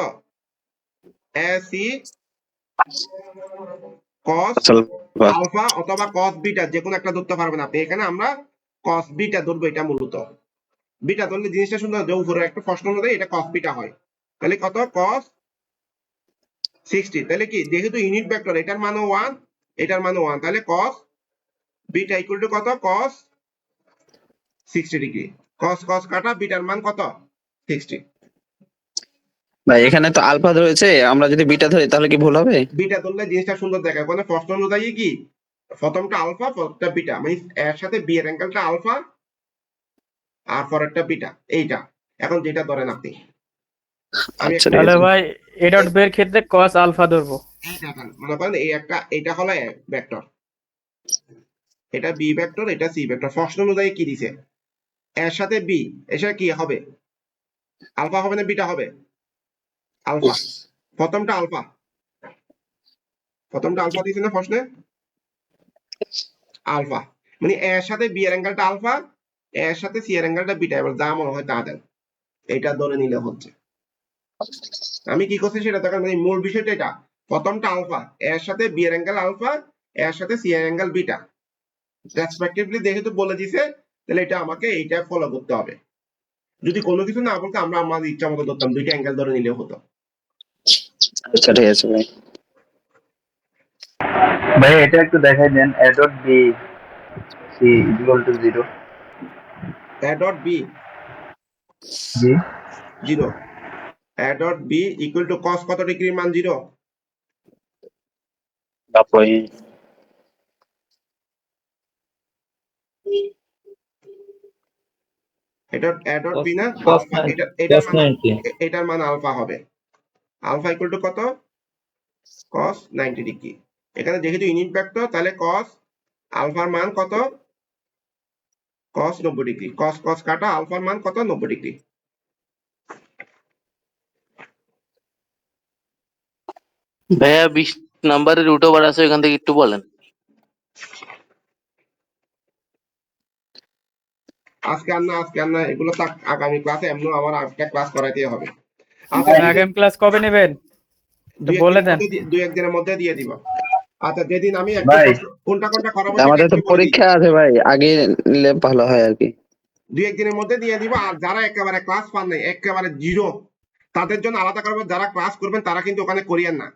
ac cos আলফা অথবা cos বিটা, যে কোনো একটা ধরতে পারবেন আপনি। এখানে আমরা cos বিটা ধরবো, এটা মূলত বিটা ধরলে জিনিসটা সুন্দর, যে উপরে একটা প্রশ্ন অনুযায়ী এটা cos বিটা হয়। তাহলে কত? cos 60। তাহলে কি, যেহেতু ইউনিট ভেক্টর এটার মানও 1 এটার মানও 1, তাহলে cos বিটা ইকুয়াল টু কত? cos 60 degree. cos cos কাটা, বিটার মান কত? 60। ভাই এখানে তো আলফা ধরেছে, আমরা যদি বিটা ধরি তাহলে কি ভুল হবে? বিটা ধরলে জিনিসটা সুন্দর দেখায়, মানে প্রশ্ন অনুযায়ী কি প্রথমটা আলফা, পরেরটা বিটা, মানে এর সাথে বি এর অ্যাঙ্গেলটা আলফা আর পরেরটা বিটা, এইটা। এখন যেটা ধরেন আপনি, আমি আচ্ছা, একটা ঠিক তাহলে আছে। ভাই এ ডট বি এর ক্ষেত্রে কস আলফা ধরবো। এই দেখেন, মনে করেন এই একটা, এটা হলো ভেক্টর, এটা বি ভেক্টর, এটা সি ভেক্টর। প্রশ্ন অনুযায়ী কি দিছে, এর সাথে বি, এর সাথে কি হবে, আলফা হবে না বিটা হবে? আলফা। প্রথমটা আলফা, প্রথমটা আলফা দিছে না প্রশ্নে, আলফা, মানে এর সাথে বি এর অ্যাঙ্গেলটা আলফা, এর সাথে সি এর অ্যাঙ্গেলটা বিটা। এবার যা মনে হয় তা দেন, এটা ধরে নিলে হচ্ছে। আমি কি করছি সেটা দেখেন, মানে মূল বিষয়টা এটা, প্রথমটা আলফা, এর সাথে বি এর অ্যাঙ্গেল আলফা, এর সাথে সি এর অ্যাঙ্গেল বিটা রেসপেক্টিভলি যেহেতু বলে দিছে, তাহলে এটা আমাকে এইটা ফলো করতে হবে। যদি কোনো কিছু না বলতে আমরা আমাদের ইচ্ছা মতো ধরতাম, দুইটা অ্যাঙ্গেল ধরে নিলেও হতো। আচ্ছা, ঠিক আছে ভাই। ভাই এটা একটু দেখাই দেন, a dot b c equal to 0। A dot B জি 0, A dot B equal to cos কত ডিগ্রির মান 0? তারপরে এটা এ ডট বি না, cos আলফা, এটা এটার cos মান, 90 এটার মান আলফা হবে। আলফা ইকুয়াল টু কত? cos 90 degree. এখানে যেহেতু ইউনিট ভেক্টর, তাহলে cos আলফার মান কত? cos 90 degree. cos cos কাটা, আলফার মান কত? 90 ডিগ্রি। ভাইয়া 20 নাম্বারের রুট ওভার আছে, এখান থেকে একটু বলেন। আজকে আর না, এগুলো তো আগামী ক্লাসে, এমন আমার একটা ক্লাস করাইতে হবে। আচ্ছা, তাহলে আগামী ক্লাস কবে নেবেন তো বলে দেন। দুই একদিনের মধ্যে দিয়ে দিব। আচ্ছা, যেদিন আমি একটু ভাই কোনটা কোনটা করাবো আমাদের তো সেটা বলে দিই। পরীক্ষা আছে ভাই, আগে নিলে ভালো হয় আর কি। দুই একদিনের মধ্যে দিয়ে দিব। আর যারা একেবারে ক্লাস পান নাই, একেবারে জিরো, তাদের জন্য আলাদা করবো। যারা ক্লাস করবেন তারা কিন্তু ওখানে করিয়েন না,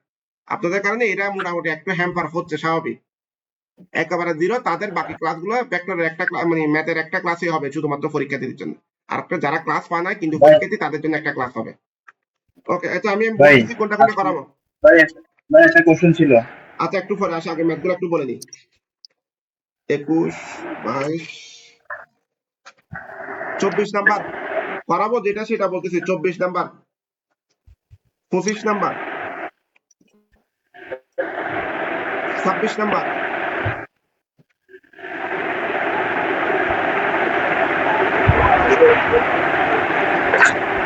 আপনাদের কারণে এটা মোটামুটি একটু হ্যাম্পার হচ্ছে, স্বাভাবিক। একেবারে জিরো তাদের বাকি ক্লাসগুলো ভেক্টরের একটা মানে ম্যাথের একটা ক্লাসই হবে শুধুমাত্র পরীক্ষার্থীদের জন্য। আর একটা যারা ক্লাস পায় না কিন্তু ভাই পরীক্ষার্থী, তাদের জন্য একটা ক্লাস হবে। ওকে, আচ্ছা আমি ভাই বলতেছি কোনটা কোনটা করাবো। ভাই ভাই একটা কোশ্চেন ছিল। আচ্ছা, একটু পরে আসে, আগে ম্যাথগুলো একটু বলে দিই। 21, 22, 24 নাম্বার করাবো, যেটা সেটা বলতেছি। 24 নাম্বার, 25 নাম্বার, 26 নাম্বার,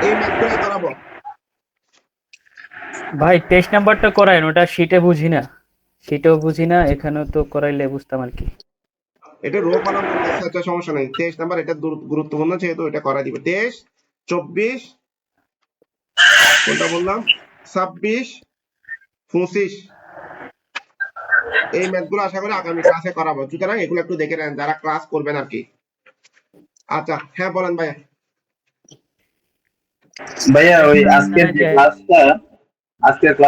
এই ম্যাথগুলো করাবো। ভাই 23 নাম্বারটা করাইন, ওটা শিটে বুঝি না, শিটেও বুঝি না, এখানেও তো করাইলে বুঝতাম আর কি। এটা রো কলাম বলতেছে, আচ্ছা সমস্যা নেই। 23 নাম্বার এটা গুরুত্বপূর্ণ, যেহেতু এটা করা দিবে। 23, 24, কোনটা বললাম, 26, 25, এই ম্যাথগুলো আশা করি আগামী ক্লাসে করাবো। সুতরাং এগুলো একটু দেখে নেন যারা ক্লাস করবেন আর কি। আচ্ছা, হ্যাঁ বলেন ভাইয়া। ভাইয়া ওই আজকের যে ক্লাসটা, আজকের ক্লাস